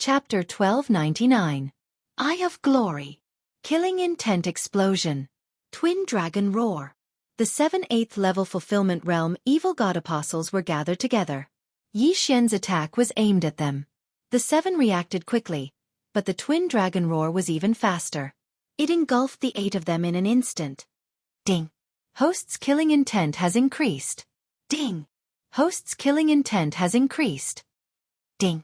Chapter 1299. Eye of Glory. Killing Intent Explosion. Twin Dragon Roar. The 7 8th level Fulfillment Realm Evil God Apostles were gathered together. Yi Xian's attack was aimed at them. The 7 reacted quickly, but the Twin Dragon Roar was even faster. It engulfed the 8 of them in an instant. Ding. Host's killing intent has increased. Ding. Host's killing intent has increased. Ding.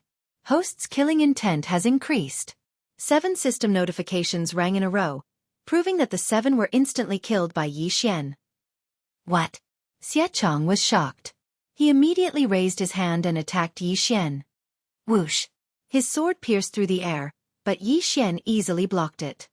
Host's killing intent has increased. 7 system notifications rang in a row, proving that the 7 were instantly killed by Yi Xian. What? Xianxia was shocked. He immediately raised his hand and attacked Yi Xian. Whoosh! His sword pierced through the air, but Yi Xian easily blocked it.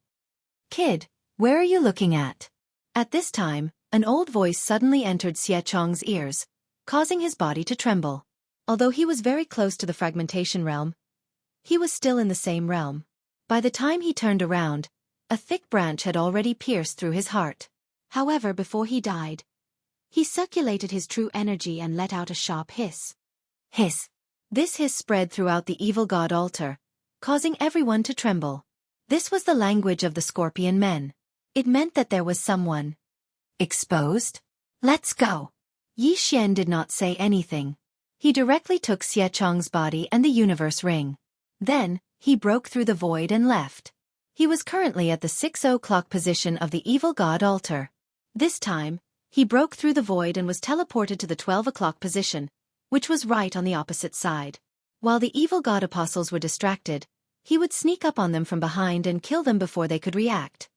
Kid, where are you looking at? At this time, an old voice suddenly entered Xianxia's ears, causing his body to tremble. Although he was very close to the fragmentation realm, he was still in the same realm. By the time he turned around, a thick branch had already pierced through his heart. However, before he died, he circulated his true energy and let out a sharp hiss. Hiss. This hiss spread throughout the evil god altar, causing everyone to tremble. This was the language of the scorpion men. It meant that there was someone exposed. Let's go. Yi Xian did not say anything. He directly took Xianxia's body and the universe ring. Then, he broke through the void and left. He was currently at the 6 o'clock position of the evil god altar. This time, he broke through the void and was teleported to the 12 o'clock position, which was right on the opposite side. While the evil god apostles were distracted, he would sneak up on them from behind and kill them before they could react.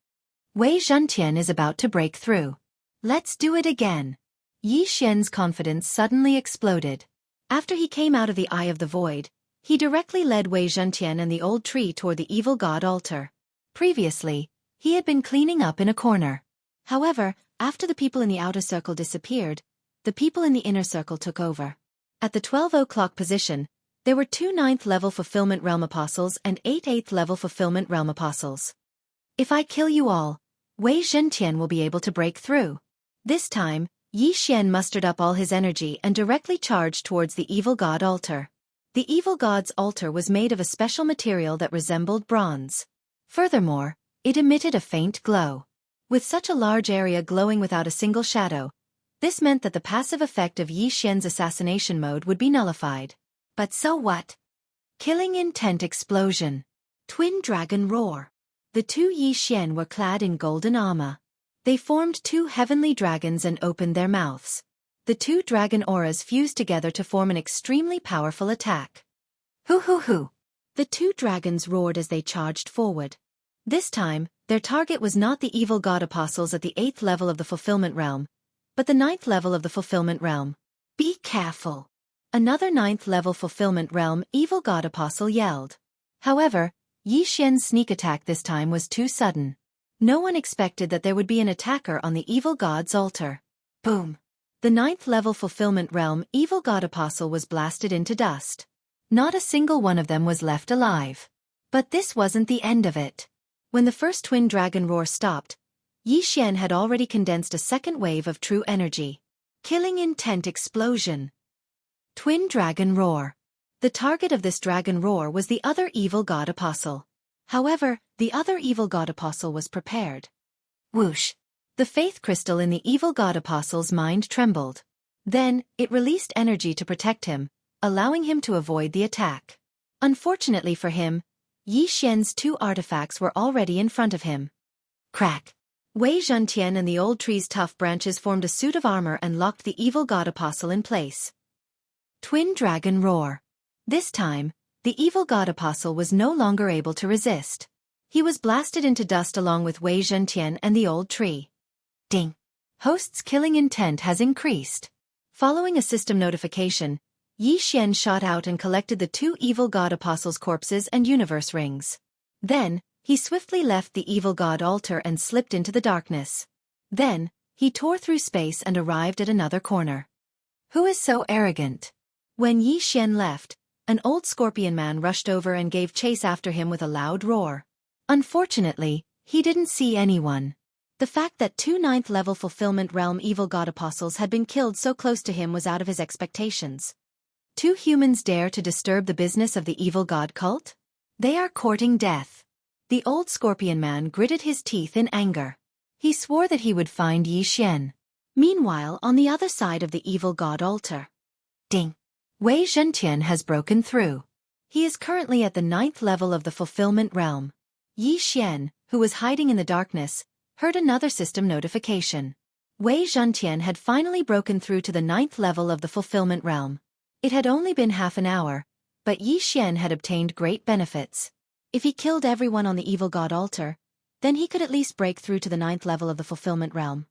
Wei Zhentian is about to break through. Let's do it again. Yi Xian's confidence suddenly exploded. After he came out of the eye of the void, he directly led Wei Zhentian and the old tree toward the evil god altar. Previously, he had been cleaning up in a corner. However, after the people in the outer circle disappeared, the people in the inner circle took over. At the 12 o'clock position, there were 2 9th level Fulfillment Realm Apostles and 8 8th level Fulfillment Realm Apostles. If I kill you all, Wei Zhentian will be able to break through. This time, Yi Xian mustered up all his energy and directly charged towards the evil god altar. The evil god's altar was made of a special material that resembled bronze. Furthermore, it emitted a faint glow. With such a large area glowing without a single shadow, this meant that the passive effect of Yi Xian's assassination mode would be nullified. But so what? Killing Intent Explosion. Twin Dragon Roar. The 2 Yi Xian were clad in golden armor. They formed 2 heavenly dragons and opened their mouths. The 2 dragon auras fused together to form an extremely powerful attack. Hoo hoo hoo! The 2 dragons roared as they charged forward. This time, their target was not the evil god apostles at the 8th level of the Fulfillment Realm, but the 9th level of the Fulfillment Realm. Be careful! Another 9th level Fulfillment Realm evil god apostle yelled. However, Yi Xian's sneak attack this time was too sudden. No one expected that there would be an attacker on the evil god's altar. Boom! The 9th level Fulfillment Realm evil god apostle was blasted into dust. Not a single one of them was left alive. But this wasn't the end of it. When the first twin dragon roar stopped, Yi Xian had already condensed a second wave of true energy. Killing Intent Explosion. Twin Dragon Roar. The target of this dragon roar was the other evil god apostle. However, the other evil god apostle was prepared. Whoosh! The faith crystal in the evil god apostle's mind trembled. Then, it released energy to protect him, allowing him to avoid the attack. Unfortunately for him, Yi Xian's 2 artifacts were already in front of him. Crack! Wei Zhentian and the old tree's tough branches formed a suit of armor and locked the evil god apostle in place. Twin Dragon Roar. This time, the evil god apostle was no longer able to resist. He was blasted into dust along with Wei Zhentian and the old tree. Ding! Host's killing intent has increased. Following a system notification, Yi Xian shot out and collected the 2 evil god apostles' corpses and universe rings. Then, he swiftly left the evil god altar and slipped into the darkness. Then, he tore through space and arrived at another corner. Who is so arrogant? When Yi Xian left, an old scorpion man rushed over and gave chase after him with a loud roar. Unfortunately, he didn't see anyone. The fact that 2 9th level Fulfillment Realm evil god apostles had been killed so close to him was out of his expectations. 2 humans dare to disturb the business of the evil god cult? They are courting death. The old scorpion man gritted his teeth in anger. He swore that he would find Yi Xian. Meanwhile, on the other side of the evil god altar. Ding! Wei Zhentian has broken through. He is currently at the 9th level of the fulfillment realm. Yi Xian, who was hiding in the darkness, heard another system notification. Wei Zhentian had finally broken through to the 9th level of the fulfillment realm. It had only been half an hour, but Yi Xian had obtained great benefits. If he killed everyone on the evil god altar, then he could at least break through to the 9th level of the fulfillment realm.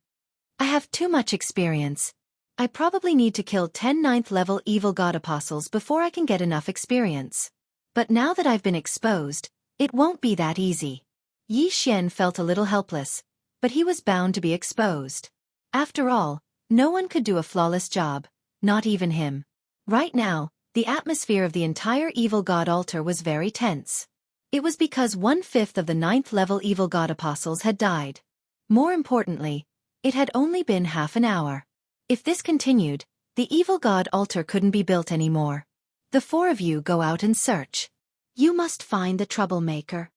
I have too much experience. I probably need to kill 10 9th level evil god apostles before I can get enough experience. But now that I've been exposed, it won't be that easy. Yi Xian felt a little helpless, but he was bound to be exposed. After all, no one could do a flawless job, not even him. Right now, the atmosphere of the entire evil god altar was very tense. It was because 1/5 of the 9th level evil god apostles had died. More importantly, it had only been half an hour. If this continued, the evil god altar couldn't be built anymore. The 4 of you go out and search. You must find the troublemaker.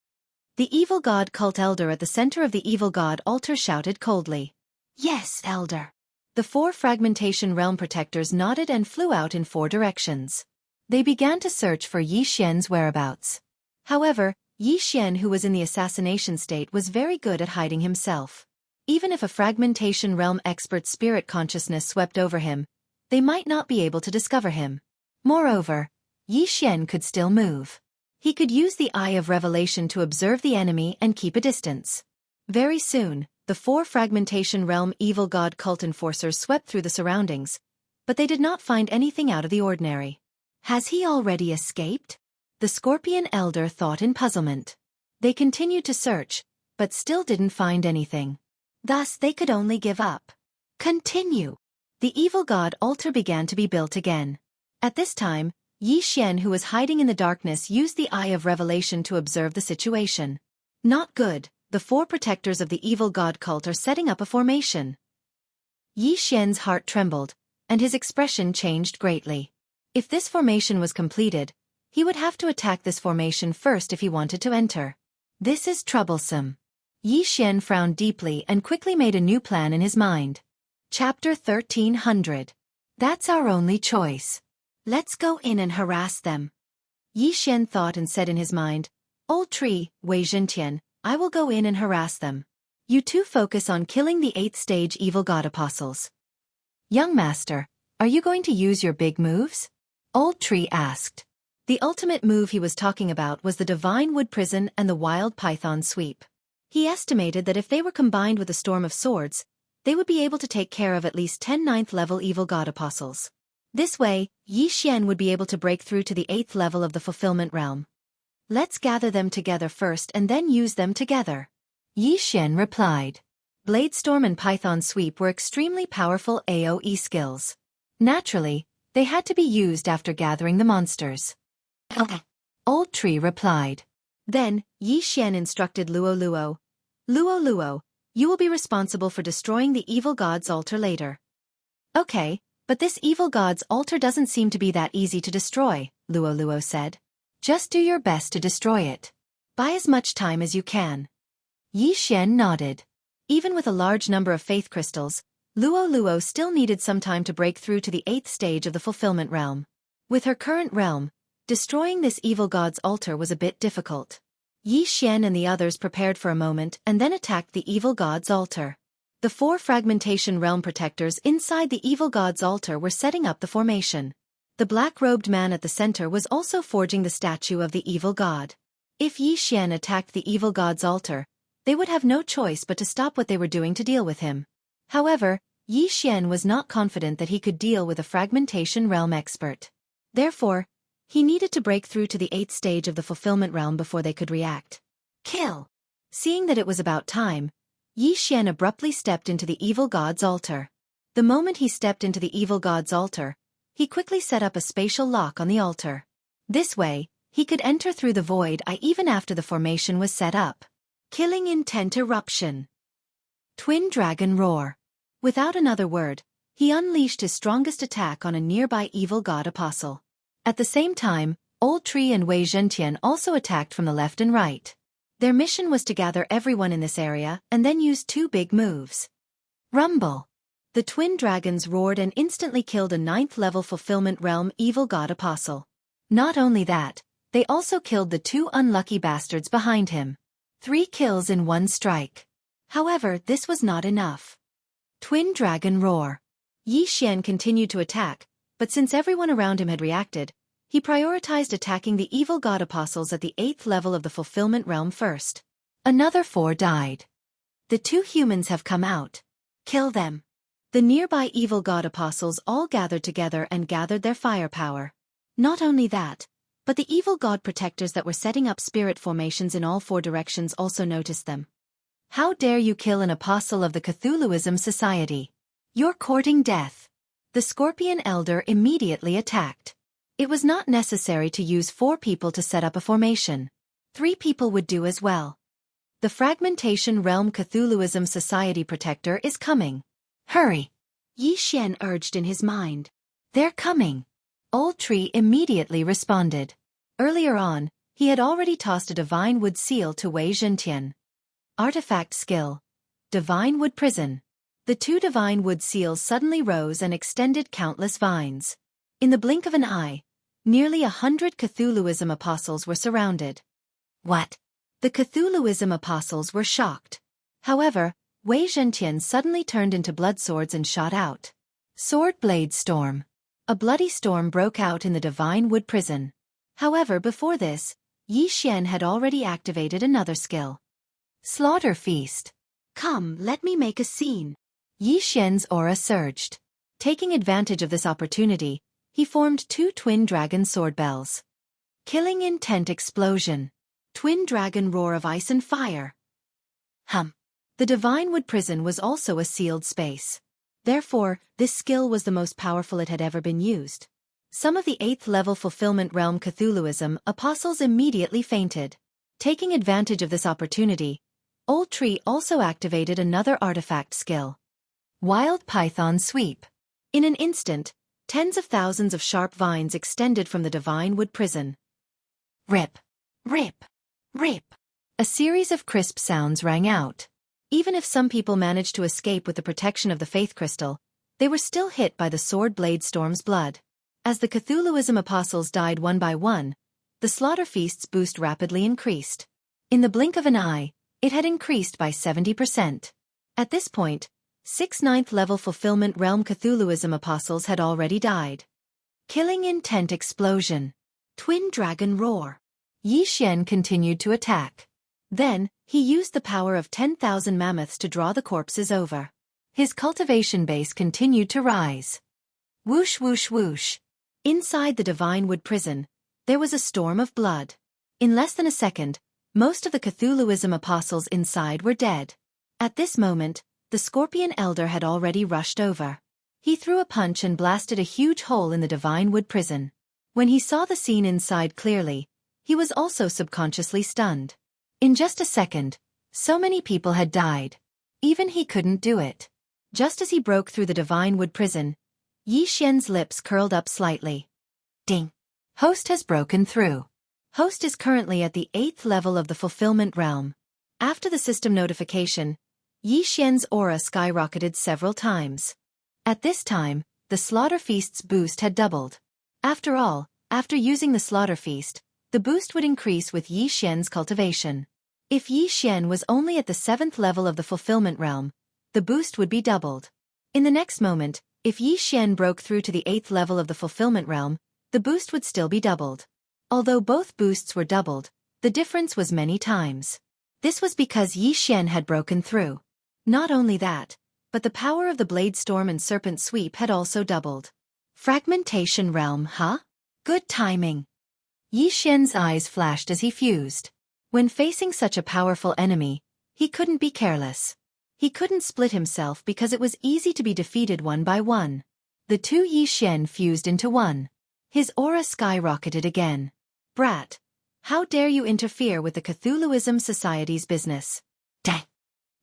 The evil god cult elder at the center of the evil god altar shouted coldly. Yes, elder. The 4 fragmentation realm protectors nodded and flew out in 4 directions. They began to search for Yi Xian's whereabouts. However, Yi Xian, who was in the assassination state, was very good at hiding himself. Even if a fragmentation realm expert's spirit consciousness swept over him, they might not be able to discover him. Moreover, Yi Xian could still move. He could use the Eye of Revelation to observe the enemy and keep a distance. Very soon, the 4 fragmentation realm evil god cult enforcers swept through the surroundings, but they did not find anything out of the ordinary. Has he already escaped? The Scorpion Elder thought in puzzlement. They continued to search, but still didn't find anything. Thus they could only give up. Continue. The evil god altar began to be built again. At this time, Yi Xian, who was hiding in the darkness, used the Eye of Revelation to observe the situation. Not good. The 4 protectors of the evil god cult are setting up a formation. Yi Xian's heart trembled, and his expression changed greatly. If this formation was completed, he would have to attack this formation first if he wanted to enter. This is troublesome. Yi Xian frowned deeply and quickly made a new plan in his mind. Chapter 1300. That's our only choice. Let's go in and harass them. Yi Xian thought and said in his mind, Old tree, Wei Zhentian, I will go in and harass them. You two focus on killing the 8th stage evil god apostles. Young master, are you going to use your big moves? Old tree asked. The ultimate move he was talking about was the divine wood prison and the wild python sweep. He estimated that if they were combined with a storm of swords, they would be able to take care of at least 10 9th level evil god apostles. This way, Yi Xian would be able to break through to the 8th level of the fulfillment realm. Let's gather them together first and then use them together. Yi Xian replied. Bladestorm and Python Sweep were extremely powerful AoE skills. Naturally, they had to be used after gathering the monsters. Old Tree replied. Then, Yi Xian instructed Luo Luo. Luo Luo, you will be responsible for destroying the evil god's altar later. Okay, but this evil god's altar doesn't seem to be that easy to destroy, Luo Luo said. Just do your best to destroy it. Buy as much time as you can. Yi Xian nodded. Even with a large number of faith crystals, Luo Luo still needed some time to break through to the 8th stage of the fulfillment realm. With her current realm, destroying this evil god's altar was a bit difficult. Yi Xian and the others prepared for a moment and then attacked the evil god's altar. The 4 fragmentation realm protectors inside the evil god's altar were setting up the formation. The black-robed man at the center was also forging the statue of the evil god. If Yi Xian attacked the evil god's altar, they would have no choice but to stop what they were doing to deal with him. However, Yi Xian was not confident that he could deal with a fragmentation realm expert. Therefore, he needed to break through to the 8th stage of the fulfillment realm before they could react. Kill! Seeing that it was about time, Yi Xian abruptly stepped into the evil god's altar. The moment he stepped into the evil god's altar, he quickly set up a spatial lock on the altar. This way, he could enter through the void even after the formation was set up. Killing intent eruption. Twin Dragon Roar. Without another word, he unleashed his strongest attack on a nearby evil god apostle. At the same time, Old Tree and Wei Zhentian also attacked from the left and right. Their mission was to gather everyone in this area and then use two big moves. Rumble. The twin dragons roared and instantly killed a 9th-level Fulfillment Realm evil god apostle. Not only that, they also killed the two unlucky bastards behind him. 3 kills in one strike. However, this was not enough. Twin dragon roar. Yi Xian continued to attack, but since everyone around him had reacted, he prioritized attacking the evil god apostles at the 8th level of the Fulfillment Realm first. Another 4 died. The 2 humans have come out. Kill them. The nearby evil god apostles all gathered together and gathered their firepower. Not only that, but the evil god protectors that were setting up spirit formations in all 4 directions also noticed them. How dare you kill an apostle of the Cthulhuism Society? You're courting death. The Scorpion Elder immediately attacked. It was not necessary to use 4 people to set up a formation. 3 people would do as well. The Fragmentation Realm Cthulhuism Society Protector is coming. Hurry! Yi Xian urged in his mind. They're coming. Old Tree immediately responded. Earlier on, he had already tossed a Divine Wood Seal to Wei Zhentian. Artifact skill. Divine Wood Prison. The 2 Divine Wood Seals suddenly rose and extended countless vines. In the blink of an eye, nearly 100 Cthulhuism apostles were surrounded. What? The Cthulhuism apostles were shocked. However, Wei Zhentian suddenly turned into blood swords and shot out. Sword Blade Storm. A bloody storm broke out in the Divine Wood Prison. However, before this, Yi Xian had already activated another skill. Slaughter Feast. Come, let me make a scene. Yi Xian's aura surged. Taking advantage of this opportunity, he formed 2 twin dragon sword bells. Killing Intent Explosion. Twin dragon roar of ice and fire. The Divine Wood Prison was also a sealed space. Therefore, this skill was the most powerful it had ever been used. Some of the 8th level Fulfillment Realm Cthulhuism apostles immediately fainted. Taking advantage of this opportunity, Old Tree also activated another artifact skill. Wild Python Sweep. In an instant, tens of thousands of sharp vines extended from the Divine Wood Prison. Rip! Rip! Rip! A series of crisp sounds rang out. Even if some people managed to escape with the protection of the Faith Crystal, they were still hit by the Sword Blade Storm's blood. As the Cthulhuism apostles died one by one, the Slaughter Feast's boost rapidly increased. In the blink of an eye, it had increased by 70%. At this point, 6 9th-level Fulfillment Realm Cthulhuism apostles had already died. Killing Intent Explosion. Twin Dragon Roar. Yi Xian continued to attack. Then, he used the power of 10,000 mammoths to draw the corpses over. His cultivation base continued to rise. Whoosh whoosh whoosh. Inside the Divine Wood Prison, there was a storm of blood. In less than a second, most of the Cthulhuism apostles inside were dead. At this moment, the Scorpion Elder had already rushed over. He threw a punch and blasted a huge hole in the Divine Wood Prison. When he saw the scene inside clearly, he was also subconsciously stunned. In just a second, so many people had died. Even he couldn't do it. Just as he broke through the Divine Wood Prison, Yi Xian's lips curled up slightly. Ding! Host has broken through. Host is currently at the 8th level of the Fulfillment Realm. After the system notification, Yi Xian's aura skyrocketed several times. At this time, the Slaughter Feast's boost had doubled. After all, after using the Slaughter Feast, the boost would increase with Yi Xian's cultivation. If Yi Xian was only at the 7th level of the Fulfillment Realm, the boost would be doubled. In the next moment, if Yi Xian broke through to the 8th level of the Fulfillment Realm, the boost would still be doubled. Although both boosts were doubled, the difference was many times. This was because Yi Xian had broken through. Not only that, but the power of the Blade Storm and Serpent Sweep had also doubled. Fragmentation Realm, huh? Good timing. Yi Xian's eyes flashed as he fused. When facing such a powerful enemy, he couldn't be careless. He couldn't split himself because it was easy to be defeated one by one. The 2 Yi Xian fused into one. His aura skyrocketed again. Brat! How dare you interfere with the Cthulhuism Society's business? Dang!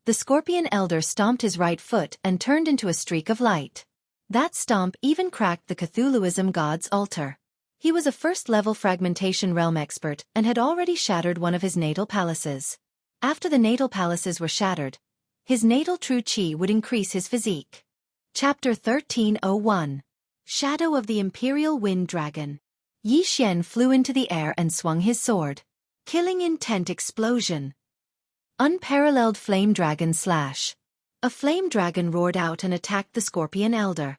The Scorpion Elder stomped his right foot and turned into a streak of light. That stomp even cracked the Cthulhuism god's altar. He was a first-level fragmentation realm expert and had already shattered one of his natal palaces. After the natal palaces were shattered, his natal true chi would increase his physique. Chapter 1301. Shadow of the Imperial Wind Dragon. Yi Xian flew into the air and swung his sword. Killing intent explosion. Unparalleled flame dragon slash. A flame dragon roared out and attacked the Scorpion Elder.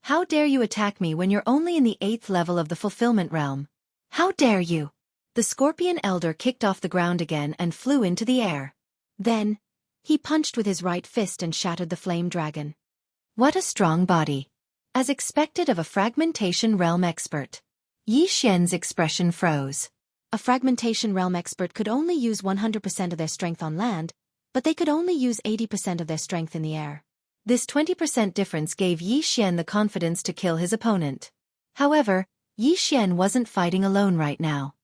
How dare you attack me when you're only in the 8th level of the fulfillment realm? How dare you? The Scorpion Elder kicked off the ground again and flew into the air. Then, he punched with his right fist and shattered the flame dragon. What a strong body. As expected of a fragmentation realm expert. Yi Xian's expression froze. A fragmentation realm expert could only use 100% of their strength on land, but they could only use 80% of their strength in the air. This 20% difference gave Yi Xian the confidence to kill his opponent. However, Yi Xian wasn't fighting alone right now.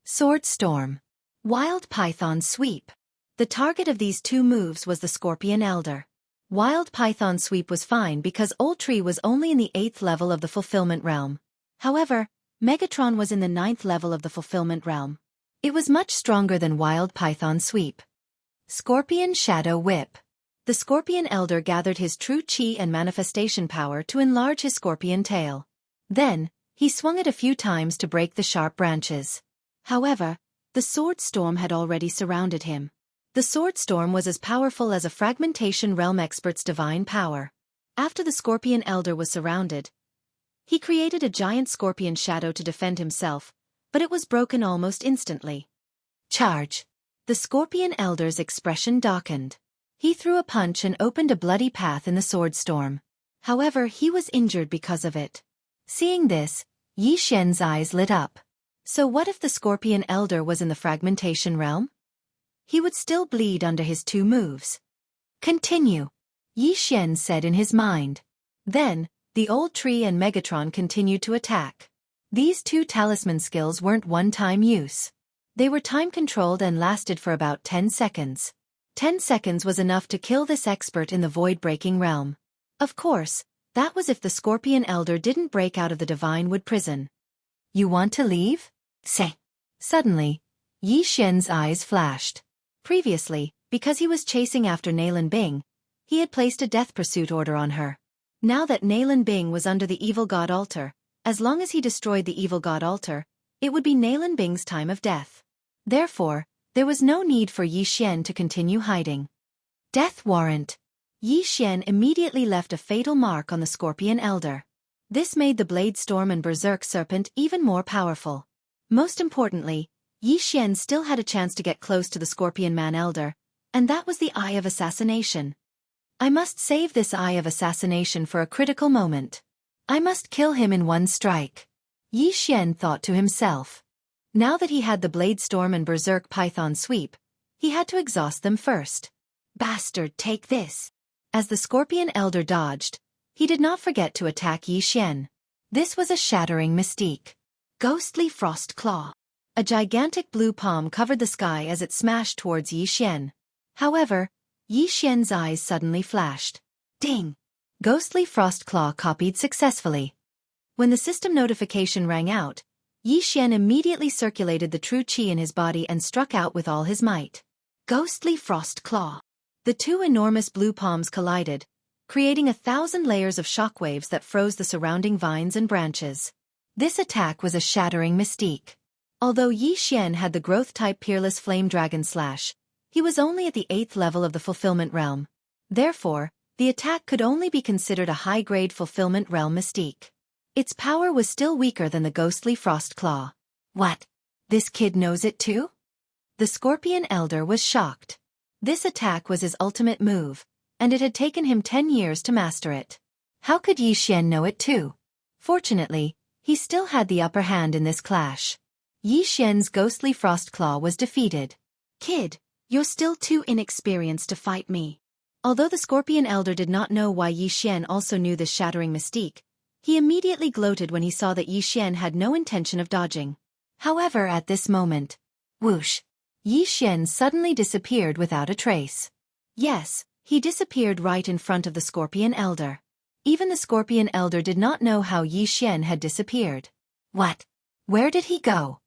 Sword Storm. Wild Python Sweep. The target of these two moves was the Scorpion Elder. Wild Python Sweep was fine because Old Tree was only in the 8th level of the fulfillment realm. However, Megatron was in the 9th level of the fulfillment realm. It was much stronger than Wild Python Sweep. Scorpion Shadow Whip. The Scorpion Elder gathered his true chi and manifestation power to enlarge his scorpion tail. Then, he swung it a few times to break the sharp branches. However, the Sword Storm had already surrounded him. The Sword Storm was as powerful as a fragmentation realm expert's divine power. After the Scorpion Elder was surrounded, he created a giant scorpion shadow to defend himself, but it was broken almost instantly. Charge. The Scorpion Elder's expression darkened. He threw a punch and opened a bloody path in the Sword Storm. However, he was injured because of it. Seeing this, Yi Xian's eyes lit up. So what if the Scorpion Elder was in the fragmentation realm? He would still bleed under his two moves. Continue, Yi Xian said in his mind. Then, the Old Tree and Megatron continued to attack. These two talisman skills weren't one-time use. They were time-controlled and lasted for about 10 seconds. 10 seconds was enough to kill this expert in the void-breaking realm. Of course, that was if the Scorpion Elder didn't break out of the Divine Wood prison. You want to leave? Say. Suddenly, Yi Xian's eyes flashed. Previously, because he was chasing after Nailin Bing, he had placed a death pursuit order on her. Now that Nailin Bing was under the Evil God Altar, as long as he destroyed the Evil God Altar, it would be Nailin Bing's time of death. Therefore, there was no need for Yi Xian to continue hiding. Death warrant. Yi Xian immediately left a fatal mark on the Scorpion Elder. This made the Blade Storm and Berserk Serpent even more powerful. Most importantly, Yi Xian still had a chance to get close to the Scorpion Man Elder, and that was the Eye of Assassination. I must save this Eye of Assassination for a critical moment. I must kill him in one strike. Yi Xian thought to himself. Now that he had the Blade Storm and Berserk Python Sweep, he had to exhaust them first. Bastard, take this. As the Scorpion Elder dodged, he did not forget to attack Yi Xian. This was a shattering mystique. Ghostly Frost Claw. A gigantic blue palm covered the sky as it smashed towards Yi Xian. However, Yi Xian's eyes suddenly flashed. Ding! Ghostly Frost Claw copied successfully. When the system notification rang out, Yi Xian immediately circulated the true chi in his body and struck out with all his might. Ghostly Frost Claw. The two enormous blue palms collided, creating 1,000 layers of shockwaves that froze the surrounding vines and branches. This attack was a shattering mystique. Although Yi Xian had the growth-type Peerless Flame Dragon Slash, he was only at the 8th level of the Fulfillment Realm. Therefore, the attack could only be considered a high-grade Fulfillment Realm mystique. Its power was still weaker than the Ghostly Frost Claw. What? This kid knows it too? The Scorpion Elder was shocked. This attack was his ultimate move, and it had taken him 10 years to master it. How could Yi Xian know it too? Fortunately, he still had the upper hand in this clash. Yi Xian's Ghostly Frost Claw was defeated. Kid, you're still too inexperienced to fight me. Although the Scorpion Elder did not know why Yi Xian also knew this shattering mystique, he immediately gloated when he saw that Yi Xian had no intention of dodging. However, at this moment, whoosh, Yi Xian suddenly disappeared without a trace. Yes, he disappeared right in front of the Scorpion Elder. Even the Scorpion Elder did not know how Yi Xian had disappeared. What? Where did he go?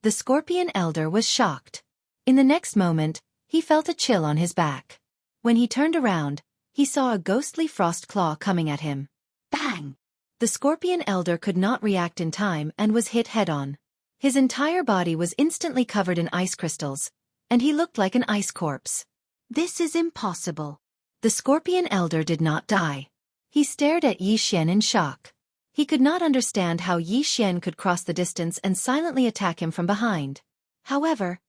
The Scorpion Elder was shocked. In the next moment, he felt a chill on his back. When he turned around, he saw a ghostly frost claw coming at him. Bang! The Scorpion Elder could not react in time and was hit head-on. His entire body was instantly covered in ice crystals, and he looked like an ice corpse. This is impossible. The Scorpion Elder did not die. He stared at Yi Xian in shock. He could not understand how Yi Xian could cross the distance and silently attack him from behind. However,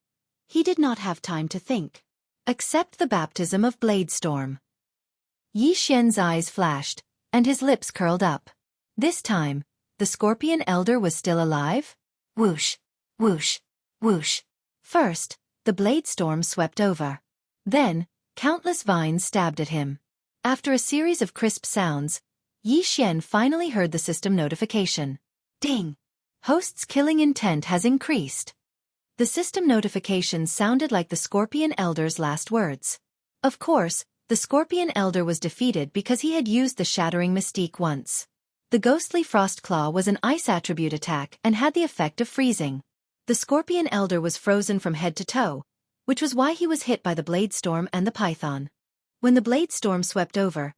he did not have time to think. Accept the baptism of Bladestorm. Yi Xian's eyes flashed, and his lips curled up. This time, the Scorpion Elder was still alive? Whoosh, whoosh, whoosh. First, the Bladestorm swept over. Then, countless vines stabbed at him. After a series of crisp sounds, Yi Xian finally heard the system notification. Ding! Host's killing intent has increased. The system notification sounded like the Scorpion Elder's last words. Of course, the Scorpion Elder was defeated because he had used the Shattering Mystique once. The Ghostly Frost Claw was an ice attribute attack and had the effect of freezing. The Scorpion Elder was frozen from head to toe, which was why he was hit by the Bladestorm and the Python. When the Bladestorm swept over,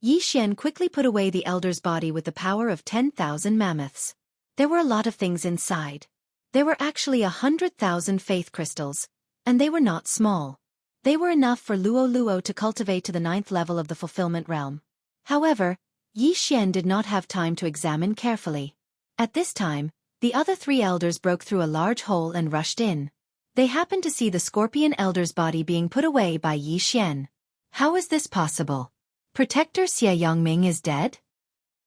Yi Xian quickly put away the Elder's body with the power of 10,000 mammoths. There were a lot of things inside. There were actually 100,000 faith crystals, and they were not small. They were enough for Luo Luo to cultivate to the 9th level of the fulfillment realm. However, Yi Xian did not have time to examine carefully. At this time, the other 3 elders broke through a large hole and rushed in. They happened to see the Scorpion Elder's body being put away by Yi Xian. How is this possible? Protector Xie Yongming is dead?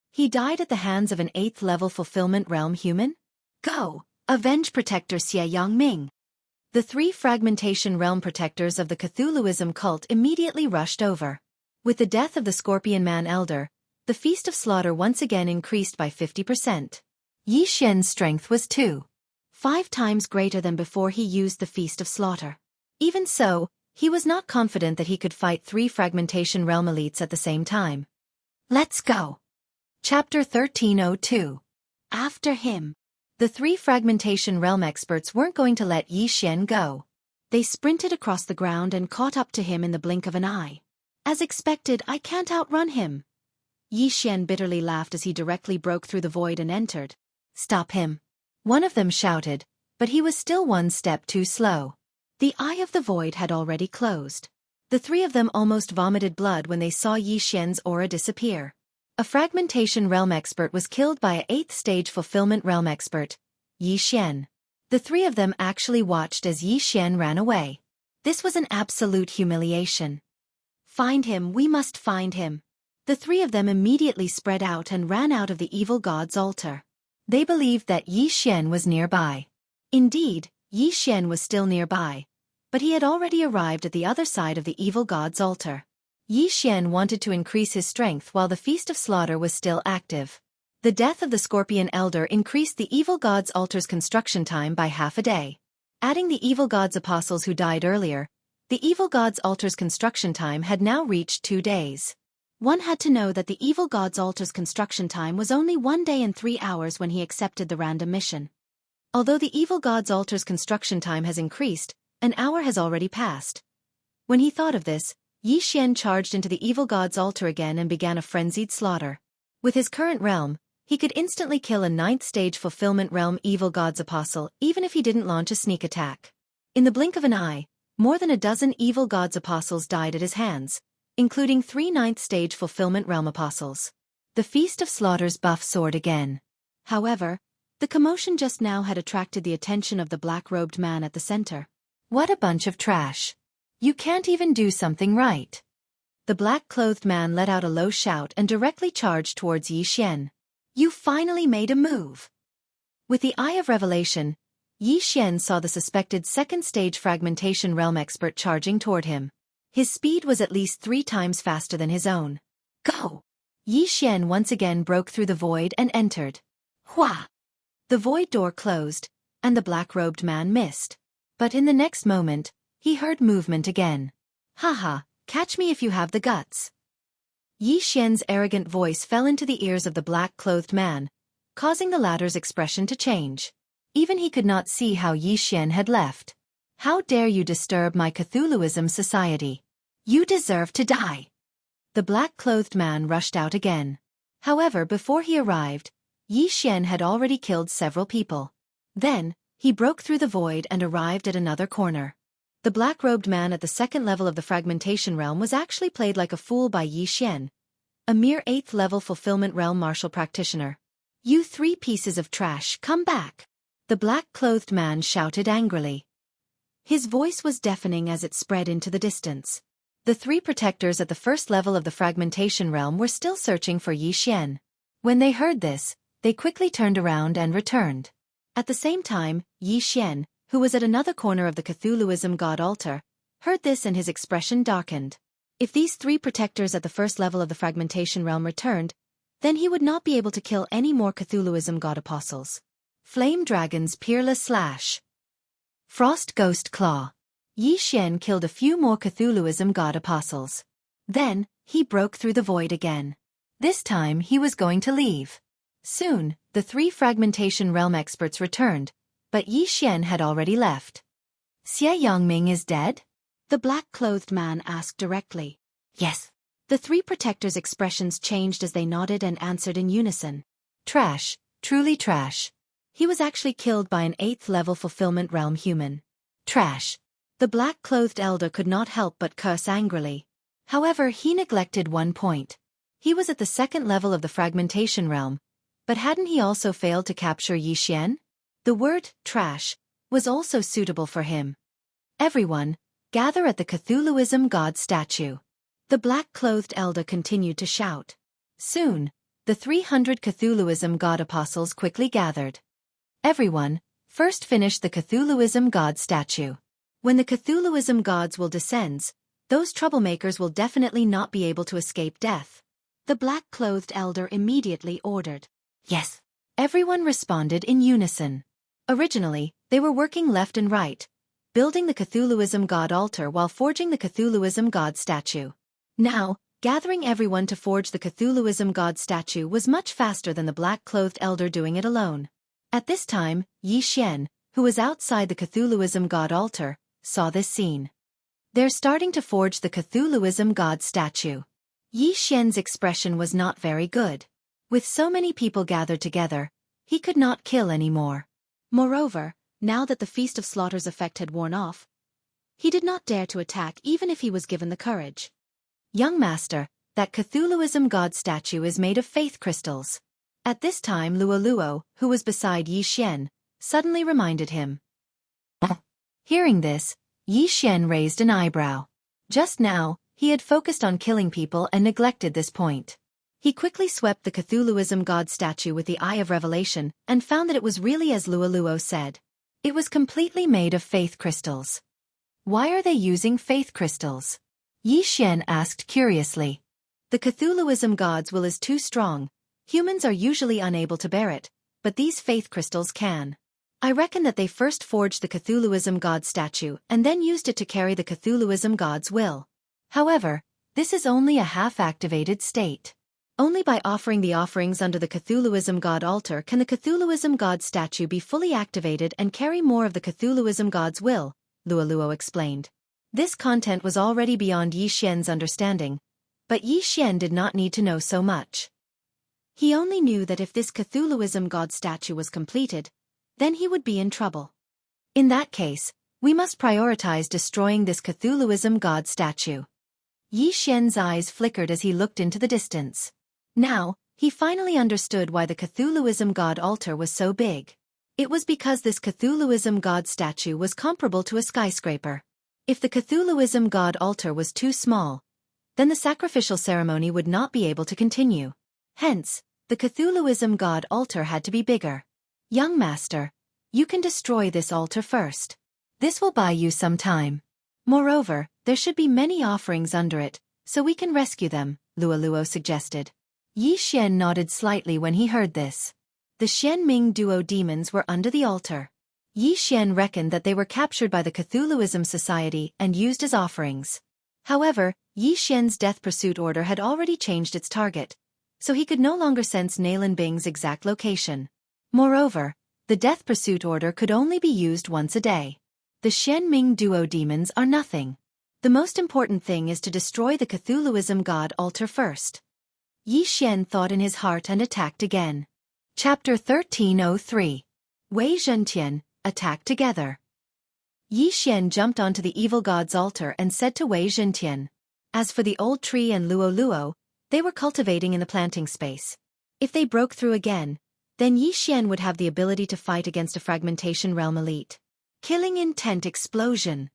He died at the hands of an 8th level fulfillment realm human? Go! Avenge Protector Xie Yongming! The 3 fragmentation realm protectors of the Cthulhuism cult immediately rushed over. With the death of the Scorpion Man Elder, the Feast of Slaughter once again increased by 50%. Yi Xian's strength was 5 times greater than before he used the Feast of Slaughter. Even so, he was not confident that he could fight 3 fragmentation realm elites at the same time. Let's go! Chapter 1302. After him. The 3 fragmentation realm experts weren't going to let Yi Xian go. They sprinted across the ground and caught up to him in the blink of an eye. As expected, I can't outrun him. Yi Xian bitterly laughed as he directly broke through the void and entered. Stop him. One of them shouted, but he was still one step too slow. The eye of the void had already closed. The 3 of them almost vomited blood when they saw Yi Xian's aura disappear. A fragmentation realm expert was killed by a 8th stage fulfillment realm expert, Yi Xian. The 3 of them actually watched as Yi Xian ran away. This was an absolute humiliation. Find him, we must find him. The 3 of them immediately spread out and ran out of the evil god's altar. They believed that Yi Xian was nearby. Indeed, Yi Xian was still nearby, but he had already arrived at the other side of the evil god's altar. Yi Xian wanted to increase his strength while the Feast of Slaughter was still active. The death of the Scorpion Elder increased the evil god's altar's construction time by half a day. Adding the evil god's apostles who died earlier, the evil god's altar's construction time had now reached 2 days. One had to know that the evil god's altar's construction time was only 1 day and 3 hours when he accepted the random mission. Although the evil god's altar's construction time has increased, an hour has already passed. When he thought of this, Yi Xian charged into the evil god's altar again and began a frenzied slaughter. With his current realm, he could instantly kill a 9th stage fulfillment realm evil god's apostle even if he didn't launch a sneak attack. In the blink of an eye, more than a dozen evil god's apostles died at his hands, including 3 9th stage fulfillment realm apostles. The Feast of Slaughter's buff soared again. However, the commotion just now had attracted the attention of the black-robed man at the center. What a bunch of trash. You can't even do something right. The black-clothed man let out a low shout and directly charged towards Yi Xian. You finally made a move. With the Eye of Revelation, Yi Xian saw the suspected 2nd stage fragmentation realm expert charging toward him. His speed was at least 3 times faster than his own. Go! Yi Xian once again broke through the void and entered. Hua! The void door closed, and the black-robed man missed. But in the next moment, he heard movement again. Haha, catch me if you have the guts. Yi Xian's arrogant voice fell into the ears of the black-clothed man, causing the latter's expression to change. Even he could not see how Yi Xian had left. "How dare you disturb my Cthulhuism society? You deserve to die." The black-clothed man rushed out again. However, before he arrived, Yi Xian had already killed several people. Then, he broke through the void and arrived at another corner. The black-robed man at the second level of the fragmentation realm was actually played like a fool by Yi Xian, a mere 8th level fulfillment realm martial practitioner. "You 3 pieces of trash, come back!" The black-clothed man shouted angrily. His voice was deafening as it spread into the distance. The 3 protectors at the first level of the fragmentation realm were still searching for Yi Xian. When they heard this, they quickly turned around and returned. At the same time, Yi Xian, who was at another corner of the Cthulhuism god altar, heard this and his expression darkened. If these 3 protectors at the first level of the fragmentation realm returned, then he would not be able to kill any more Cthulhuism god apostles. Flame Dragon's Peerless Slash. Frost Ghost Claw. Yi Xian killed a few more Cthulhuism god apostles. Then, he broke through the void again. This time he was going to leave. Soon, the 3 fragmentation realm experts returned, but Yi Xian had already left. "Xie Yangming is dead?" the black-clothed man asked directly. "Yes." The 3 protectors' expressions changed as they nodded and answered in unison. "Trash, truly trash. He was actually killed by an 8th level fulfillment realm human. Trash." The black-clothed elder could not help but curse angrily. However, he neglected one point. He was at the second level of the fragmentation realm, but hadn't he also failed to capture Yi Xian? The word, trash, was also suitable for him. "Everyone, gather at the Cthulhuism god statue." The black-clothed elder continued to shout. Soon, the 300 Cthulhuism god apostles quickly gathered. "Everyone, first finish the Cthulhuism god statue. When the Cthulhuism gods will descend, those troublemakers will definitely not be able to escape death." The black-clothed elder immediately ordered. "Yes." Everyone responded in unison. Originally, they were working left and right, building the Cthulhuism god altar while forging the Cthulhuism god statue. Now, gathering everyone to forge the Cthulhuism god statue was much faster than the black-clothed elder doing it alone. At this time, Yi Xian, who was outside the Cthulhuism god altar, saw this scene. "They're starting to forge the Cthulhuism god statue." Yi Xian's expression was not very good. With so many people gathered together, he could not kill anymore. Moreover, now that the Feast of Slaughter's effect had worn off, he did not dare to attack even if he was given the courage. "Young master, that Cthulhuism god statue is made of faith crystals." At this time Luo, who was beside Yi Xian, suddenly reminded him. Hearing this, Yi Xian raised an eyebrow. Just now, he had focused on killing people and neglected this point. He quickly swept the Cthulhuism god statue with the Eye of Revelation and found that it was really as Luo said. It was completely made of faith crystals. "Why are they using faith crystals?" Yi Xian asked curiously. "The Cthulhuism god's will is too strong. Humans are usually unable to bear it, but these faith crystals can. I reckon that they first forged the Cthulhuism god statue and then used it to carry the Cthulhuism god's will. However, this is only a half-activated state. Only by offering the offerings under the Cthulhuism god altar can the Cthulhuism god statue be fully activated and carry more of the Cthulhuism god's will," Luo explained. This content was already beyond Yi Xian's understanding, but Yi Xian did not need to know so much. He only knew that if this Cthulhuism god statue was completed, then he would be in trouble. In that case, we must prioritize destroying this Cthulhuism god statue. Yi Xian's eyes flickered as he looked into the distance. Now, he finally understood why the Cthulhuism god altar was so big. It was because this Cthulhuism god statue was comparable to a skyscraper. If the Cthulhuism god altar was too small, then the sacrificial ceremony would not be able to continue. Hence, the Cthulhuism god altar had to be bigger. "Young master, you can destroy this altar first. This will buy you some time. Moreover, there should be many offerings under it, so we can rescue them," Luo suggested. Yi Xian nodded slightly when he heard this. The Xianming duo demons were under the altar. Yi Xian reckoned that they were captured by the Cthulhuism Society and used as offerings. However, Yi Xian's death pursuit order had already changed its target, so he could no longer sense Nayland Bing's exact location. Moreover, the death pursuit order could only be used once a day. The Xianming duo demons are nothing. The most important thing is to destroy the Cthulhuism god altar first. Yi Xian thought in his heart and attacked again. Chapter 1303. Wei Zhentian, attack together. Yi Xian jumped onto the evil god's altar and said to Wei Zhentian. As for the old tree and Luo Luo, they were cultivating in the planting space. If they broke through again, then Yi Xian would have the ability to fight against a fragmentation realm elite. Killing intent explosion.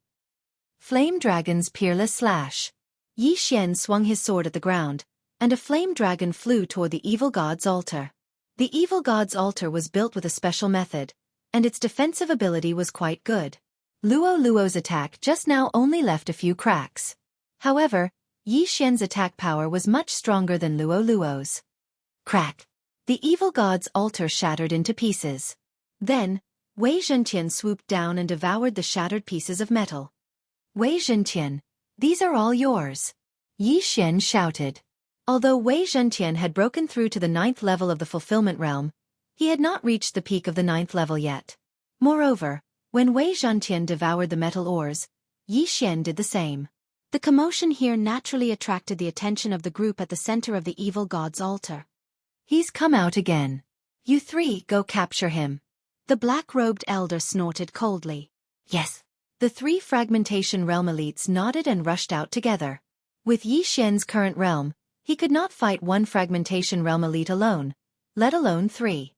Flame dragon's peerless slash. Yi Xian swung his sword at the ground, and a flame dragon flew toward the evil god's altar. The evil god's altar was built with a special method, and its defensive ability was quite good. Luo Luo's attack just now only left a few cracks. However, Yi Xian's attack power was much stronger than Luo Luo's. Crack! The evil god's altar shattered into pieces. Then, Wei Zhentian swooped down and devoured the shattered pieces of metal. Wei Zhentian, these are all yours. Yi Xian shouted. Although Wei Zhentian had broken through to the 9th level of the fulfillment realm, he had not reached the peak of the 9th level yet. Moreover, when Wei Zhentian devoured the metal ores, Yi Xian did the same. The commotion here naturally attracted the attention of the group at the center of the evil god's altar. He's come out again. You three go capture him. The black-robed elder snorted coldly. Yes. The three fragmentation realm elites nodded and rushed out together. With Yi Xian's current realm, he could not fight one fragmentation realm elite alone, let alone three.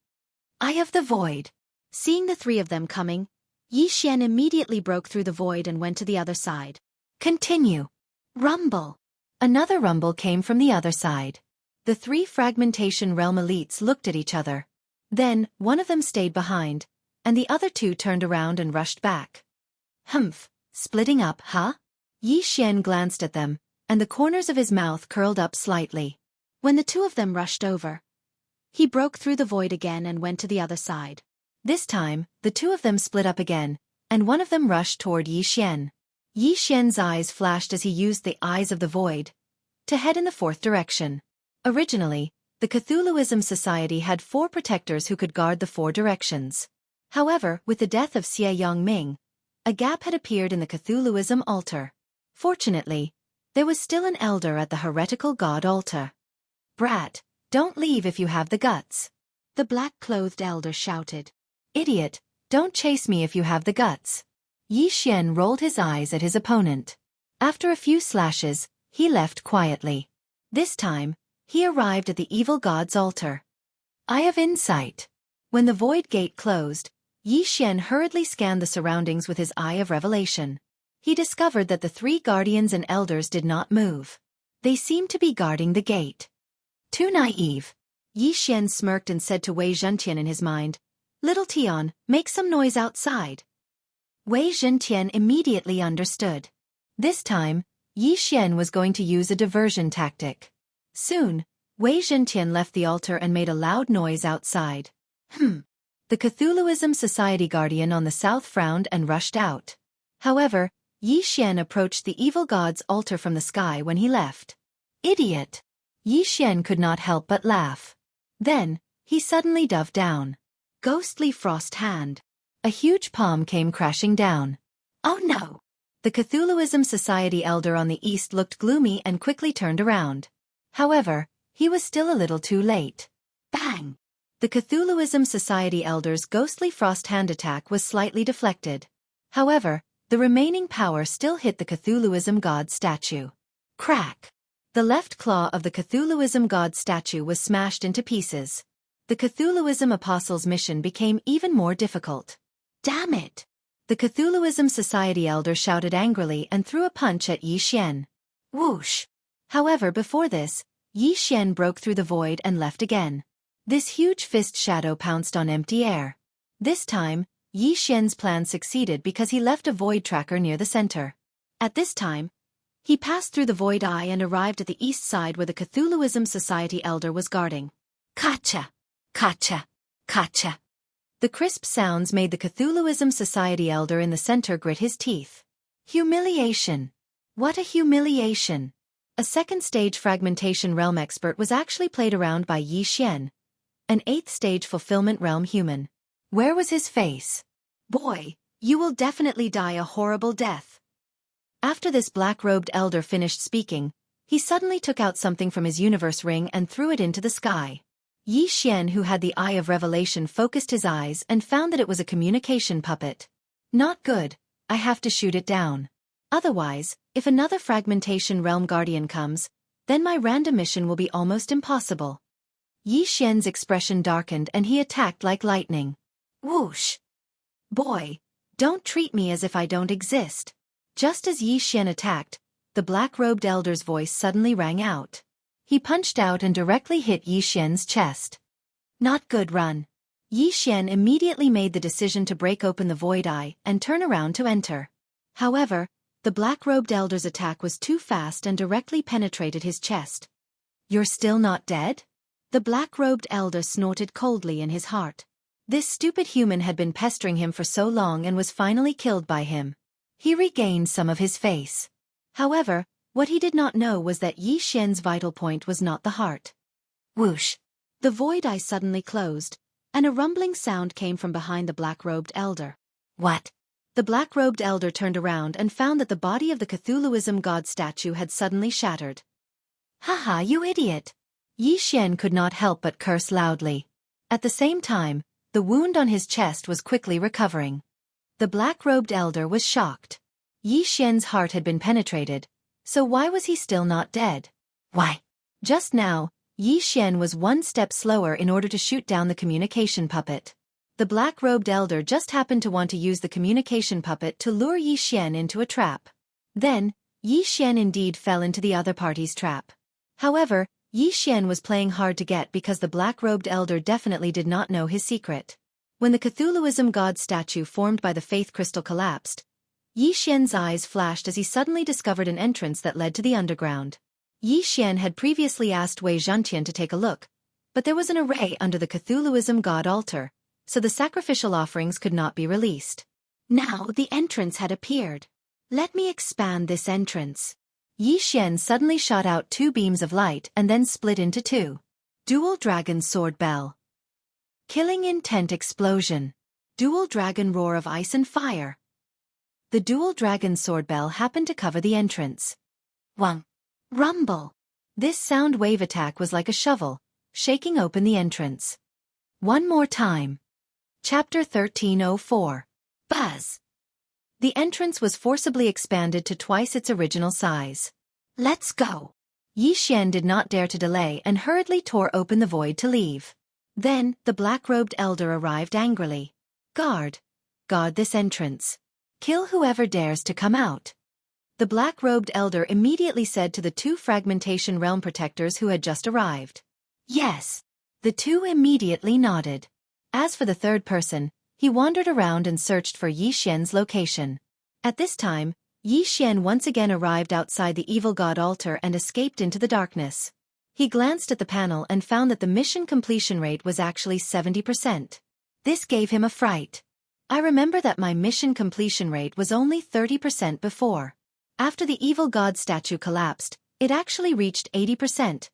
Eye of the Void. Seeing the three of them coming, Yi Xian immediately broke through the void and went to the other side. Continue. Rumble. Another rumble came from the other side. The three fragmentation realm elites looked at each other. Then, one of them stayed behind, and the other two turned around and rushed back. Humph, splitting up, huh? Yi Xian glanced at them, and the corners of his mouth curled up slightly. When the two of them rushed over, he broke through the void again and went to the other side. This time, the two of them split up again, and one of them rushed toward Yi Xian. Yi Xian's eyes flashed as he used the eyes of the void to head in the fourth direction. Originally, the Cthulhuism Society had 4 protectors who could guard the 4 directions. However, with the death of Xie Yongming, a gap had appeared in the Cthulhuism altar. Fortunately, there was still an elder at the heretical god altar. Brat, don't leave if you have the guts. The black-clothed elder shouted. Idiot, don't chase me if you have the guts. Yi Xian rolled his eyes at his opponent. After a few slashes, he left quietly. This time, he arrived at the evil god's altar. Eye of Insight. When the void gate closed, Yi Xian hurriedly scanned the surroundings with his eye of revelation. He discovered that the 3 guardians and elders did not move. They seemed to be guarding the gate. Too naive. Yi Xian smirked and said to Wei Zhentian in his mind, Little Tian, make some noise outside. Wei Zhentian immediately understood. This time, Yi Xian was going to use a diversion tactic. Soon, Wei Zhentian left the altar and made a loud noise outside. The Cthulhuism Society guardian on the south frowned and rushed out. However, Yi Xian approached the evil god's altar from the sky when he left. Idiot! Yi Xian could not help but laugh. Then, he suddenly dove down. Ghostly frost hand. A huge palm came crashing down. Oh no! The Cthulhuism Society elder on the east looked gloomy and quickly turned around. However, he was still a little too late. Bang! The Cthulhuism Society elder's ghostly frost hand attack was slightly deflected. However, the remaining power still hit the Cthulhuism god statue. Crack! The left claw of the Cthulhuism god statue was smashed into pieces. The Cthulhuism apostle's mission became even more difficult. Damn it! The Cthulhuism Society elder shouted angrily and threw a punch at Yi Xian. Whoosh! However, before this, Yi Xian broke through the void and left again. This huge fist shadow pounced on empty air. This time, Yi Xian's plan succeeded because he left a void tracker near the center. At this time, he passed through the void eye and arrived at the east side where the Cthulhuism Society elder was guarding. Kacha! Kacha! Kacha! The crisp sounds made the Cthulhuism Society elder in the center grit his teeth. Humiliation! What a humiliation! A second-stage fragmentation realm expert was actually played around by Yi Xian, an eighth-stage fulfillment realm human. Where was his face? Boy, you will definitely die a horrible death. After this black-robed elder finished speaking, he suddenly took out something from his universe ring and threw it into the sky. Yi Xian, who had the Eye of Revelation, focused his eyes and found that it was a communication puppet. Not good, I have to shoot it down. Otherwise, if another fragmentation realm guardian comes, then my random mission will be almost impossible. Yi Xian's expression darkened and he attacked like lightning. Whoosh! Boy, don't treat me as if I don't exist. Just as Yi Xian attacked, the black-robed elder's voice suddenly rang out. He punched out and directly hit Yi Xian's chest. Not good, run. Yi Xian immediately made the decision to break open the void eye and turn around to enter. However, the black-robed elder's attack was too fast and directly penetrated his chest. You're still not dead? The black-robed elder snorted coldly in his heart. This stupid human had been pestering him for so long and was finally killed by him. He regained some of his face. However, what he did not know was that Yi Xian's vital point was not the heart. Whoosh! The void eye suddenly closed, and a rumbling sound came from behind the black-robed elder. What? The black-robed elder turned around and found that the body of the Cthulhuism god statue had suddenly shattered. Haha, you idiot! Yi Xian could not help but curse loudly. At the same time, the wound on his chest was quickly recovering. The black-robed elder was shocked. Yi Xian's heart had been penetrated, so why was he still not dead? Why? Just now, Yi Xian was one step slower in order to shoot down the communication puppet. The black-robed elder just happened to want to use the communication puppet to lure Yi Xian into a trap. Then, Yi Xian indeed fell into the other party's trap. However, Yi Xian was playing hard to get because the black-robed elder definitely did not know his secret. When the Cthulhuism god statue formed by the faith crystal collapsed, Yi Xian's eyes flashed as he suddenly discovered an entrance that led to the underground. Yi Xian had previously asked Wei Zhantian to take a look, but there was an array under the Cthulhuism god altar, so the sacrificial offerings could not be released. Now the entrance had appeared. Let me expand this entrance. Yi Xian suddenly shot out two beams of light and then split into two. Dual Dragon Sword Bell. Killing Intent Explosion. Dual Dragon Roar of Ice and Fire. The Dual Dragon Sword Bell happened to cover the entrance. Wang. Rumble. This sound wave attack was like a shovel, shaking open the entrance. One more time. Chapter 1304. Buzz. The entrance was forcibly expanded to twice its original size. Let's go. Yi Xian did not dare to delay and hurriedly tore open the void to leave. Then, the black-robed elder arrived angrily. Guard this entrance. Kill whoever dares to come out. The black-robed elder immediately said to the two fragmentation realm protectors who had just arrived. Yes. The two immediately nodded. As for the third person, he wandered around and searched for Yi Xian's location. At this time, Yi Xian once again arrived outside the evil god altar and escaped into the darkness. He glanced at the panel and found that the mission completion rate was actually 70%. This gave him a fright. I remember that my mission completion rate was only 30% before. After the evil god statue collapsed, it actually reached 80%.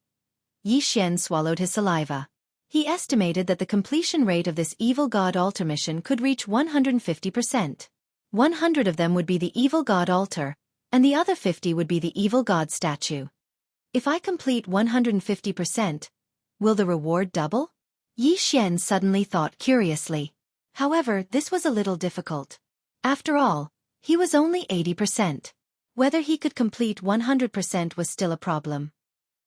Yi Xian swallowed his saliva. He estimated that the completion rate of this evil god altar mission could reach 150%. 100 of them would be the evil god altar, and the other 50 would be the evil god statue. If I complete 150%, will the reward double? Yi Xian suddenly thought curiously. However, this was a little difficult. After all, he was only 80%. Whether he could complete 100% was still a problem.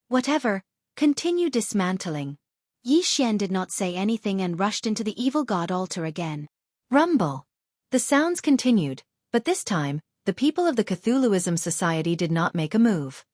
Whatever, continue dismantling. Yi Xian did not say anything and rushed into the evil god altar again. Rumble. The sounds continued, but this time, the people of the Cthulhuism Society did not make a move.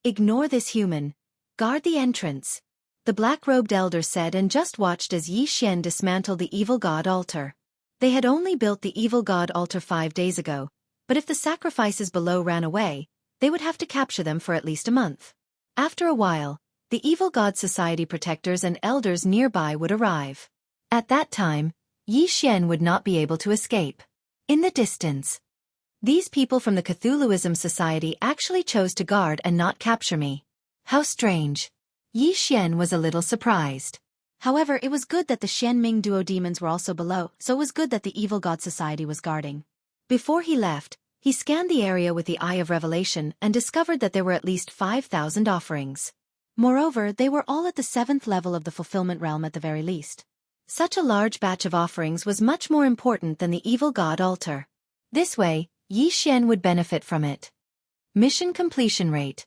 Ignore this human. Guard the entrance. The black-robed elder said and just watched as Yi Xian dismantled the evil god altar. They had only built the evil god altar 5 days ago, but if the sacrifices below ran away, they would have to capture them for at least a month. After a while, the evil god society protectors and elders nearby would arrive. At that time, Yi Xian would not be able to escape. In the distance, These people from the Cthulhuism Society actually chose to guard and not capture me. How strange. Yi Xian was a little surprised. However, it was good that the Xianming duo demons were also below, so it was good that the Evil God Society was guarding. Before he left, he scanned the area with the Eye of Revelation and discovered that there were at least 5,000 offerings. Moreover, they were all at the 7th level of the fulfillment realm at the very least. Such a large batch of offerings was much more important than the Evil God altar. This way, Yi Xian would benefit from it. Mission completion rate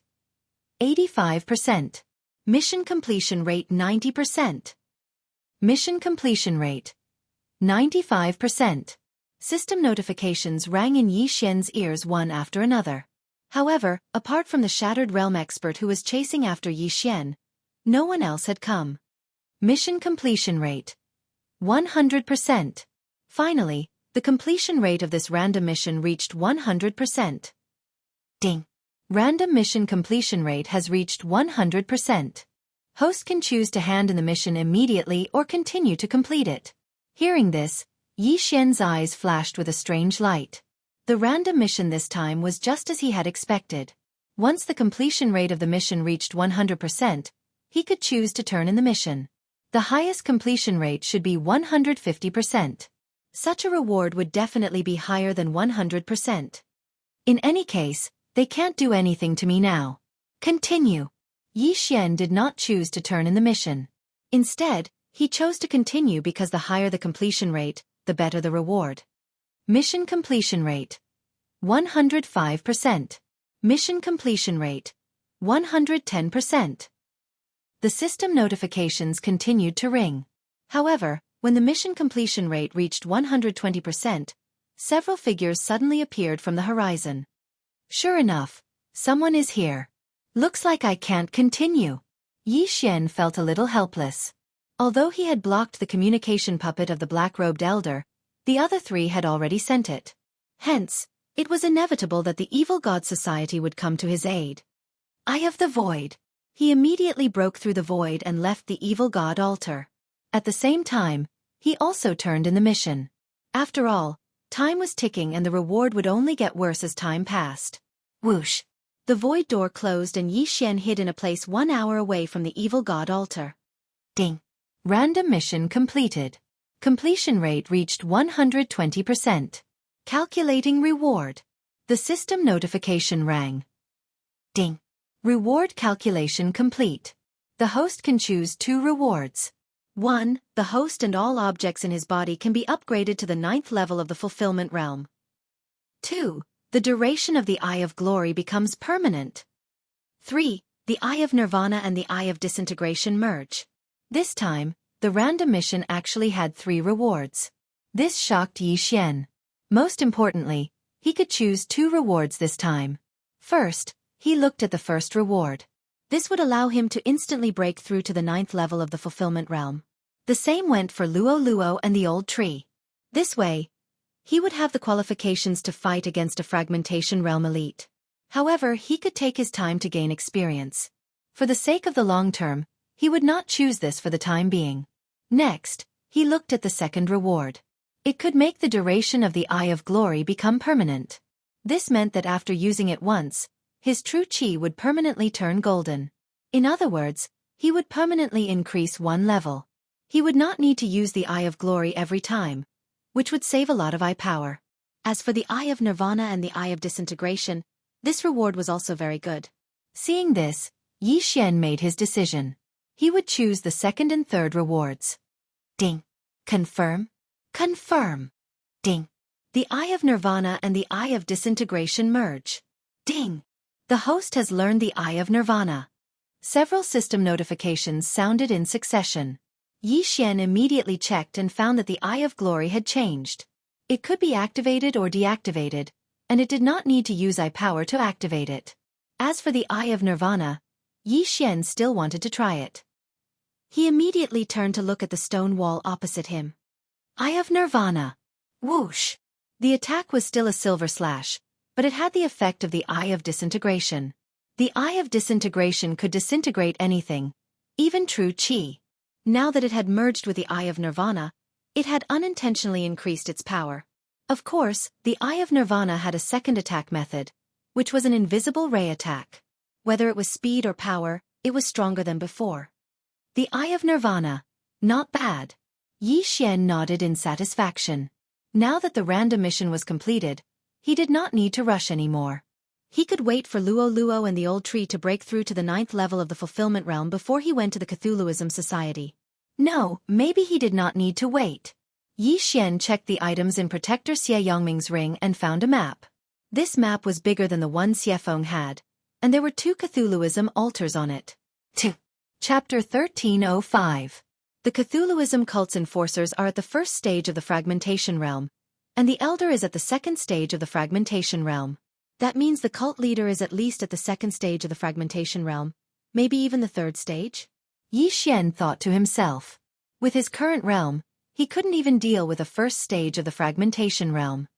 85%. Mission completion rate 90%. Mission completion rate 95%. System notifications rang in Yi Xian's ears one after another. However, apart from the Shattered Realm expert who was chasing after Yi Xian, no one else had come. Mission completion rate 100%. Finally, the completion rate of this random mission reached 100%. Ding! Random mission completion rate has reached 100%. Host can choose to hand in the mission immediately or continue to complete it. Hearing this, Yi Xian's eyes flashed with a strange light. The random mission this time was just as he had expected. Once the completion rate of the mission reached 100%, he could choose to turn in the mission. The highest completion rate should be 150%. Such a reward would definitely be higher than 100%. In any case, they can't do anything to me now. Continue. Yi Xian did not choose to turn in the mission. Instead, he chose to continue because the higher the completion rate, the better the reward. Mission completion rate 105%. Mission completion rate 110%. The system notifications continued to ring. However, when the mission completion rate reached 120%, several figures suddenly appeared from the horizon. Sure enough, someone is here. Looks like I can't continue. Yi Xian felt a little helpless. Although he had blocked the communication puppet of the black-robed elder, the other three had already sent it. Hence, it was inevitable that the Evil God Society would come to his aid. Eye of the Void. He immediately broke through the void and left the Evil God altar. At the same time, he also turned in the mission. After all, time was ticking and the reward would only get worse as time passed. Whoosh! The void door closed and Yi Xian hid in a place 1 hour away from the Evil God altar. Ding! Random mission completed. Completion rate reached 120%. Calculating reward. The system notification rang. Ding! Reward calculation complete. The host can choose 2 rewards. 1. The host and all objects in his body can be upgraded to the 9th level of the fulfillment realm. 2. The duration of the Eye of Glory becomes permanent. 3. The Eye of Nirvana and the Eye of Disintegration merge. This time, the random mission actually had 3 rewards. This shocked Yi Xian. Most importantly, he could choose 2 rewards this time. First, he looked at the first reward. This would allow him to instantly break through to the 9th level of the fulfillment realm. The same went for Luo Luo and the old tree. This way, he would have the qualifications to fight against a fragmentation realm elite. However, he could take his time to gain experience. For the sake of the long term, he would not choose this for the time being. Next, he looked at the second reward. It could make the duration of the Eye of Glory become permanent. This meant that after using it once, his true chi would permanently turn golden. In other words, he would permanently increase 1 level. He would not need to use the Eye of Glory every time, which would save a lot of eye power. As for the Eye of Nirvana and the Eye of Disintegration, this reward was also very good. Seeing this, Yi Xian made his decision. He would choose the second and third rewards. Ding! Confirm? Confirm! Ding! The Eye of Nirvana and the Eye of Disintegration merge. Ding! The host has learned the Eye of Nirvana. Several system notifications sounded in succession. Yi Xian immediately checked and found that the Eye of Glory had changed. It could be activated or deactivated, and it did not need to use eye power to activate it. As for the Eye of Nirvana, Yi Xian still wanted to try it. He immediately turned to look at the stone wall opposite him. Eye of Nirvana. Whoosh! The attack was still a silver slash, but it had the effect of the Eye of Disintegration. The Eye of Disintegration could disintegrate anything, even true chi. Now that it had merged with the Eye of Nirvana, it had unintentionally increased its power. Of course, the Eye of Nirvana had a second attack method, which was an invisible ray attack. Whether it was speed or power, it was stronger than before. The Eye of Nirvana. Not bad. Yi Xian nodded in satisfaction. Now that the random mission was completed, he did not need to rush anymore. He could wait for Luo Luo and the old tree to break through to the 9th level of the fulfillment realm before he went to the Cthulhuism Society. No, maybe he did not need to wait. Yi Xian checked the items in Protector Xie Yongming's ring and found a map. This map was bigger than the one Xiefeng had, and there were 2 Cthulhuism altars on it. 2. Chapter 1305. The Cthulhuism cult's enforcers are at the first stage of the fragmentation realm, and the elder is at the second stage of the fragmentation realm. That means the cult leader is at least at the second stage of the fragmentation realm, maybe even the third stage? Yi Xian thought to himself. With his current realm, he couldn't even deal with the first stage of the fragmentation realm.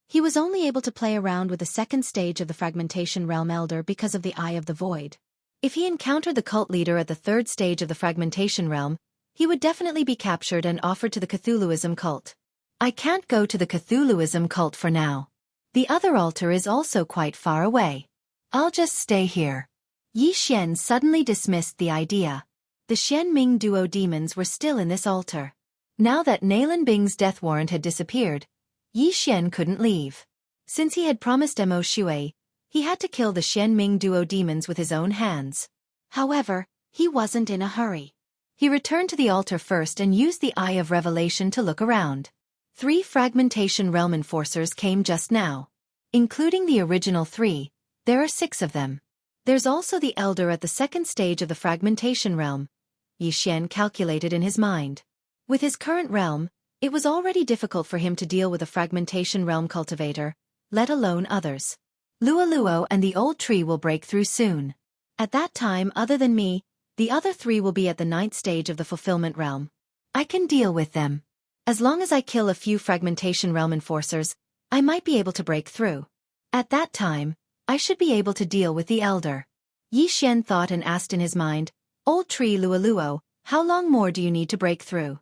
He was only able to play around with the second stage of the fragmentation realm elder because of the Eye of the Void. If he encountered the cult leader at the third stage of the fragmentation realm, he would definitely be captured and offered to the Cthulhuism cult. I can't go to the Cthulhuism cult for now. The other altar is also quite far away. I'll just stay here. Yi Xian suddenly dismissed the idea. The Xianming duo demons were still in this altar. Now that Nailan Bing's death warrant had disappeared, Yi Xian couldn't leave. Since he had promised Mo Shui, he had to kill the Xianming duo demons with his own hands. However, he wasn't in a hurry. He returned to the altar first and used the Eye of Revelation to look around. 3 fragmentation realm enforcers came just now. Including the original 3, there are 6 of them. There's also the elder at the second stage of the fragmentation realm, Yi Xian calculated in his mind. With his current realm, it was already difficult for him to deal with a fragmentation realm cultivator, let alone others. Luo Luo and the old tree will break through soon. At that time, other than me, the other 3 will be at the 9th stage of the fulfillment realm. I can deal with them. As long as I kill a few fragmentation realm enforcers, I might be able to break through. At that time, I should be able to deal with the elder. Yi Xian thought and asked in his mind, Old tree Luo Luo, how long more do you need to break through?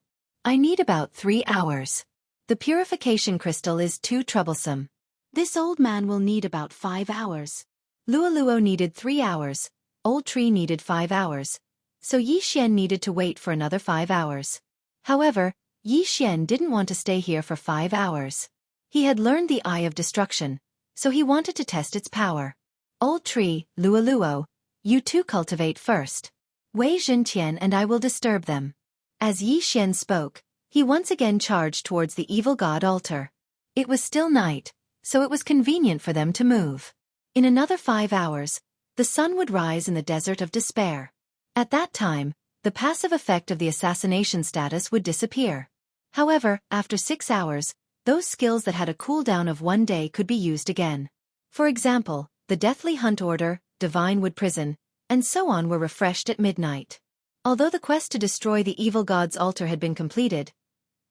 I need about 3 hours. The purification crystal is too troublesome. This old man will need about 5 hours. Luo Luo needed 3 hours, old tree needed 5 hours. So Yi Xian needed to wait for another 5 hours. However, Yi Xian didn't want to stay here for 5 hours. He had learned the Eye of Destruction, so he wanted to test its power. Old tree, Luo Luo, you two cultivate first. Wei Zhentian and I will disturb them. As Yi Xian spoke, he once again charged towards the evil god altar. It was still night, so it was convenient for them to move. In another 5 hours, the sun would rise in the desert of despair. At that time, the passive effect of the assassination status would disappear. However, after 6 hours, those skills that had a cooldown of 1 day could be used again. For example, the Deathly Hunt Order, Divine Wood Prison, and so on were refreshed at midnight. Although the quest to destroy the evil god's altar had been completed,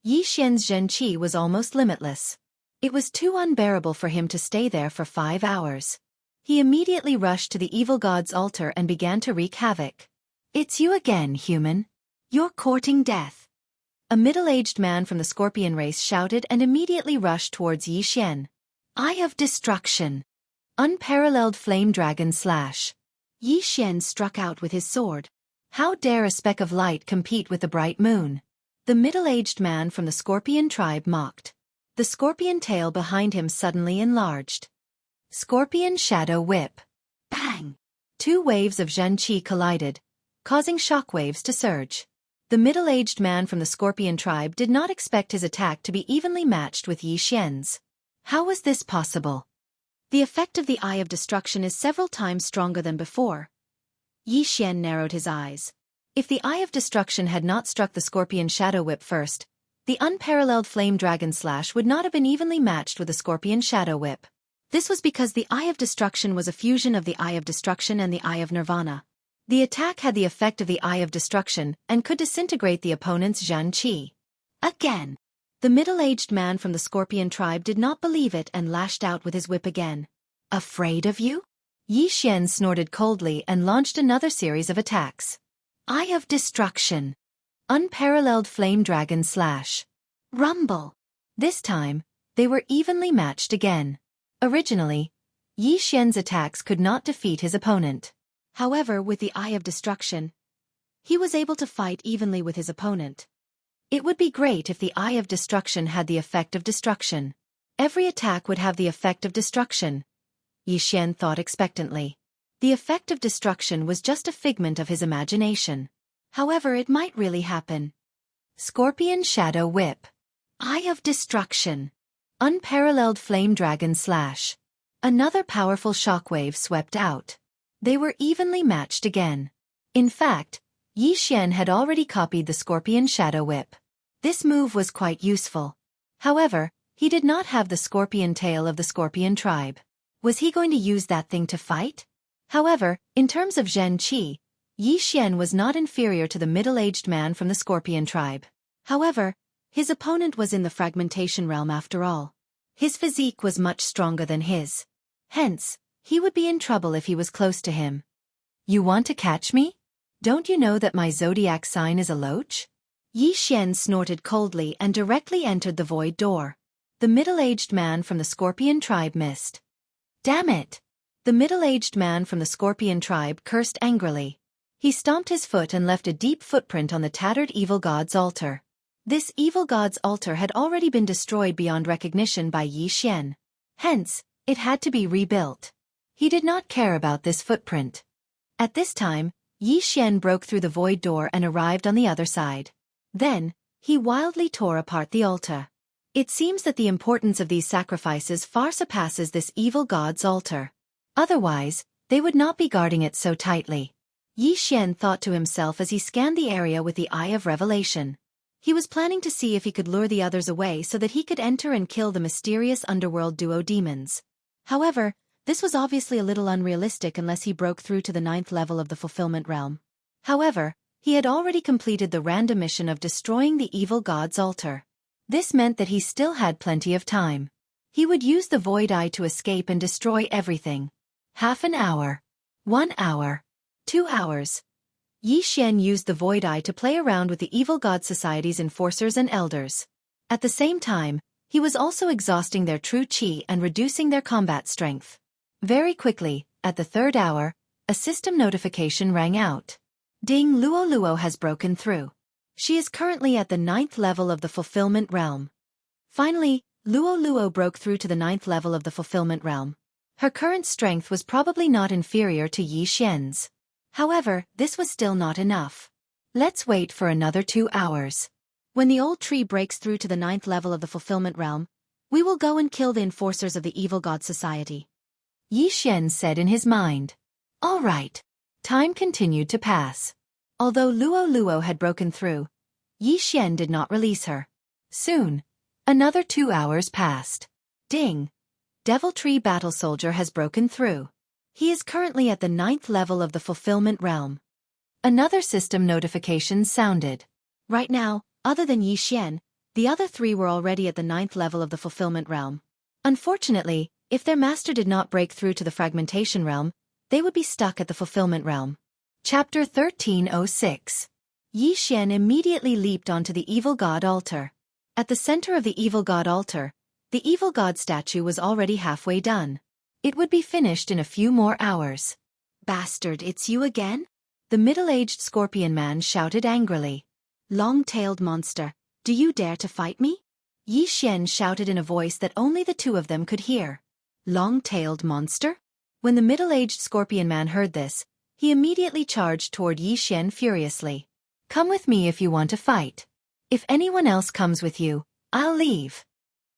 Yi Xian's Zhen Qi was almost limitless. It was too unbearable for him to stay there for 5 hours. He immediately rushed to the evil god's altar and began to wreak havoc. It's you again, human. You're courting death. A middle-aged man from the scorpion race shouted and immediately rushed towards Yi Xian. Eye of Destruction. Unparalleled Flame Dragon Slash. Yi Xian struck out with his sword. How dare a speck of light compete with the bright moon? The middle-aged man from the scorpion tribe mocked. The scorpion tail behind him suddenly enlarged. Scorpion Shadow Whip. Bang! 2 waves of Zhen Qi collided, causing shockwaves to surge. The middle-aged man from the scorpion tribe did not expect his attack to be evenly matched with Yi Xian's. How was this possible? The effect of the Eye of Destruction is several times stronger than before. Yi Xian narrowed his eyes. If the Eye of Destruction had not struck the scorpion Shadow Whip first, the unparalleled Flame Dragon Slash would not have been evenly matched with the scorpion Shadow Whip. This was because the Eye of Destruction was a fusion of the Eye of Destruction and the Eye of Nirvana. The attack had the effect of the Eye of Destruction and could disintegrate the opponent's Zhen Qi. Again. The middle-aged man from the scorpion tribe did not believe it and lashed out with his whip again. Afraid of you? Yi Xian snorted coldly and launched another series of attacks. Eye of Destruction. Unparalleled Flame Dragon Slash. Rumble. This time, They were evenly matched again. Originally, Yi Xian's attacks could not defeat his opponent. However, with the Eye of Destruction, he was able to fight evenly with his opponent. It would be great if the Eye of Destruction had the effect of destruction. Every attack would have the effect of destruction, Yi Xian thought expectantly. The effect of destruction was just a figment of his imagination. However, it might really happen. Scorpion Shadow Whip. Eye of Destruction. Unparalleled Flame Dragon Slash. Another powerful shockwave swept out. They were evenly matched again. In fact, Yi Xian had already copied the Scorpion Shadow Whip. This move was quite useful. However, he did not have the scorpion tail of the scorpion tribe. Was he going to use that thing to fight? However, in terms of Zhen Qi, Yi Xian was not inferior to the middle-aged man from the scorpion tribe. However, his opponent was in the fragmentation realm after all. His physique was much stronger than his. Hence, he would be in trouble if he was close to him. You want to catch me? Don't you know that my zodiac sign is a loach? Yi Xian snorted coldly and directly entered the void door. The middle-aged man from the scorpion tribe missed. Damn it! The middle-aged man from the scorpion tribe cursed angrily. He stomped his foot and left a deep footprint on the tattered evil god's altar. This evil god's altar had already been destroyed beyond recognition by Yi Xian. Hence, it had to be rebuilt. He did not care about this footprint. At this time, Yi Xian broke through the void door and arrived on the other side. Then, he wildly tore apart the altar. It seems that the importance of these sacrifices far surpasses this evil god's altar. Otherwise, they would not be guarding it so tightly. Yi Xian thought to himself as he scanned the area with the Eye of Revelation. He was planning to see if he could lure the others away so that he could enter and kill the mysterious underworld duo demons. However, this was obviously a little unrealistic unless he broke through to the 9th level of the fulfillment realm. However, he had already completed the random mission of destroying the evil god's altar. This meant that he still had plenty of time. He would use the Void Eye to escape and destroy everything. Half an hour. 1 hour. 2 hours. Yi Xian used the Void Eye to play around with the Evil God Society's enforcers and elders. At the same time, he was also exhausting their true qi and reducing their combat strength. Very quickly, at the 3rd hour, a system notification rang out. Ding, Luo Luo has broken through. She is currently at the 9th level of the fulfillment realm. Finally, Luo Luo broke through to the 9th level of the fulfillment realm. Her current strength was probably not inferior to Yi Xian's. However, this was still not enough. Let's wait for another 2 hours. When the old tree breaks through to the 9th level of the fulfillment realm, we will go and kill the enforcers of the Evil God Society. Yi Xian said in his mind. All right. Time continued to pass. Although Luo Luo had broken through, Yi Xian did not release her. Soon, another 2 hours passed. Ding! Devil Tree Battle Soldier has broken through. He is currently at the 9th level of the fulfillment realm. Another system notification sounded. Right now, other than Yi Xian, the other 3 were already at the 9th level of the fulfillment realm. Unfortunately, if their master did not break through to the fragmentation realm, they would be stuck at the fulfillment realm. Chapter 1306. Yi Xian immediately leaped onto the evil god altar. At the center of the evil god altar, the evil god statue was already halfway done. It would be finished in a few more hours. Bastard, it's you again? The middle-aged scorpion man shouted angrily. Long-tailed monster, do you dare to fight me? Yi Xian shouted in a voice that only the 2 of them could hear. Long-tailed monster? When the middle-aged scorpion man heard this, he immediately charged toward Yi Xian furiously. Come with me if you want to fight. If anyone else comes with you, I'll leave.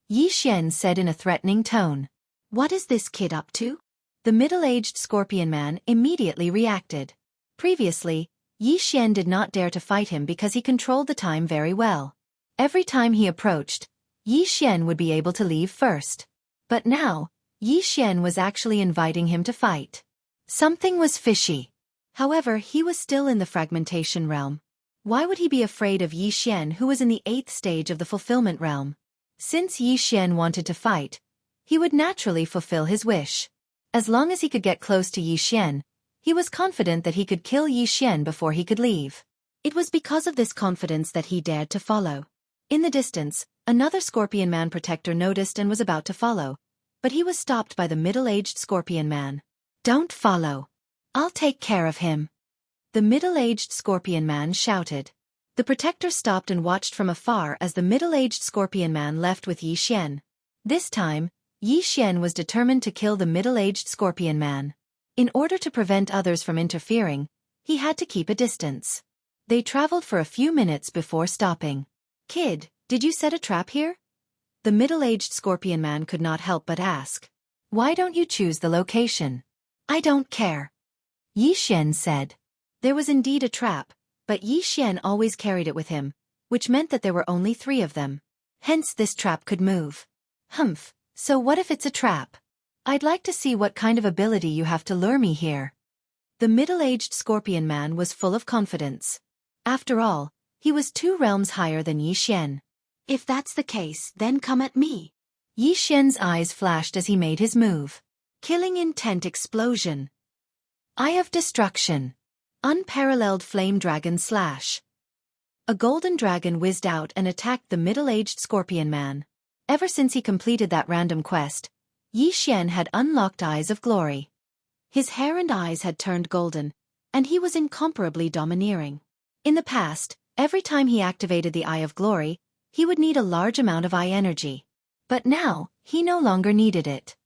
Yi Xian said in a threatening tone. What is this kid up to? The middle-aged scorpion man immediately reacted. Previously, Yi Xian did not dare to fight him because he controlled the time very well. Every time he approached, Yi Xian would be able to leave first. But now, Yi Xian was actually inviting him to fight. Something was fishy. However, he was still in the fragmentation realm. Why would he be afraid of Yi Xian, who was in the 8th stage of the fulfillment realm? Since Yi Xian wanted to fight, he would naturally fulfill his wish. As long as he could get close to Yi Xian, he was confident that he could kill Yi Xian before he could leave. It was because of this confidence that he dared to follow. In the distance, Another Scorpion Man protector noticed and was about to follow, but he was stopped by the middle-aged Scorpion Man. "Don't follow. I'll take care of him," the middle-aged Scorpion Man shouted. The protector stopped and watched from afar as the middle-aged Scorpion Man left with Yi Xian. This time, Yi Xian was determined to kill the middle-aged Scorpion Man. In order to prevent others from interfering, he had to keep a distance. They traveled for a few minutes before stopping. "Kid, did you set a trap here?" The middle-aged Scorpion Man could not help but ask. "Why don't you choose the location?" "I don't care," Yi Xian said. There was indeed a trap, but Yi Xian always carried it with him, which meant that there were only 3 of them. Hence this trap could move. "Humph, so what if it's a trap? I'd like to see what kind of ability you have to lure me here." The middle-aged Scorpion Man was full of confidence. After all, he was 2 realms higher than Yi Xian. "If that's the case, then come at me." Yi Xian's eyes flashed as he made his move. Killing intent explosion. Eye of destruction. Unparalleled flame dragon slash. A golden dragon whizzed out and attacked the middle-aged Scorpion Man. Ever since he completed that random quest, Yi Xian had unlocked Eyes of Glory. His hair and eyes had turned golden, and he was incomparably domineering. In the past, every time he activated the Eye of Glory, he would need a large amount of eye energy. But now, he no longer needed it.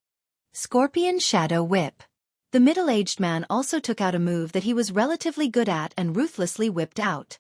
Scorpion Shadow Whip. The middle-aged man also took out a move that he was relatively good at and ruthlessly whipped out.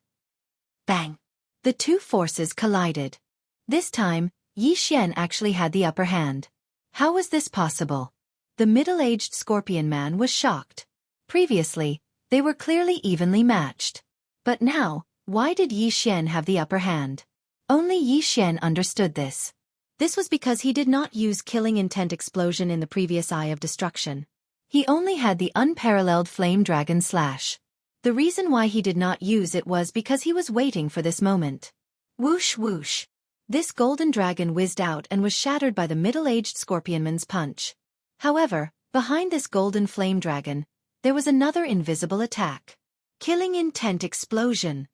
Bang! The 2 forces collided. This time, Yi Xian actually had the upper hand. How was this possible? The middle-aged Scorpion Man was shocked. Previously, they were clearly evenly matched. But now, why did Yi Xian have the upper hand? Only Yi Xian understood this. This was because he did not use Killing Intent Explosion in the previous Eye of Destruction. He only had the unparalleled Flame Dragon Slash. The reason why he did not use it was because he was waiting for this moment. Whoosh whoosh. This golden dragon whizzed out and was shattered by the middle-aged Scorpionman's punch. However, behind this golden flame dragon, there was another invisible attack. Killing Intent Explosion.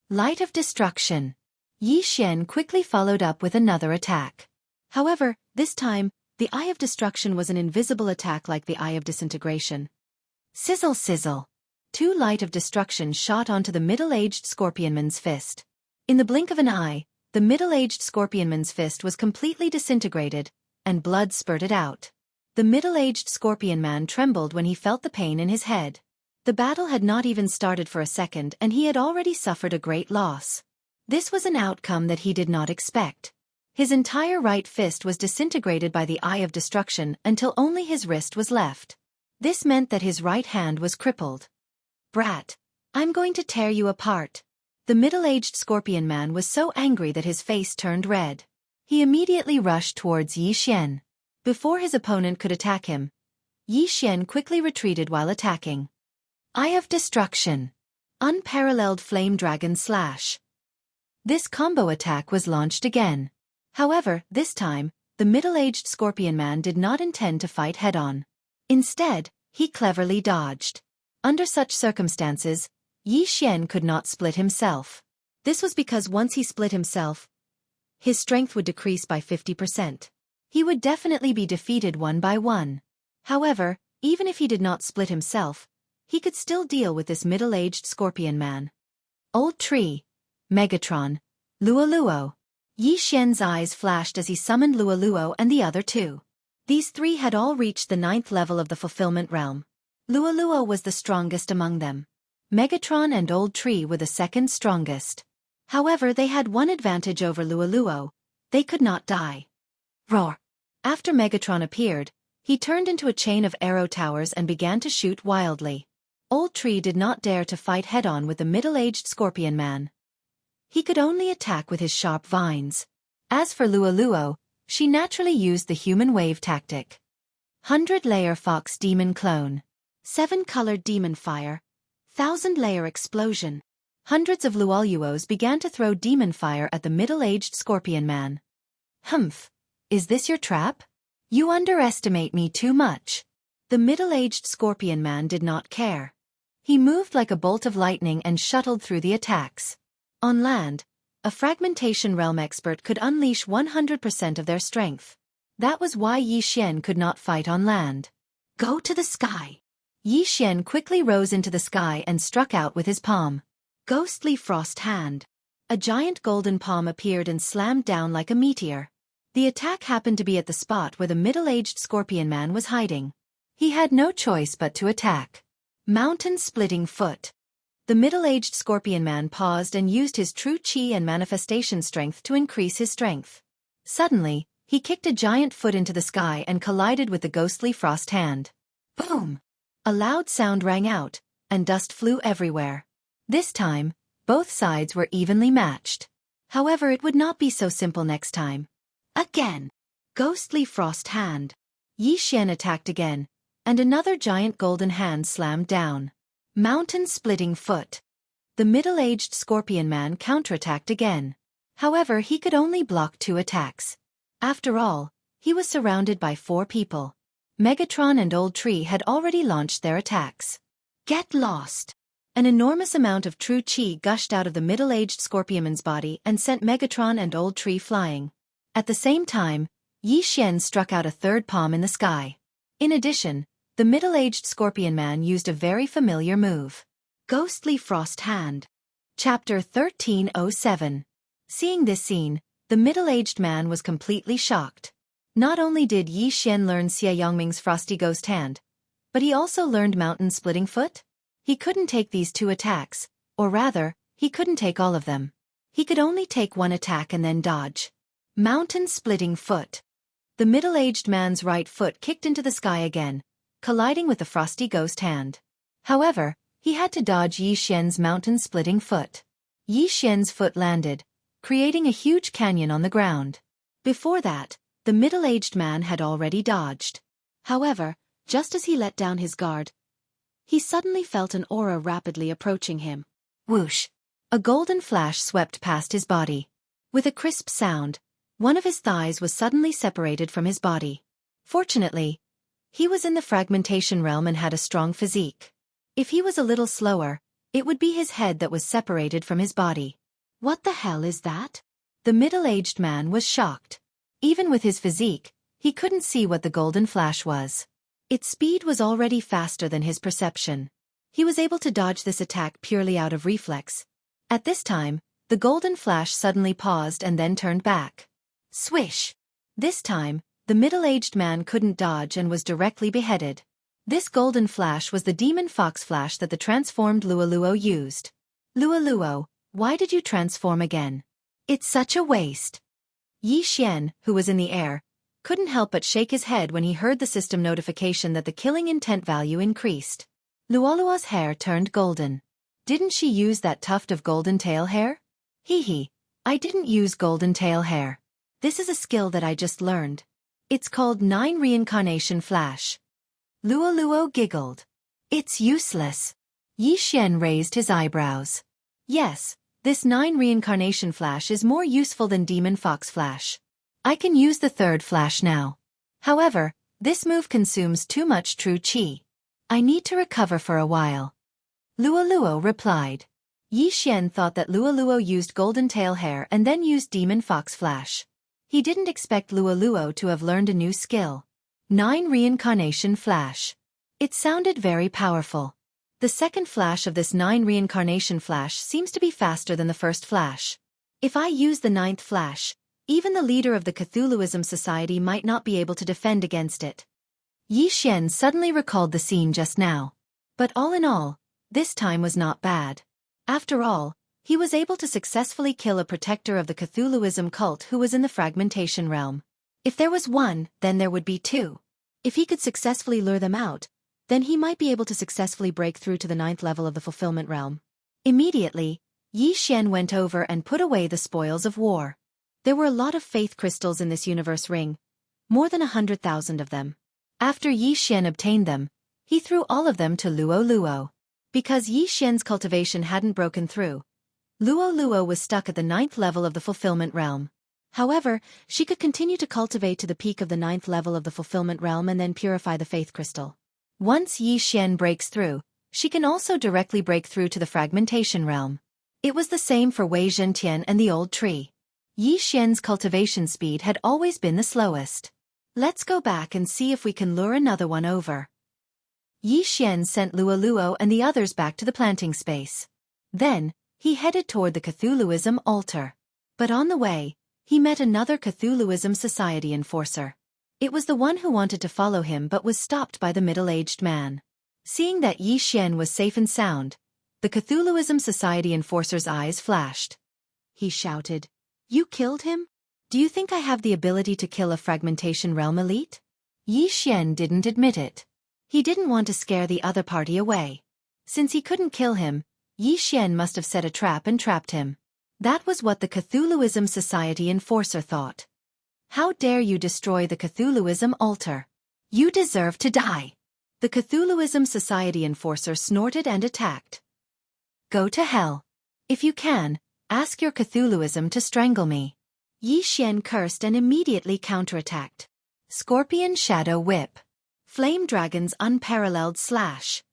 Light of Destruction. Yi Xian quickly followed up with another attack. However, this time, the Eye of Destruction was an invisible attack like the Eye of Disintegration. Sizzle sizzle. 2 Light of Destruction shot onto the middle-aged Scorpionman's fist. In the blink of an eye, the middle-aged Scorpionman's fist was completely disintegrated, and blood spurted out. The middle-aged Scorpion Man trembled when he felt the pain in his head. The battle had not even started for a second and he had already suffered a great loss. This was an outcome that he did not expect. His entire right fist was disintegrated by the Eye of Destruction until only his wrist was left. This meant that his right hand was crippled. "Brat, I'm going to tear you apart." The middle-aged Scorpion Man was so angry that his face turned red. He immediately rushed towards Yi Xian. Before his opponent could attack him, Yi Xian quickly retreated while attacking. Eye of Destruction. Unparalleled Flame Dragon Slash. This combo attack was launched again. However, this time, the middle-aged Scorpion Man did not intend to fight head-on. Instead, he cleverly dodged. Under such circumstances, Yi Xian could not split himself. This was because once he split himself, his strength would decrease by 50%. He would definitely be defeated one by one. However, even if he did not split himself, he could still deal with this middle-aged Scorpion Man. Old Tree, Megatron, Luoluo. Yi Xian's eyes flashed as he summoned Luoluo and the other 2. These 3 had all reached the 9th level of the Fulfillment Realm. Luoluo was the strongest among them. Megatron and Old Tree were the second strongest. However, they had one advantage over Luoluo: they could not die. Roar! After Megatron appeared, he turned into a chain of arrow towers and began to shoot wildly. Old Tree did not dare to fight head-on with the middle-aged Scorpion Man. He could only attack with his sharp vines. As for Luoluo, she naturally used the human wave tactic. 100-layer Fox Demon Clone. 7-colored Demon Fire. 1,000-layer Explosion. Hundreds of Luoluos began to throw demon fire at the middle-aged Scorpion Man. Humph! Is this your trap? You underestimate me too much. The middle-aged Scorpion Man did not care. He moved like a bolt of lightning and shuttled through the attacks. On land, A fragmentation realm expert could unleash 100% of their strength. That was why Yi Xian could not fight on land. Go to the sky. Yi Xian quickly rose into the sky and struck out with his palm. Ghostly frost hand. A giant golden palm appeared and slammed down like a meteor. The attack happened to be at the spot where the middle-aged scorpion man was hiding. He had no choice but to attack. Mountain-splitting foot. The middle-aged scorpion man paused and used his true chi and manifestation strength to increase his strength. Suddenly, he kicked a giant foot into the sky and collided with the ghostly frost hand. Boom! A loud sound rang out, and dust flew everywhere. This time, both sides were evenly matched. However, it would not be so simple next time. Again! Ghostly frost hand. Yi Xian attacked again, and another giant golden hand slammed down. Mountain-splitting foot. The middle-aged scorpion man counterattacked again. However, he could only block 2 attacks. After all, he was surrounded by 4 people. Megatron and Old Tree had already launched their attacks. Get lost! An enormous amount of true chi gushed out of the middle-aged scorpionman's body and sent Megatron and Old Tree flying. At the same time, Yi Xian struck out a 3rd palm in the sky. In addition, the middle-aged scorpion man used a very familiar move. Ghostly frost hand. Chapter 1307. Seeing this scene, the middle-aged man was completely shocked. Not only did Yi Xian learn Xia Yongming's frosty ghost hand, but he also learned mountain-splitting foot? He couldn't take these 2 attacks, or rather, he couldn't take all of them. He could only take 1 attack and then dodge. Mountain-splitting foot. The middle-aged man's right foot kicked into the sky again, colliding with the frosty ghost hand. However, he had to dodge Yi Xian's mountain-splitting foot. Yi Xian's foot landed, creating a huge canyon on the ground. Before that, the middle-aged man had already dodged. However, just as he let down his guard, he suddenly felt an aura rapidly approaching him. Whoosh! A golden flash swept past his body. With a crisp sound, one of his thighs was suddenly separated from his body. Fortunately, he was in the fragmentation realm and had a strong physique. If he was a little slower, it would be his head that was separated from his body. What the hell is that? The middle-aged man was shocked. Even with his physique, he couldn't see what the golden flash was. Its speed was already faster than his perception. He was able to dodge this attack purely out of reflex. At this time, the golden flash suddenly paused and then turned back. Swish! This time, the middle-aged man couldn't dodge and was directly beheaded. This golden flash was the demon fox flash that the transformed Luo used. Luo, why did you transform again? It's such a waste. Yi Xian, who was in the air, couldn't help but shake his head when he heard the system notification that the killing intent value increased. Luoluo's hair turned golden. Didn't she use that tuft of golden tail hair? Hee, I didn't use golden tail hair. This is a skill that I just learned. It's called 9 Reincarnation Flash. Luo giggled. It's useless. Yi Xian raised his eyebrows. Yes, this 9 Reincarnation Flash is more useful than Demon Fox Flash. I can use the 3rd flash now. However, this move consumes too much true chi. I need to recover for a while. Luo replied. Yi Xian thought that Luo used golden tail hair and then used Demon Fox Flash. He didn't expect Luo to have learned a new skill. 9 Reincarnation Flash. It sounded very powerful. The 2nd flash of this 9 Reincarnation Flash seems to be faster than the 1st flash. If I use the 9th flash, even the leader of the Cthulhuism Society might not be able to defend against it. Yi Xian suddenly recalled the scene just now. But all in all, this time was not bad. After all, he was able to successfully kill a protector of the Cthulhuism cult who was in the fragmentation realm. If there was one, then there would be 2. If he could successfully lure them out, then he might be able to successfully break through to the 9th level of the fulfillment realm. Immediately, Yi Xian went over and put away the spoils of war. There were a lot of faith crystals in this universe ring, more than 100,000 of them. After Yi Xian obtained them, he threw all of them to Luo. Because Yi Xian's cultivation hadn't broken through, Luo was stuck at the 9th level of the fulfillment realm. However, she could continue to cultivate to the peak of the 9th level of the fulfillment realm and then purify the faith crystal. Once Yi Xian breaks through, she can also directly break through to the fragmentation realm. It was the same for Wei Zhentian and the old tree. Yi Xian's cultivation speed had always been the slowest. Let's go back and see if we can lure another one over. Yi Xian sent Luo and the others back to the planting space. Then, he headed toward the Cthulhuism altar. But on the way, he met another Cthulhuism Society enforcer. It was the one who wanted to follow him but was stopped by the middle-aged man. Seeing that Yi Xian was safe and sound, the Cthulhuism Society enforcer's eyes flashed. He shouted, "You killed him? Do you think I have the ability to kill a fragmentation realm elite?" Yi Xian didn't admit it. He didn't want to scare the other party away. Since he couldn't kill him, Yi Xian must have set a trap and trapped him. That was what the Cthulhuism Society enforcer thought. "How dare you destroy the Cthulhuism altar? You deserve to die." The Cthulhuism Society enforcer snorted and attacked. "Go to hell. If you can, ask your Cthulhuism to strangle me." Yi Xian cursed and immediately counterattacked. Scorpion Shadow Whip. Flame Dragon's unparalleled slash.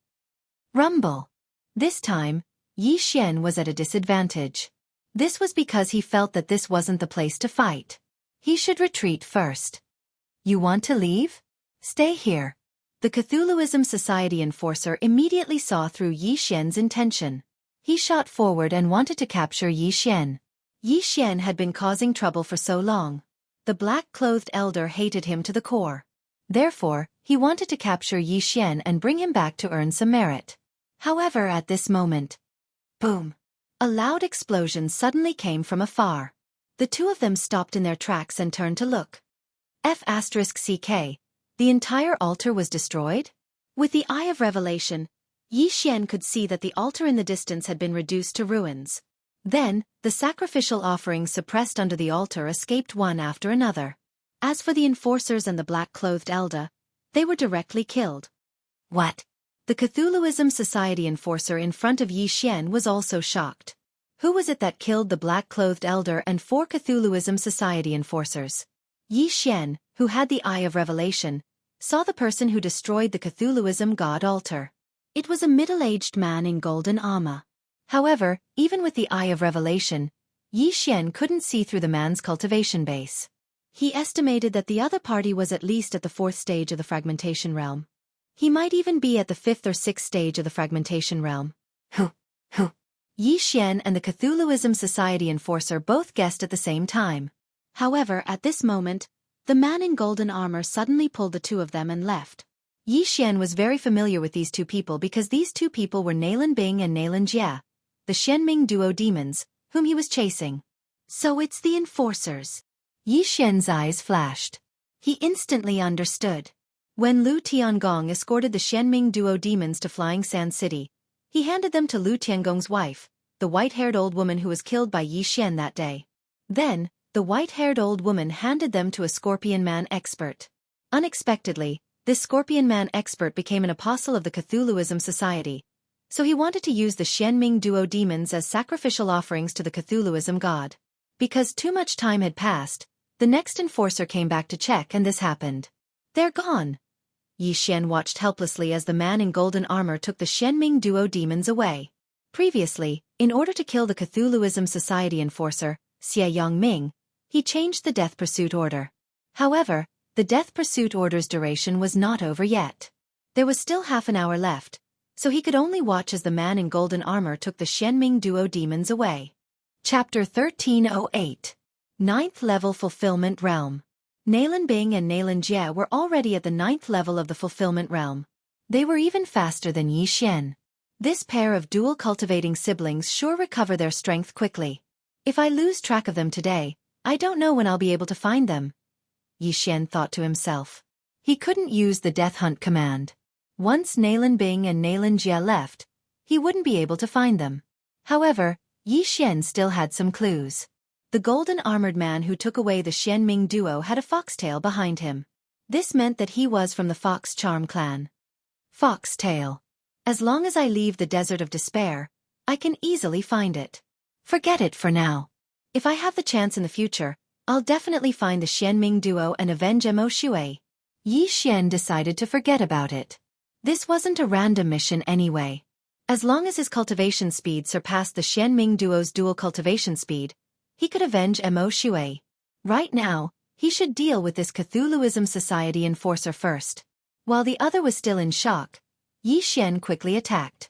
Rumble. This time, Yi Xian was at a disadvantage. This was because he felt that this wasn't the place to fight. He should retreat first. "You want to leave? Stay here." The Cthulhuism Society enforcer immediately saw through Yi Xian's intention. He shot forward and wanted to capture Yi Xian. Yi Xian had been causing trouble for so long. The black-clothed elder hated him to the core. Therefore, he wanted to capture Yi Xian and bring him back to earn some merit. However, at this moment, boom! A loud explosion suddenly came from afar. The two of them stopped in their tracks and turned to look. F***CK, the entire altar was destroyed? With the Eye of Revelation, Yi Xian could see that the altar in the distance had been reduced to ruins. Then, the sacrificial offerings suppressed under the altar escaped one after another. As for the enforcers and the black-clothed elder, they were directly killed. What? The Cthulhuism Society enforcer in front of Yi Xian was also shocked. Who was it that killed the black-clothed elder and 4 Cthulhuism Society enforcers? Yi Xian, who had the Eye of Revelation, saw the person who destroyed the Cthulhuism god altar. It was a middle-aged man in golden armor. However, even with the Eye of Revelation, Yi Xian couldn't see through the man's cultivation base. He estimated that the other party was at least at the 4th stage of the fragmentation realm. He might even be at the 5th or 6th stage of the fragmentation realm. Yi Xian and the Cthulhuism Society enforcer both guessed at the same time. However, at this moment, the man in golden armor suddenly pulled the two of them and left. Yi Xian was very familiar with these two people because these two people were Nalan Bing and Nalan Jia, the Xianming duo demons, whom he was chasing. So it's the enforcers. Yi Xian's eyes flashed. He instantly understood. When Lu Tiangong escorted the Xianming duo demons to Flying Sand City, he handed them to Lu Tiangong's wife, the white-haired old woman who was killed by Yi Xian that day. Then, the white-haired old woman handed them to a Scorpion Man expert. Unexpectedly, this Scorpion Man expert became an apostle of the Cthulhuism Society, so he wanted to use the Xianming duo demons as sacrificial offerings to the Cthulhuism god. Because too much time had passed, the next enforcer came back to check and this happened. "They're gone." Yi Xian watched helplessly as the man in golden armor took the Xianming duo demons away. Previously, in order to kill the Cthulhuism Society enforcer, Xie Yongming, he changed the death pursuit order. However, the death pursuit order's duration was not over yet. There was still half an hour left, so he could only watch as the man in golden armor took the Xianming duo demons away. Chapter 1308. 9th Level Fulfillment Realm. Nalan Bing and Nalan Jie were already at the 9th level of the Fulfillment Realm. They were even faster than Yi Xian. This pair of dual cultivating siblings sure recover their strength quickly. If I lose track of them today, I don't know when I'll be able to find them. Yi Xian thought to himself. He couldn't use the Death Hunt command. Once Nalan Bing and Nalan Jie left, he wouldn't be able to find them. However, Yi Xian still had some clues. The golden-armored man who took away the Xianming duo had a foxtail behind him. This meant that he was from the Fox Charm clan. Foxtail. As long as I leave the Desert of Despair, I can easily find it. Forget it for now. If I have the chance in the future, I'll definitely find the Xianming duo and avenge Mo Shui. Yi Xian decided to forget about it. This wasn't a random mission anyway. As long as his cultivation speed surpassed the Xianming duo's dual cultivation speed, he could avenge Mo Shui. Right now, he should deal with this Cthulhuism Society enforcer first. While the other was still in shock, Yi Xian quickly attacked.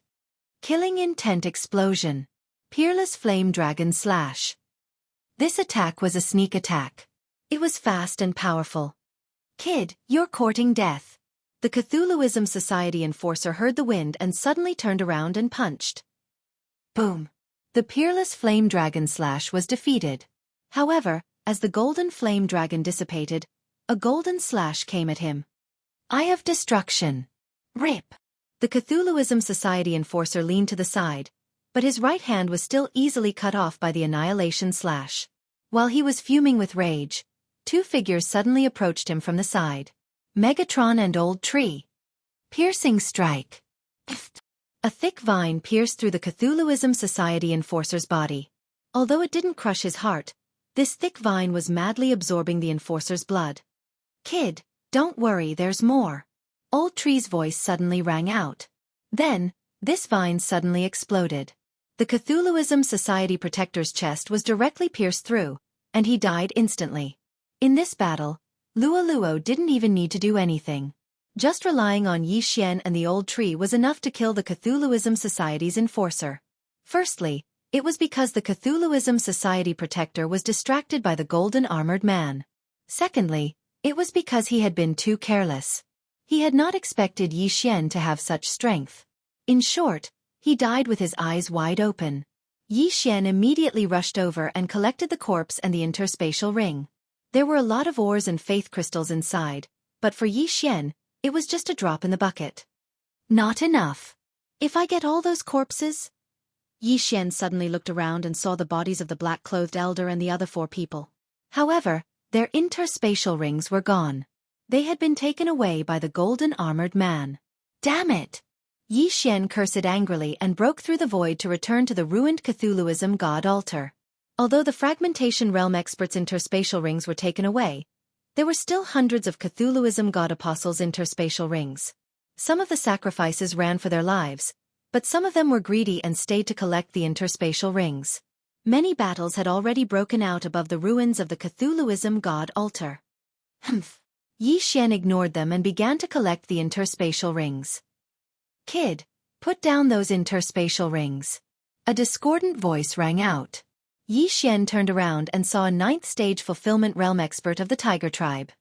Killing Intent Explosion. Peerless Flame Dragon Slash. This attack was a sneak attack. It was fast and powerful. Kid, you're courting death. The Cthulhuism Society enforcer heard the wind and suddenly turned around and punched. Boom. The Peerless Flame Dragon Slash was defeated. However, as the golden flame dragon dissipated, a golden slash came at him. Eye of Destruction. Rip. The Cthulhuism Society enforcer leaned to the side, but his right hand was still easily cut off by the annihilation slash. While he was fuming with rage, two figures suddenly approached him from the side. Megatron and Old Tree. Piercing Strike. A thick vine pierced through the Cthulhuism Society enforcer's body. Although it didn't crush his heart, this thick vine was madly absorbing the enforcer's blood. Kid, don't worry, there's more. Old Tree's voice suddenly rang out. Then, this vine suddenly exploded. The Cthulhuism Society protector's chest was directly pierced through, and he died instantly. In this battle, Luo didn't even need to do anything. Just relying on Yi Xian and the Old Tree was enough to kill the Cthulhuism Society's enforcer. Firstly, it was because the Cthulhuism Society protector was distracted by the golden armored man. Secondly, it was because he had been too careless. He had not expected Yi Xian to have such strength. In short, he died with his eyes wide open. Yi Xian immediately rushed over and collected the corpse and the interspatial ring. There were a lot of ores and faith crystals inside, but for Yi Xian, it was just a drop in the bucket. Not enough. If I get all those corpses? Yi Xian suddenly looked around and saw the bodies of the black-clothed elder and the other 4 people. However, their interspatial rings were gone. They had been taken away by the golden armored man. Damn it! Yi Xian cursed angrily and broke through the void to return to the ruined Cthulhuism god altar. Although the fragmentation realm experts' interspatial rings were taken away, there were still hundreds of Cthulhuism god apostles' interspatial rings. Some of the sacrifices ran for their lives, but some of them were greedy and stayed to collect the interspatial rings. Many battles had already broken out above the ruins of the Cthulhuism god altar. Yi Xian ignored them and began to collect the interspatial rings. Kid, put down those interspatial rings. A discordant voice rang out. Yi Xian turned around and saw a 9th stage fulfillment realm expert of the tiger tribe.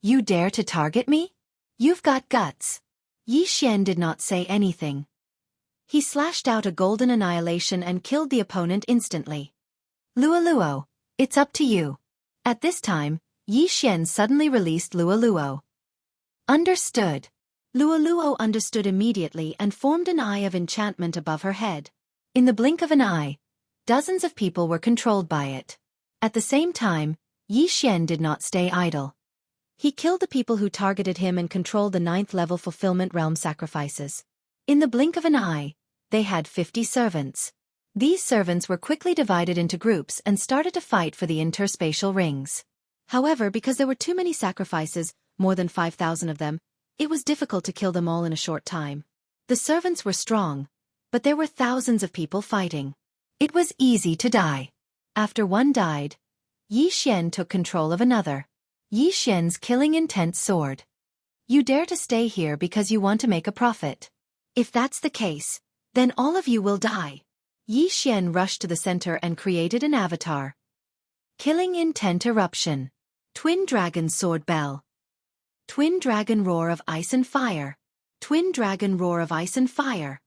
You dare to target me? You've got guts. Yi Xian did not say anything. He slashed out a golden annihilation and killed the opponent instantly. Luo, it's up to you. At this time, Yi Xian suddenly released Luo. Understood. Luo understood immediately and formed an eye of enchantment above her head. In the blink of an eye, dozens of people were controlled by it. At the same time, Yi Xian did not stay idle. He killed the people who targeted him and controlled the 9th level fulfillment realm sacrifices. In the blink of an eye, they had 50 servants. These servants were quickly divided into groups and started to fight for the interspatial rings. However, because there were too many sacrifices, more than 5,000 of them, it was difficult to kill them all in a short time. The servants were strong, but there were thousands of people fighting. It was easy to die. After one died, Yi Xian took control of another. Yi Xian's killing intent sword. You dare to stay here because you want to make a profit. If that's the case, then all of you will die. Yi Xian rushed to the center and created an avatar. Killing intent eruption. Twin dragon sword bell. Twin dragon roar of ice and fire. Twin dragon roar of ice and fire.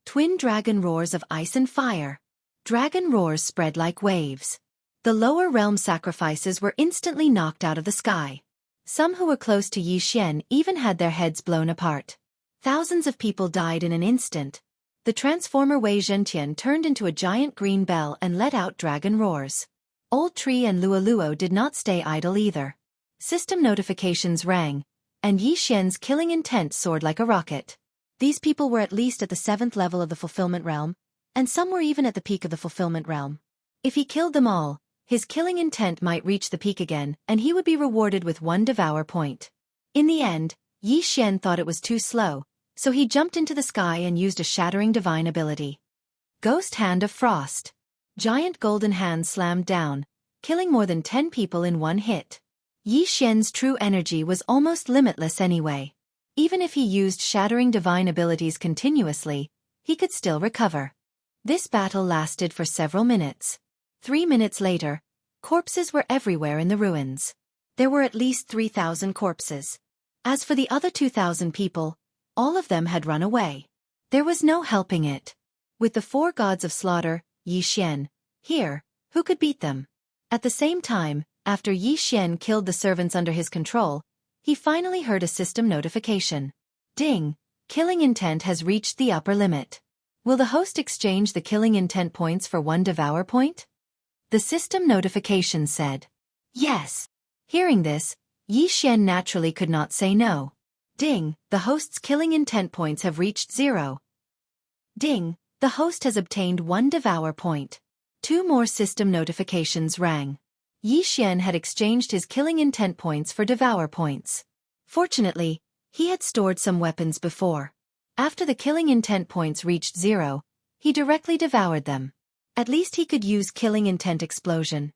Twin dragon roars of ice and fire. Dragon roars spread like waves. The lower realm sacrifices were instantly knocked out of the sky. Some who were close to Yi Xian even had their heads blown apart. Thousands of people died in an instant. The transformer Wei Zhentian turned into a giant green bell and let out dragon roars. Old Tree and Luo did not stay idle either. System notifications rang, and Yi Xian's killing intent soared like a rocket. These people were at least at the 7th level of the fulfillment realm, and some were even at the peak of the fulfillment realm. If he killed them all, his killing intent might reach the peak again, and he would be rewarded with 1 devour point. In the end, Yi Xian thought it was too slow, so he jumped into the sky and used a shattering divine ability. Ghost Hand of Frost. Giant golden hand slammed down, killing more than 10 people in one hit. Yi Xian's true energy was almost limitless anyway. Even if he used shattering divine abilities continuously, he could still recover. This battle lasted for several minutes. 3 minutes later, corpses were everywhere in the ruins. There were at least 3,000 corpses. As for the other 2,000 people, all of them had run away. There was no helping it. With the 4 gods of slaughter, Yi Xian, here, who could beat them? At the same time, after Yi Xian killed the servants under his control, he finally heard a system notification. Ding! Killing intent has reached the upper limit. Will the host exchange the killing intent points for 1 devour point? The system notification said. Yes. Hearing this, Yi Xian naturally could not say no. Ding! The host's killing intent points have reached 0. Ding! The host has obtained 1 devour point. 2 more system notifications rang. Yi Xian had exchanged his killing intent points for devour points. Fortunately, he had stored some weapons before. After the killing intent points reached 0, he directly devoured them. At least he could use killing intent explosion.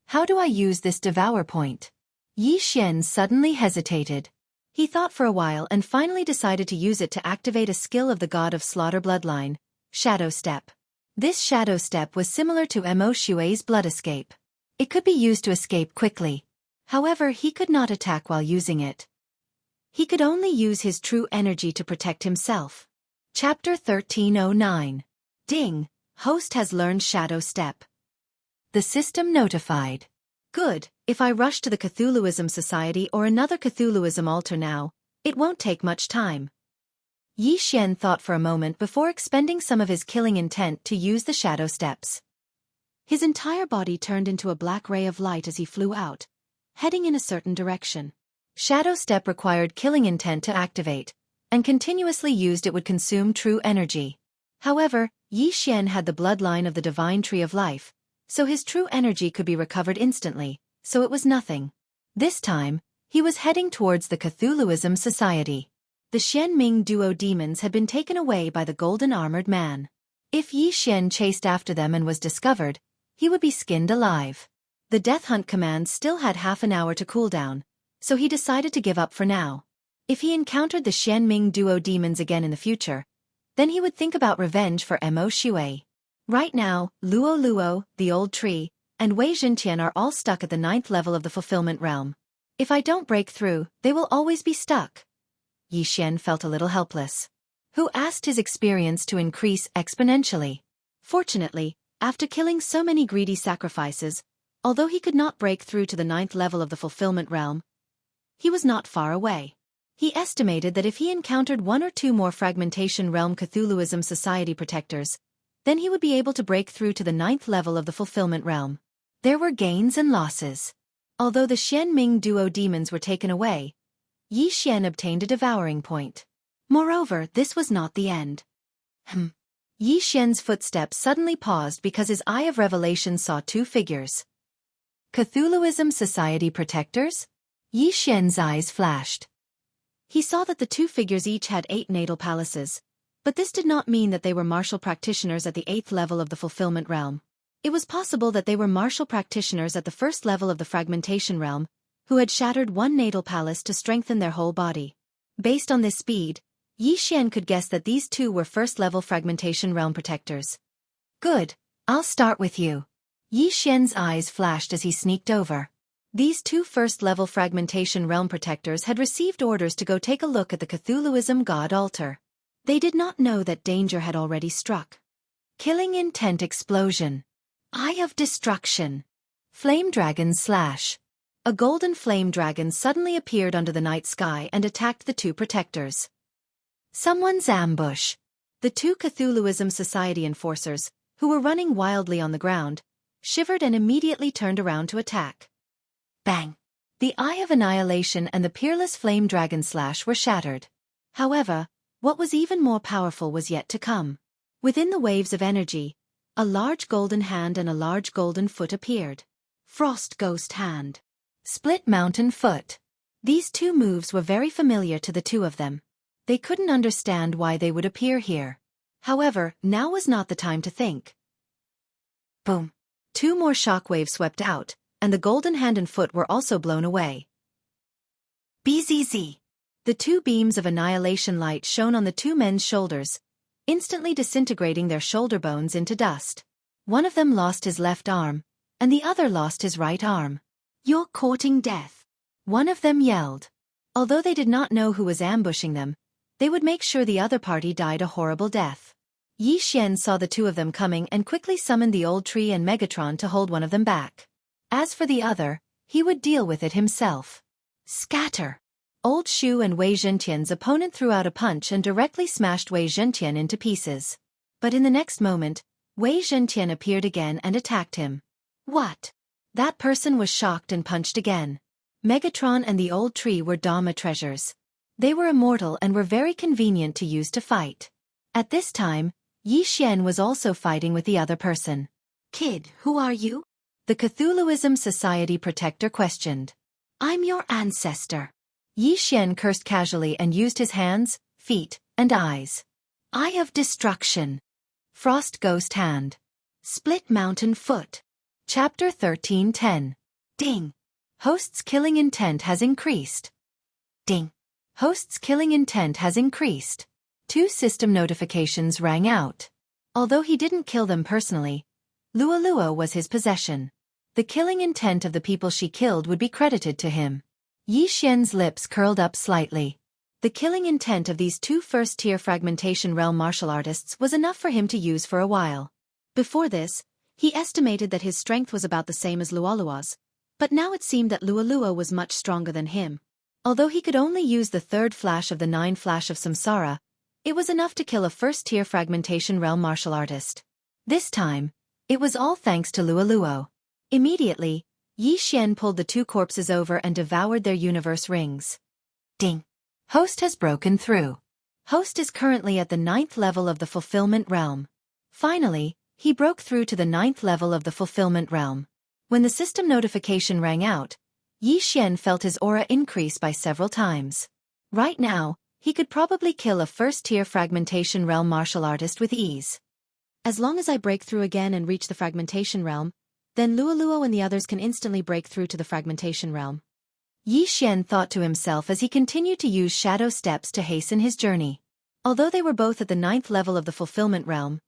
How do I use this devour point? Yi Xian suddenly hesitated. He thought for a while and finally decided to use it to activate a skill of the god of slaughter bloodline, Shadow Step. This Shadow Step was similar to Mo Xue's Blood Escape. It could be used to escape quickly. However, he could not attack while using it. He could only use his true energy to protect himself. Chapter 1309. Ding! Host has learned Shadow Step. The system notified. Good, if I rush to the Cthulhuism Society or another Cthulhuism altar now, it won't take much time. Yi Xian thought for a moment before expending some of his killing intent to use the Shadow Steps. His entire body turned into a black ray of light as he flew out, heading in a certain direction. Shadow Step required killing intent to activate, and continuously used it would consume true energy. However, Yi Xian had the bloodline of the Divine Tree of Life, so his true energy could be recovered instantly, so it was nothing. This time, he was heading towards the Cthulhuism Society. The Xianming duo demons had been taken away by the golden armored man. If Yi Xian chased after them and was discovered, he would be skinned alive. The Death Hunt command still had half an hour to cool down, so he decided to give up for now. If he encountered the Xianming duo demons again in the future, then he would think about revenge for Mo Xue. Right now, Luo Luo, the Old Tree, and Wei Zhentian are all stuck at the 9th level of the Fulfillment Realm. If I don't break through, they will always be stuck. Yi Xian felt a little helpless. Who asked his experience to increase exponentially? Fortunately, after killing so many greedy sacrifices, although he could not break through to the 9th level of the Fulfillment Realm, he was not far away. He estimated that if he encountered 1 or 2 more Fragmentation Realm Cthulhuism Society protectors, then he would be able to break through to the 9th level of the Fulfillment Realm. There were gains and losses. Although the Xianming duo demons were taken away, Yi Xian obtained a devouring point. Moreover, this was not the end. Yi Xian's footsteps suddenly paused because his eye of revelation saw 2 figures. Cthulhuism Society protectors? Yi Xian's eyes flashed. He saw that the 2 figures each had 8 natal palaces, but this did not mean that they were martial practitioners at the 8th level of the Fulfillment Realm. It was possible that they were martial practitioners at the 1st level of the Fragmentation Realm, who had shattered 1 natal palace to strengthen their whole body. Based on this speed, Yi Xian could guess that these 2 were 1st level Fragmentation Realm protectors. Good, I'll start with you. Yi Xian's eyes flashed as he sneaked over. These 2 1st level Fragmentation Realm protectors had received orders to go take a look at the Cthulhuism God altar. They did not know that danger had already struck. Killing intent explosion. Eye of destruction. Flame dragon slash. A golden flame dragon suddenly appeared under the night sky and attacked the 2 protectors. Someone's ambush. The 2 Cthulhuism Society enforcers, who were running wildly on the ground, shivered and immediately turned around to attack. Bang! The Eye of Annihilation and the peerless flame dragon slash were shattered. However, what was even more powerful was yet to come. Within the waves of energy, a large golden hand and a large golden foot appeared. Frost Ghost Hand. Split Mountain Foot. These 2 moves were very familiar to the 2 of them. They couldn't understand why they would appear here. However, now was not the time to think. Boom. 2 more shockwaves swept out, and the golden hand and foot were also blown away. BZZ. The 2 beams of annihilation light shone on the 2 men's shoulders, instantly disintegrating their shoulder bones into dust. One of them lost his left arm, and the other lost his right arm. "You're courting death," one of them yelled. Although they did not know who was ambushing them, they would make sure the other party died a horrible death. Xianxia saw the 2 of them coming and quickly summoned the old tree and Megatron to hold one of them back. As for the other, he would deal with it himself. Scatter! Old Shu and Wei Zhentian's opponent threw out a punch and directly smashed Wei Zhentian into pieces. But in the next moment, Wei Zhentian appeared again and attacked him. What? That person was shocked and punched again. Megatron and the old tree were Dharma treasures. They were immortal and were very convenient to use to fight. At this time, Xianxia was also fighting with the other person. "Kid, who are you?" the Cthulhuism Society protector questioned. "I'm your ancestor." Xianxia cursed casually and used his hands, feet, and eyes. "Eye of Destruction." Frost Ghost Hand. Split Mountain Foot. Chapter 13:10. Ding. Host's killing intent has increased. Ding. Host's killing intent has increased. 2 system notifications rang out. Although he didn't kill them personally, Lua was his possession. The killing intent of the people she killed would be credited to him. Xianxia's lips curled up slightly. The killing intent of these 2 first-tier fragmentation realm martial artists was enough for him to use for a while. Before this, he estimated that his strength was about the same as Lualua's, but now it seemed that Lua was much stronger than him. Although he could only use the 3rd flash of the 9 flash of Samsara, it was enough to kill a first-tier fragmentation realm martial artist. This time, it was all thanks to Lua. Immediately, Xianxia pulled the 2 corpses over and devoured their universe rings. Ding. Host has broken through. Host is currently at the 9th level of the fulfillment realm. Finally, he broke through to the 9th level of the fulfillment realm. When the system notification rang out, Xianxia felt his aura increase by several times. Right now, he could probably kill a first-tier fragmentation realm martial artist with ease. As long as I break through again and reach the fragmentation realm, then Lua and the others can instantly break through to the fragmentation realm. Xianxia thought to himself as he continued to use shadow steps to hasten his journey. Although they were both at the 9th level of the fulfillment realm,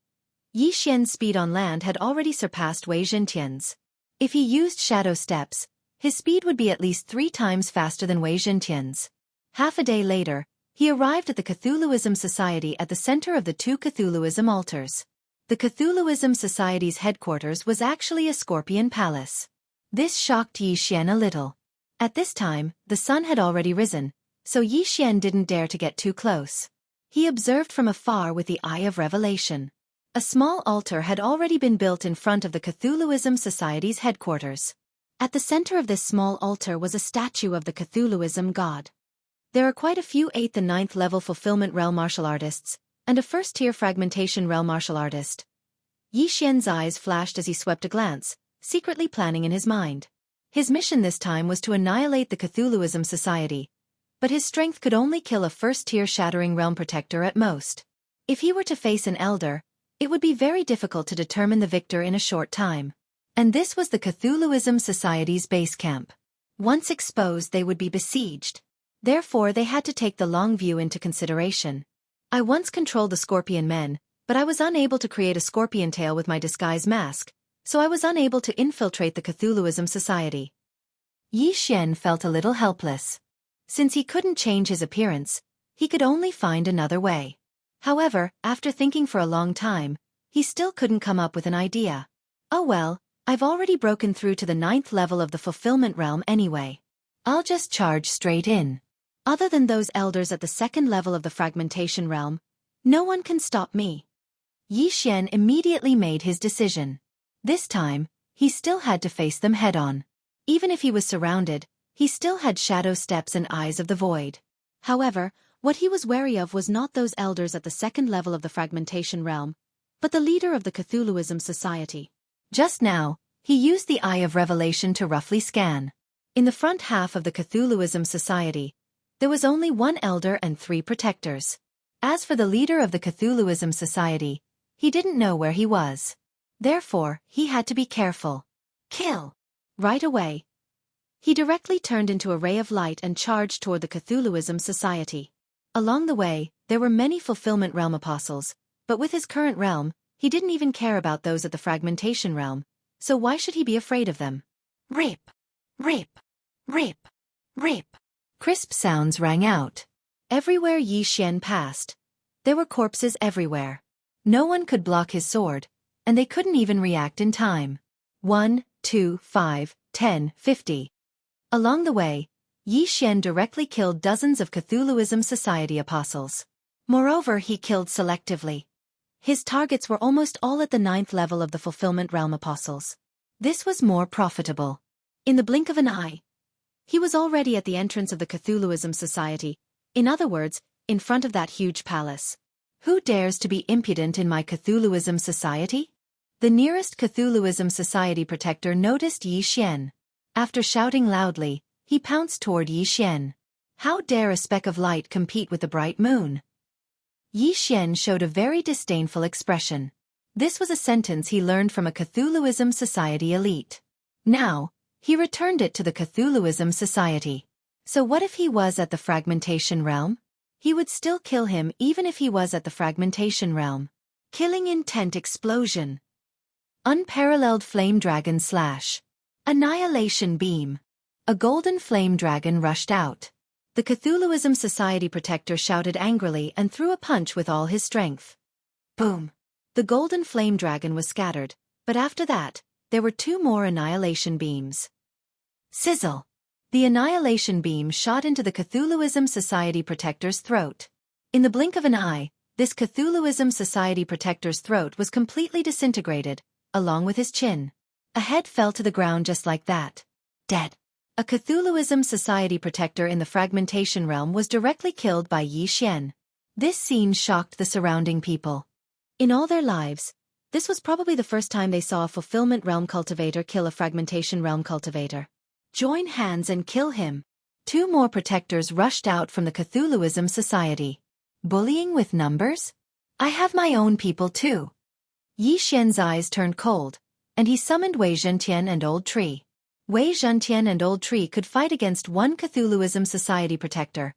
Xianxia's speed on land had already surpassed Wei Zhentian's. If he used shadow steps, his speed would be at least 3 times faster than Wei Zhentian's. Half a day later, he arrived at the Cthulhuism Society at the center of the 2 Cthulhuism altars. The Cthulhuism Society's headquarters was actually a scorpion palace. This shocked Xianxia a little. At this time, the sun had already risen, so Xianxia didn't dare to get too close. He observed from afar with the eye of revelation. A small altar had already been built in front of the Cthulhuism Society's headquarters. At the center of this small altar was a statue of the Cthulhuism god. There are quite a few 8th and 9th level fulfillment realm martial artists, and a first-tier fragmentation realm martial artist. Xianxia's eyes flashed as he swept a glance, secretly planning in his mind. His mission this time was to annihilate the Cthulhuism Society, but his strength could only kill a first-tier shattering realm protector at most. If he were to face an elder, it would be very difficult to determine the victor in a short time. And this was the Cthulhuism Society's base camp. Once exposed, they would be besieged. Therefore, they had to take the long view into consideration. I once controlled the scorpion men, but I was unable to create a scorpion tail with my disguise mask, so I was unable to infiltrate the Cthulhuism Society. Xianxia felt a little helpless. Since he couldn't change his appearance, he could only find another way. However, after thinking for a long time, he still couldn't come up with an idea. Oh well, I've already broken through to the 9th level of the fulfillment realm anyway. I'll just charge straight in. Other than those elders at the 2nd level of the fragmentation realm, no one can stop me. Xianxia immediately made his decision. This time, he still had to face them head-on. Even if he was surrounded, he still had shadow steps and eyes of the void. However, what he was wary of was not those elders at the 2nd level of the fragmentation realm, but the leader of the Cthulhuism Society. Just now, he used the Eye of Revelation to roughly scan. In the front half of the Cthulhuism Society, There was only one elder and 3 protectors. As for the leader of the Cthulhuism Society, he didn't know where he was. Therefore, he had to be careful. Kill! Right away. He directly turned into a ray of light and charged toward the Cthulhuism Society. Along the way, there were many Fulfillment Realm apostles, but with his current realm, he didn't even care about those at the Fragmentation Realm, so why should he be afraid of them? Rip! Rip! Rip! Rip! Crisp sounds rang out. Everywhere Yi Xian passed, there were corpses everywhere. No one could block his sword, and they couldn't even react in time. 1, 2, 5, 10, 50. Along the way, Yi Xian directly killed dozens of Cthulhuism Society apostles. Moreover, he killed selectively. His targets were almost all at the 9th level of the Fulfillment Realm apostles. This was more profitable. In the blink of an eye, he was already at the entrance of the Cthulhuism Society, in other words, in front of that huge palace. Who dares to be impudent in my Cthulhuism Society? The nearest Cthulhuism Society protector noticed Yi Xian. After shouting loudly, he pounced toward Yi Xian. How dare a speck of light compete with the bright moon? Yi Xian showed a very disdainful expression. This was a sentence he learned from a Cthulhuism Society elite. Now, he returned it to the Cthulhuism Society. So what if he was at the Fragmentation Realm? He would still kill him even if he was at the Fragmentation Realm. Killing intent explosion. Unparalleled flame dragon slash. Annihilation beam. A golden flame dragon rushed out. The Cthulhuism Society protector shouted angrily and threw a punch with all his strength. Boom! The golden flame dragon was scattered, but after that, there were 2 more annihilation beams. Sizzle! The annihilation beam shot into the Cthulhuism Society protector's throat. In the blink of an eye, this Cthulhuism Society protector's throat was completely disintegrated, along with his chin. A head fell to the ground just like that. Dead. A Cthulhuism Society protector in the Fragmentation Realm was directly killed by Yi Xian. This scene shocked the surrounding people. In all their lives, this was probably the first time they saw a Fulfillment Realm cultivator kill a Fragmentation Realm cultivator. Join hands and kill him. 2 more protectors rushed out from the Cthulhuism Society. Bullying with numbers? I have my own people too. Yi Xian's eyes turned cold, and he summoned Wei Zhentian and Old Tree. Wei Zhentian and Old Tree could fight against one Cthulhuism Society protector,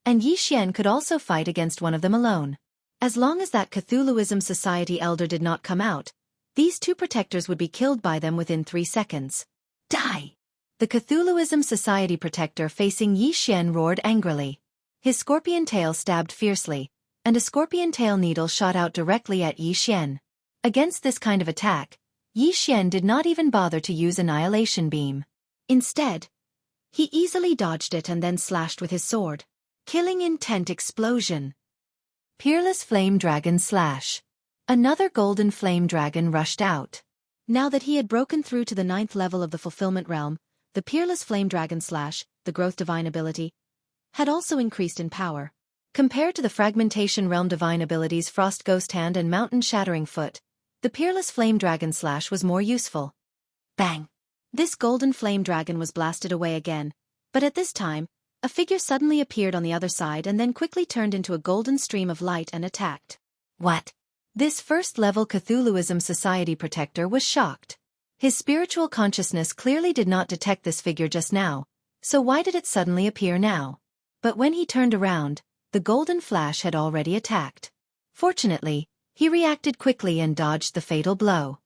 and Yi Xian could also fight against one of them alone. As long as that Cthulhuism Society elder did not come out, these 2 protectors would be killed by them within 3 seconds. Die! The Cthulhuism Society protector facing Yi Xian roared angrily. His scorpion tail stabbed fiercely, and a scorpion tail needle shot out directly at Yi Xian. Against this kind of attack, Yi Xian did not even bother to use Annihilation Beam. Instead, he easily dodged it and then slashed with his sword. Killing intent explosion. Peerless Flame Dragon slash. Another golden flame dragon rushed out. Now that he had broken through to the 9th level of the Fulfillment Realm, the Peerless Flame Dragon slash, the Growth Divine ability, had also increased in power. Compared to the Fragmentation Realm divine abilities Frost Ghost Hand and Mountain Shattering Foot, the Peerless Flame Dragon slash was more useful. Bang! This golden flame dragon was blasted away again, but at this time, a figure suddenly appeared on the other side and then quickly turned into a golden stream of light and attacked. What? This first-level Cthulhuism Society protector was shocked. His spiritual consciousness clearly did not detect this figure just now, so why did it suddenly appear now? But when he turned around, the golden flash had already attacked. Fortunately, he reacted quickly and dodged the fatal blow.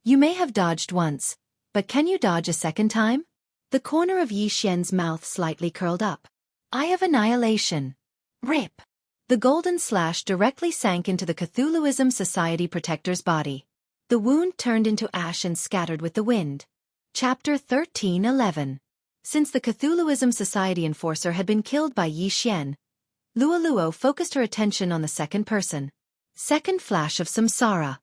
You may have dodged once, but can you dodge a second time? The corner of Yi Xian's mouth slightly curled up. Eye of Annihilation. Rip! The golden slash directly sank into the Cthulhuism Society protector's body. The wound turned into ash and scattered with the wind. Chapter 1311. Since the Cthulhuism Society enforcer had been killed by Yi Xian, Luoluo focused her attention on the second person. Second flash of samsara.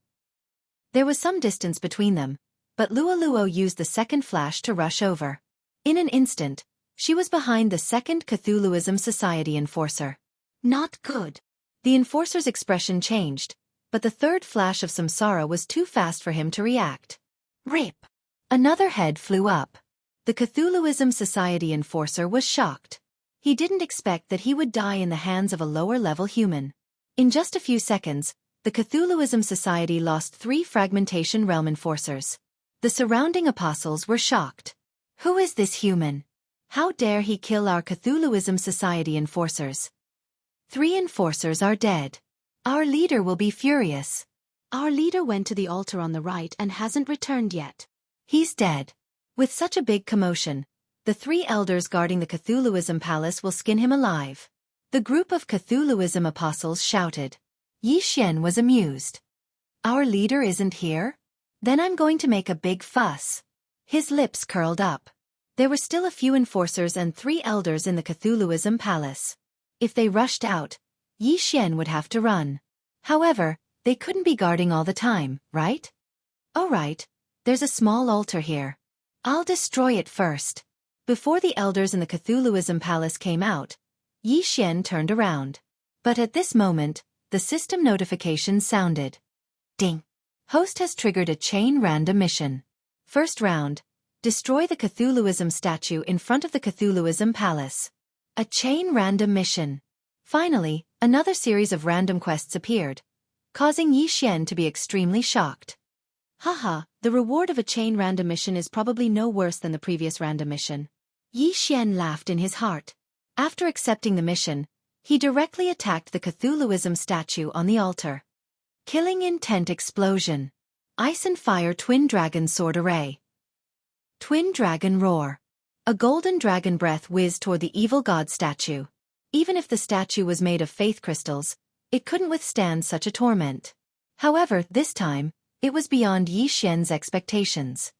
There was some distance between them, but Luoluo used the second flash to rush over. In an instant, she was behind the second Cthulhuism Society enforcer. Not good. The enforcer's expression changed, but the third flash of samsara was too fast for him to react. Rip! Another head flew up. The Cthulhuism Society enforcer was shocked. He didn't expect that he would die in the hands of a lower-level human. In just a few seconds, the Cthulhuism Society lost 3 Fragmentation Realm enforcers. The surrounding apostles were shocked. Who is this human? How dare he kill our Cthulhuism Society enforcers? 3 enforcers are dead. Our leader will be furious. Our leader went to the altar on the right and hasn't returned yet. He's dead. With such a big commotion, the 3 elders guarding the Cthulhuism palace will skin him alive. The group of Cthulhuism apostles shouted. Yi Xian was amused. Our leader isn't here? Then I'm going to make a big fuss. His lips curled up. There were still a few enforcers and 3 elders in the Cthulhuism palace. If they rushed out, Yi Xian would have to run. However, they couldn't be guarding all the time, right? Oh right, there's a small altar here. I'll destroy it first. Before the elders in the Cthulhuism palace came out, Yi Xian turned around. But at this moment, the system notification sounded. Ding! Host has triggered a chain random mission. First round, destroy the Cthulhuism statue in front of the Cthulhuism palace. A chain random mission. Finally, another series of random quests appeared, causing Yi Xian to be extremely shocked. Haha, the reward of a chain random mission is probably no worse than the previous random mission. Yi Xian laughed in his heart. After accepting the mission, he directly attacked the Cthulhuism statue on the altar. Killing intent explosion. Ice and fire twin dragon sword array. Twin dragon roar. A golden dragon breath whizzed toward the evil god statue. Even if the statue was made of faith crystals, it couldn't withstand such a torment. However, this time, it was beyond Yi Xian's expectations.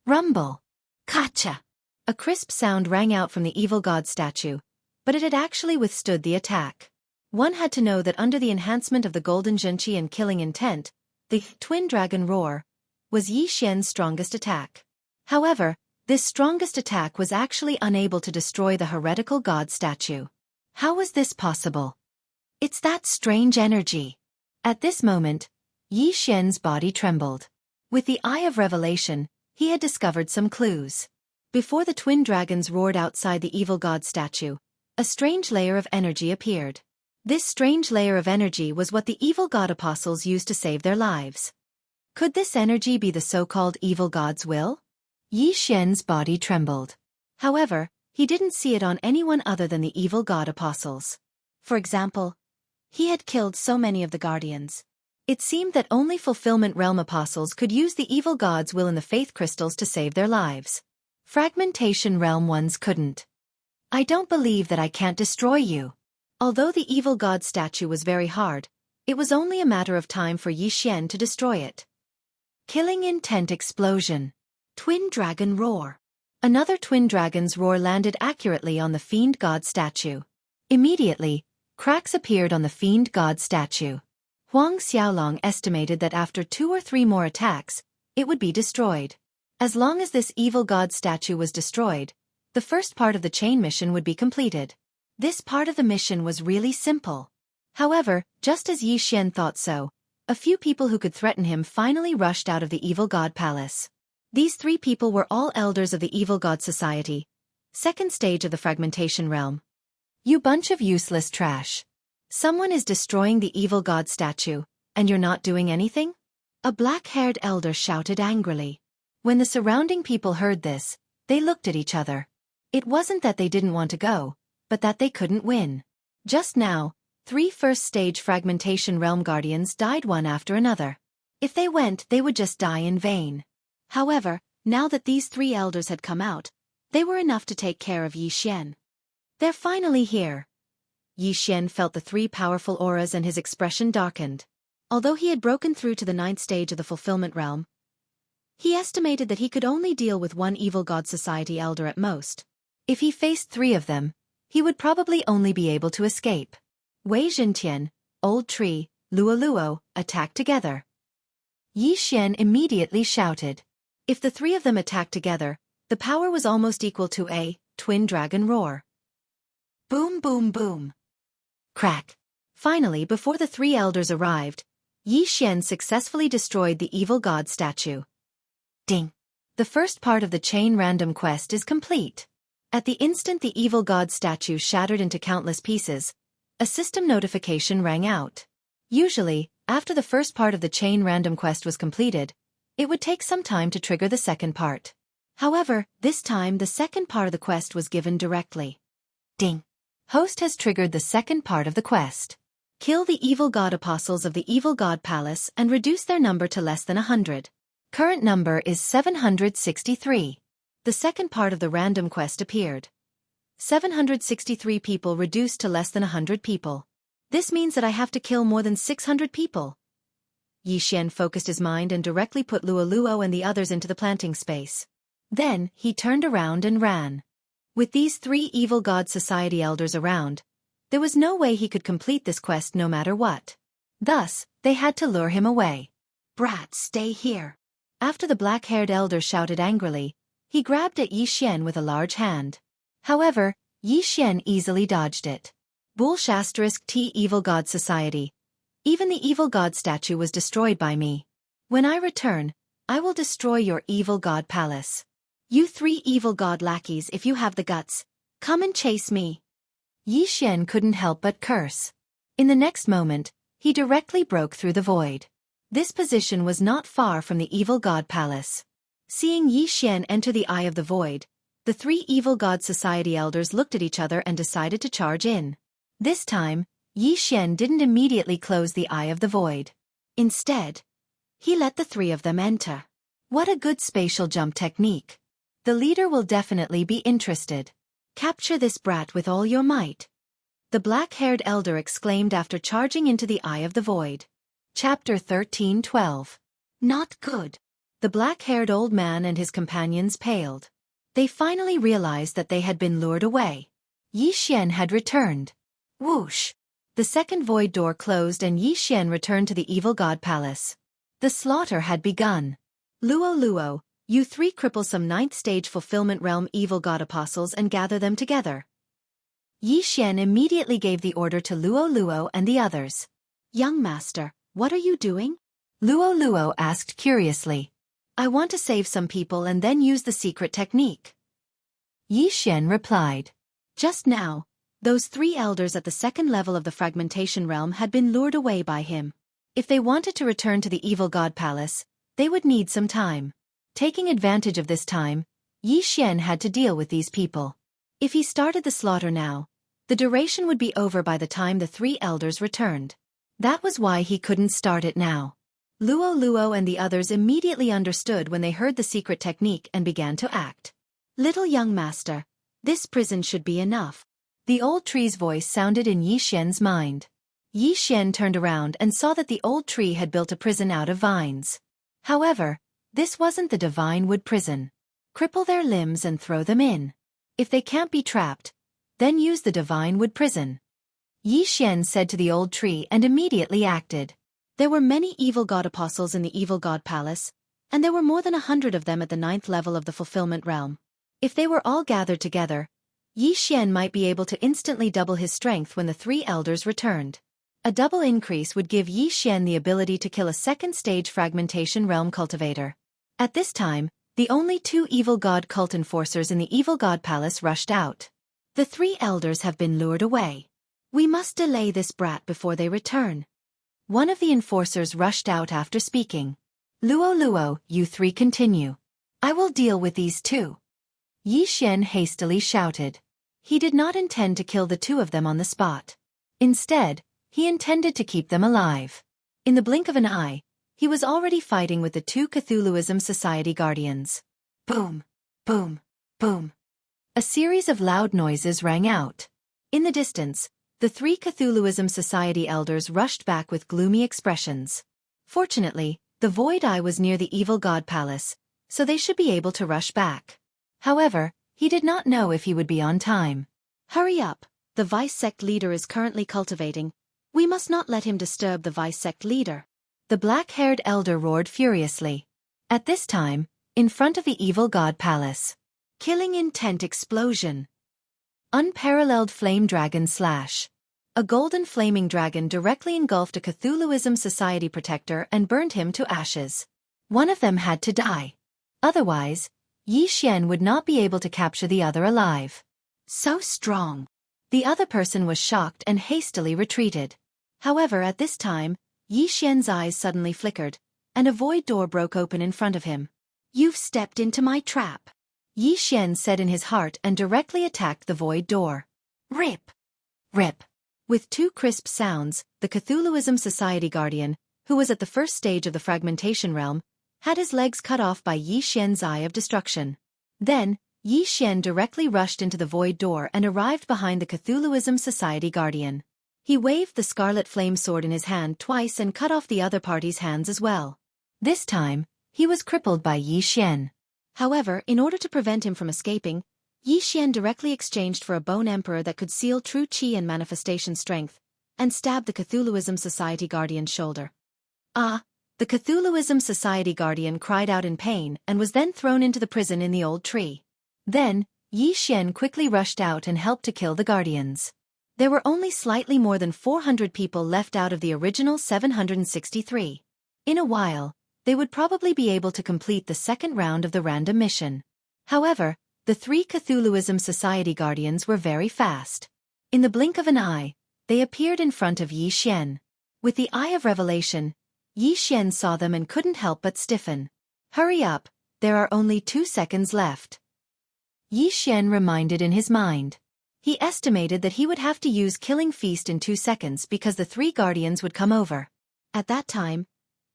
Rumble. Kacha! A crisp sound rang out from the evil god statue, but it had actually withstood the attack. One had to know that under the enhancement of the golden Zhenqi and killing intent, the twin dragon roar was Yi Xian's strongest attack. However, this strongest attack was actually unable to destroy the heretical god statue. How was this possible? It's that strange energy. At this moment, Yi Xian's body trembled. With the eye of revelation, he had discovered some clues. Before the twin dragons roared outside the evil god statue, a strange layer of energy appeared. This strange layer of energy was what the evil god apostles used to save their lives. Could this energy be the so-called evil god's will? Yi Xian's body trembled. However, he didn't see it on anyone other than the evil god apostles. For example, he had killed so many of the guardians. It seemed that only Fulfillment Realm apostles could use the evil god's will in the faith crystals to save their lives. Fragmentation Realm ones couldn't. I don't believe that I can't destroy you. Although the evil god statue was very hard, it was only a matter of time for Yi Xian to destroy it. Killing intent explosion. Twin dragon roar. Another twin dragon's roar landed accurately on the fiend god statue. Immediately, cracks appeared on the fiend god statue. Huang Xiaolong estimated that after 2 or 3 more attacks, it would be destroyed. As long as this evil god statue was destroyed, the first part of the chain mission would be completed. This part of the mission was really simple. However, just as Yi Xian thought so, a few people who could threaten him finally rushed out of the evil god palace. These 3 people were all elders of the evil god society, second stage of the fragmentation realm. You bunch of useless trash. Someone is destroying the evil god statue, and you're not doing anything? A black-haired elder shouted angrily. When the surrounding people heard this, they looked at each other. It wasn't that they didn't want to go, but that they couldn't win. Just now, 3 first-stage fragmentation realm guardians died one after another. If they went, they would just die in vain. However, now that these 3 elders had come out, they were enough to take care of Yi Xian. They're finally here. Yi Xian felt the 3 powerful auras and his expression darkened. Although he had broken through to the 9th stage of the fulfillment realm, he estimated that he could only deal with 1 evil god society elder at most. If he faced 3 of them, he would probably only be able to escape. Wei Zhentian, Old Tree, Luoluo, attacked together. Yi Xian immediately shouted. If the 3 of them attacked together, the power was almost equal to a twin dragon roar. Boom boom boom. Crack. Finally, before the 3 elders arrived, Yi Xian successfully destroyed the evil god statue. Ding. The first part of the chain random quest is complete. At the instant the evil god statue shattered into countless pieces, a system notification rang out. Usually, after the first part of the chain random quest was completed, it would take some time to trigger the second part. However, this time the second part of the quest was given directly. Ding! Host has triggered the second part of the quest. Kill the evil god apostles of the evil god palace and reduce their number to less than 100. Current number is 763. The second part of the random quest appeared. 763 people reduced to less than 100 people. This means that I have to kill more than 600 people. Xianxia focused his mind and directly put Luo and the others into the planting space. Then, he turned around and ran. With these 3 evil god society elders around, there was no way he could complete this quest no matter what. Thus, they had to lure him away. Brat, stay here. After the black-haired elder shouted angrily, he grabbed at Xianxia with a large hand. However, Xianxia easily dodged it. T Evil God Society. Even the evil god statue was destroyed by me. When I return, I will destroy your evil god palace. You 3 evil god lackeys, if you have the guts, come and chase me. Xianxia couldn't help but curse. In the next moment, he directly broke through the void. This position was not far from the evil god palace. Seeing Xianxia enter the eye of the void, the 3 evil god society elders looked at each other and decided to charge in. This time, Xianxia didn't immediately close the eye of the void. Instead, he let the 3 of them enter. What a good spatial jump technique. The leader will definitely be interested. Capture this brat with all your might. The black-haired elder exclaimed after charging into the eye of the void. Chapter 13:12. Not good. The black-haired old man and his companions paled. They finally realized that they had been lured away. Xianxia had returned. Whoosh! The second void door closed and Xianxia returned to the evil god palace. The slaughter had begun. Luo, you 3 cripple some 9th stage fulfillment realm evil god apostles and gather them together. Xianxia immediately gave the order to Luo and the others. Young master, what are you doing? Luo asked curiously. I want to save some people and then use the secret technique. Xianxia replied. Just now, those 3 elders at the second level of the fragmentation realm had been lured away by him. If they wanted to return to the evil god palace, they would need some time. Taking advantage of this time, Xianxia had to deal with these people. If he started the slaughter now, the duration would be over by the time the 3 elders returned. That was why he couldn't start it now. Luo and the others immediately understood when they heard the secret technique and began to act. Little young master, this prison should be enough. The old tree's voice sounded in Xianxia's mind. Xianxia turned around and saw that the old tree had built a prison out of vines. However, this wasn't the divine wood prison. Cripple their limbs and throw them in. If they can't be trapped, then use the divine wood prison. Xianxia said to the old tree and immediately acted. There were many evil god apostles in the evil god palace, and there were more than 100 of them at the 9th level of the fulfillment realm. If they were all gathered together, Xianxia might be able to instantly double his strength when the 3 elders returned. A double increase would give Xianxia the ability to kill a 2nd stage fragmentation realm cultivator. At this time, the only 2 evil god cult enforcers in the evil god palace rushed out. The 3 elders have been lured away. We must delay this brat before they return. One of the enforcers rushed out after speaking. Luo, you 3 continue. I will deal with these 2. Xianxia hastily shouted. He did not intend to kill the 2 of them on the spot. Instead, he intended to keep them alive. In the blink of an eye, he was already fighting with the 2 Cthulhuism Society guardians. Boom, boom, boom. A series of loud noises rang out. In the distance, the 3 Cthulhuism Society elders rushed back with gloomy expressions. Fortunately, the Void Eye was near the evil god palace, so they should be able to rush back. However, he did not know if he would be on time. Hurry up, the vice sect leader is currently cultivating. We must not let him disturb the vice sect leader. The black-haired elder roared furiously. At this time, in front of the evil god palace. Killing intent explosion. Unparalleled flame dragon slash. A golden flaming dragon directly engulfed a Cthulhuism Society protector and burned him to ashes. One of them had to die. Otherwise, Yi Xian would not be able to capture the other alive. So strong. The other person was shocked and hastily retreated. However, at this time, Yi Xian's eyes suddenly flickered, and a void door broke open in front of him. You've stepped into my trap, Yi Xian said in his heart and directly attacked the void door. Rip! Rip! With two crisp sounds, the Cthulhuism Society Guardian, who was at the first stage of the fragmentation realm, had his legs cut off by Yi Xian's eye of destruction. Then, Yi Xian directly rushed into the void door and arrived behind the Cthulhuism Society Guardian. He waved the scarlet flame sword in his hand twice and cut off the other party's hands as well. This time, he was crippled by Yi Xian. However, in order to prevent him from escaping, Yi Xian directly exchanged for a bone emperor that could seal true qi and manifestation strength, and stabbed the Cthulhuism Society Guardian's shoulder. Ah! The Cthulhuism Society Guardian cried out in pain and was then thrown into the prison in the old tree. Then, Yi Xian quickly rushed out and helped to kill the guardians. There were only slightly more than 400 people left out of the original 763. In a while, they would probably be able to complete the second round of the random mission. However, the three Cthulhuism Society Guardians were very fast. In the blink of an eye, they appeared in front of Yi Xian. With the Eye of Revelation, Yi Xian saw them and couldn't help but stiffen. Hurry up, there are only 2 seconds left. Yi Xian reminded in his mind. He estimated that he would have to use Killing Feast in 2 seconds because the 3 guardians would come over. At that time,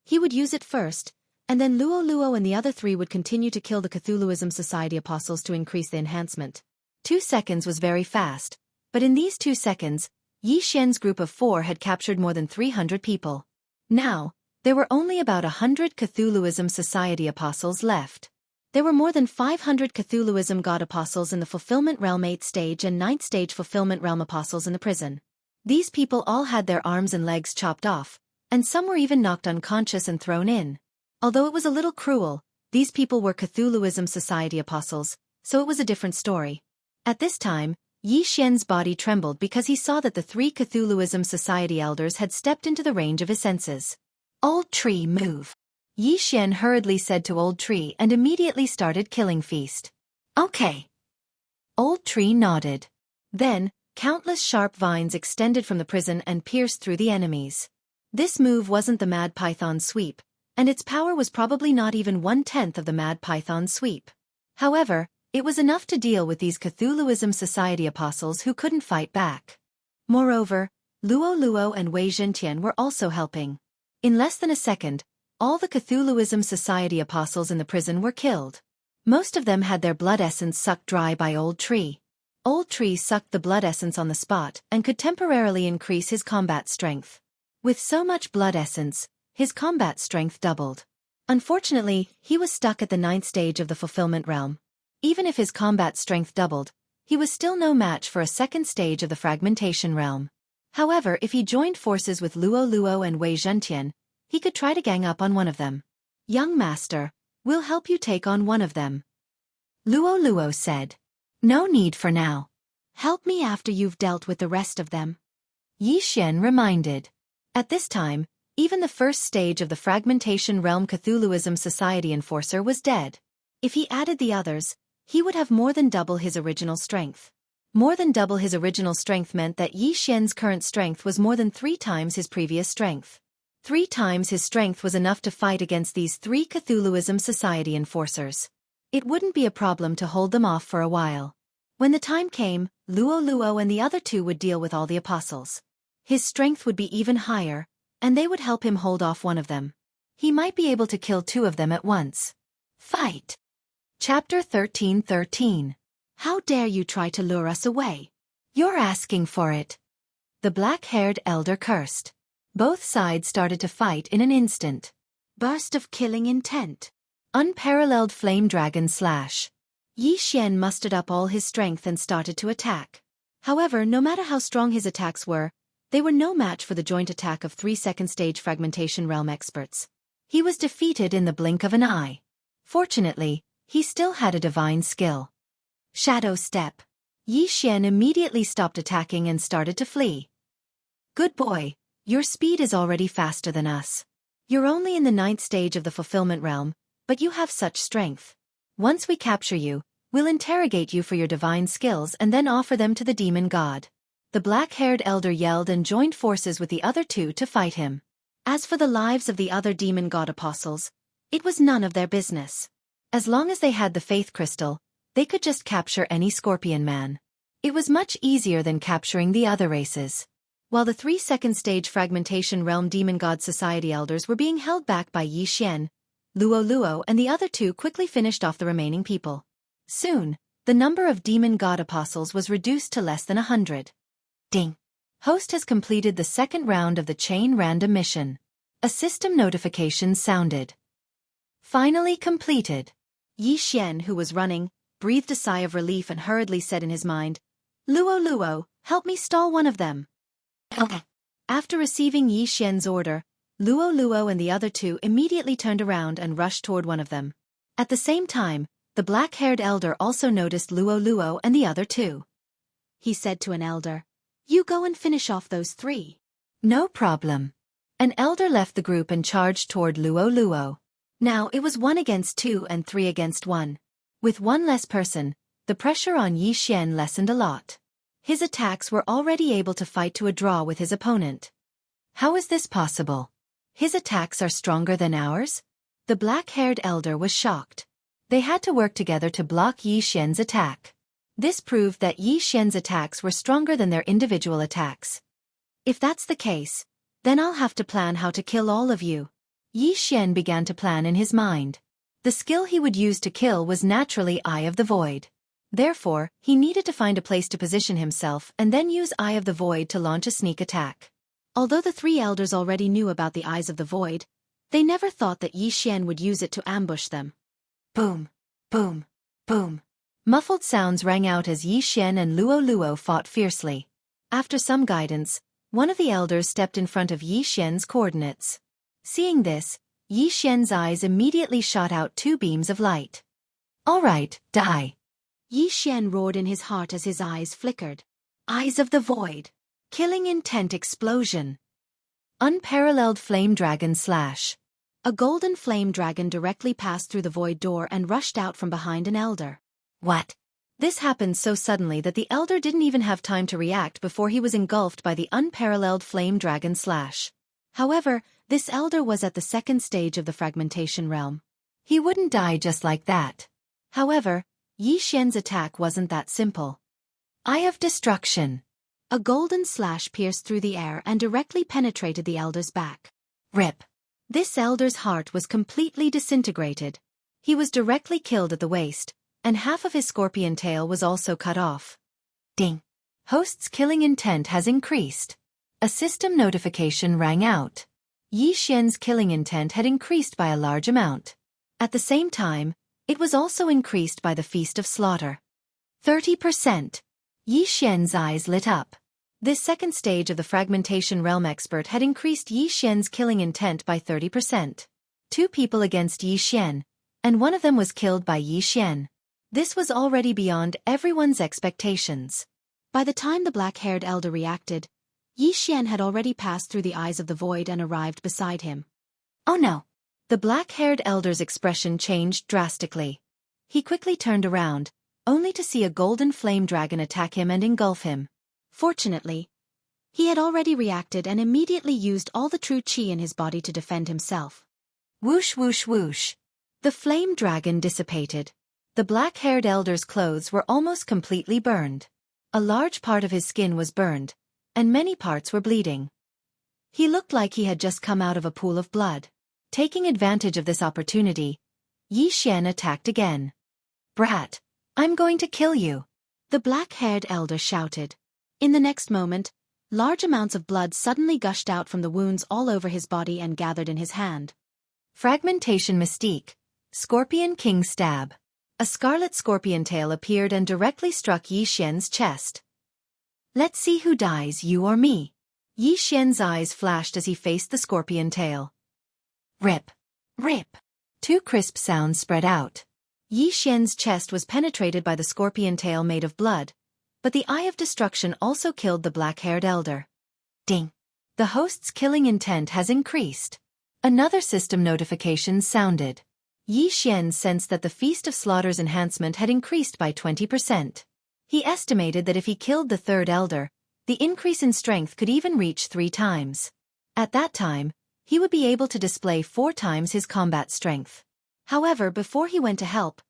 he would use it first, and then Luo and the other 3 would continue to kill the Cthulhuism Society apostles to increase the enhancement. 2 seconds was very fast, but in these 2 seconds, Yi Xian's group of 4 had captured more than 300 people. Now, there were only about 100 Cthulhuism Society apostles left. There were more than 500 Cthulhuism God apostles in the Fulfillment Realm 8th stage and 9th stage Fulfillment Realm apostles in the prison. These people all had their arms and legs chopped off, and some were even knocked unconscious and thrown in. Although it was a little cruel, these people were Cthulhuism Society apostles, so it was a different story. At this time, Yi Xian's body trembled because he saw that the 3 Cthulhuism Society elders had stepped into the range of his senses. Old Tree, move! Yi Xian hurriedly said to Old Tree and immediately started Killing Feast. Okay. Old Tree nodded. Then, countless sharp vines extended from the prison and pierced through the enemies. This move wasn't the Mad Python sweep, and its power was probably not even 1/10 of the Mad Python sweep. However, it was enough to deal with these Cthulhuism Society apostles who couldn't fight back. Moreover, Luo and Wei Zhentian were also helping. In less than a second, all the Cthulhuism Society apostles in the prison were killed. Most of them had their blood essence sucked dry by Old Tree. Old Tree sucked the blood essence on the spot and could temporarily increase his combat strength. With so much blood essence, his combat strength doubled. Unfortunately, he was stuck at the 9th stage of the Fulfillment Realm. Even if his combat strength doubled, he was still no match for a 2nd stage of the Fragmentation Realm. However, if he joined forces with Luo and Wei Zhentian, he could try to gang up on one of them. Young master, we'll help you take on one of them, Luo said. No need for now. Help me after you've dealt with the rest of them, Yi Xian reminded. At this time, even the 1st stage of the Fragmentation Realm Cthulhuism Society Enforcer was dead. If he added the others, he would have more than double his original strength. More than double his original strength meant that Yi Xian's current strength was more than 3 times his previous strength. 3 times his strength was enough to fight against these 3 Cthulhuism Society enforcers. It wouldn't be a problem to hold them off for a while. When the time came, Luo and the other 2 would deal with all the apostles. His strength would be even higher, and they would help him hold off one of them. He might be able to kill 2 of them at once. Fight! Chapter 13:13. How dare you try to lure us away? You're asking for it. The black-haired elder cursed. Both sides started to fight in an instant. Burst of killing intent. Unparalleled flame dragon slash. Yi Xian mustered up all his strength and started to attack. However, no matter how strong his attacks were, they were no match for the joint attack of 3 2nd-stage Fragmentation Realm experts. He was defeated in the blink of an eye. Fortunately, he still had a divine skill. Shadow Step. Yi Xian immediately stopped attacking and started to flee. Good boy, your speed is already faster than us. You're only in the 9th stage of the Fulfillment Realm, but you have such strength. Once we capture you, we'll interrogate you for your divine skills and then offer them to the demon god. The black-haired elder yelled and joined forces with the other two to fight him. As for the lives of the other demon god apostles, it was none of their business. As long as they had the faith crystal, they could just capture any scorpion man. It was much easier than capturing the other races. While the 3 second-stage fragmentation realm demon god society elders were being held back by Yi Xian, Luo and the other two quickly finished off the remaining people. Soon, the number of demon god apostles was reduced to less than 100. Ding! Host has completed the second round of the chain random mission. A system notification sounded. Finally completed. Yi Xian, who was running, breathed a sigh of relief and hurriedly said in his mind, Luo, help me stall one of them. Okay. After receiving Yi Xian's order, Luo and the other two immediately turned around and rushed toward one of them. At the same time, the black-haired elder also noticed Luo and the other two. He said to an elder, You go and finish off those 3. No problem. An elder left the group and charged toward Luo. Now it was 1 against 2 and 3 against 1. With one less person, the pressure on Yi Xian lessened a lot. His attacks were already able to fight to a draw with his opponent. How is this possible? His attacks are stronger than ours? The black-haired elder was shocked. They had to work together to block Yi Xian's attack. This proved that Yi Xian's attacks were stronger than their individual attacks. If that's the case, then I'll have to plan how to kill all of you. Yi Xian began to plan in his mind. The skill he would use to kill was naturally Eye of the Void. Therefore, he needed to find a place to position himself and then use Eye of the Void to launch a sneak attack. Although the 3 elders already knew about the Eyes of the Void, they never thought that Yi Xian would use it to ambush them. Boom, boom, boom. Muffled sounds rang out as Yi Xian and Luo fought fiercely. After some guidance, one of the elders stepped in front of Yi Xian's coordinates. Seeing this, Yi Xian's eyes immediately shot out 2 beams of light. All right, die. Yi Xian roared in his heart as his eyes flickered. Eyes of the Void. Killing intent explosion. Unparalleled flame dragon slash. A golden flame dragon directly passed through the void door and rushed out from behind an elder. What? This happened so suddenly that the elder didn't even have time to react before he was engulfed by the unparalleled flame dragon slash. However, this elder was at the 2nd stage of the fragmentation realm. He wouldn't die just like that. However, Yi Xian's attack wasn't that simple. Eye of Destruction. A golden slash pierced through the air and directly penetrated the elder's back. Rip. This elder's heart was completely disintegrated. He was directly killed at the waist, and half of his scorpion tail was also cut off. Ding. Host's killing intent has increased. A system notification rang out. Yi Xian's killing intent had increased by a large amount. At the same time, it was also increased by the Feast of Slaughter. 30%. Yi Xian's eyes lit up. This 2nd stage of the fragmentation realm expert had increased Yi Xian's killing intent by 30%. 2 people against Yi Xian, and one of them was killed by Yi Xian. This was already beyond everyone's expectations. By the time the black-haired elder reacted, Yi Xian had already passed through the Eyes of the Void and arrived beside him. Oh no! The black-haired elder's expression changed drastically. He quickly turned around, only to see a golden flame dragon attack him and engulf him. Fortunately, he had already reacted and immediately used all the true qi in his body to defend himself. Whoosh whoosh whoosh. The flame dragon dissipated. The black-haired elder's clothes were almost completely burned. A large part of his skin was burned, and many parts were bleeding. He looked like he had just come out of a pool of blood. Taking advantage of this opportunity, Yi Xian attacked again. Brat, I'm going to kill you, the black-haired elder shouted. In the next moment, large amounts of blood suddenly gushed out from the wounds all over his body and gathered in his hand. Fragmentation Mystique. Scorpion King Stab. A scarlet scorpion tail appeared and directly struck Yi Xian's chest. Let's see who dies, you or me. Yi Xian's eyes flashed as he faced the scorpion tail. Rip. Rip. 2 crisp sounds spread out. Yi Xian's chest was penetrated by the scorpion tail made of blood, but the Eye of Destruction also killed the black-haired elder. Ding. The host's killing intent has increased. Another system notification sounded. Yi Xian sensed that the Feast of Slaughter's enhancement had increased by 20%. He estimated that if he killed the third elder, the increase in strength could even reach 3 times. At that time, he would be able to display 4 times his combat strength. However, before he went to help,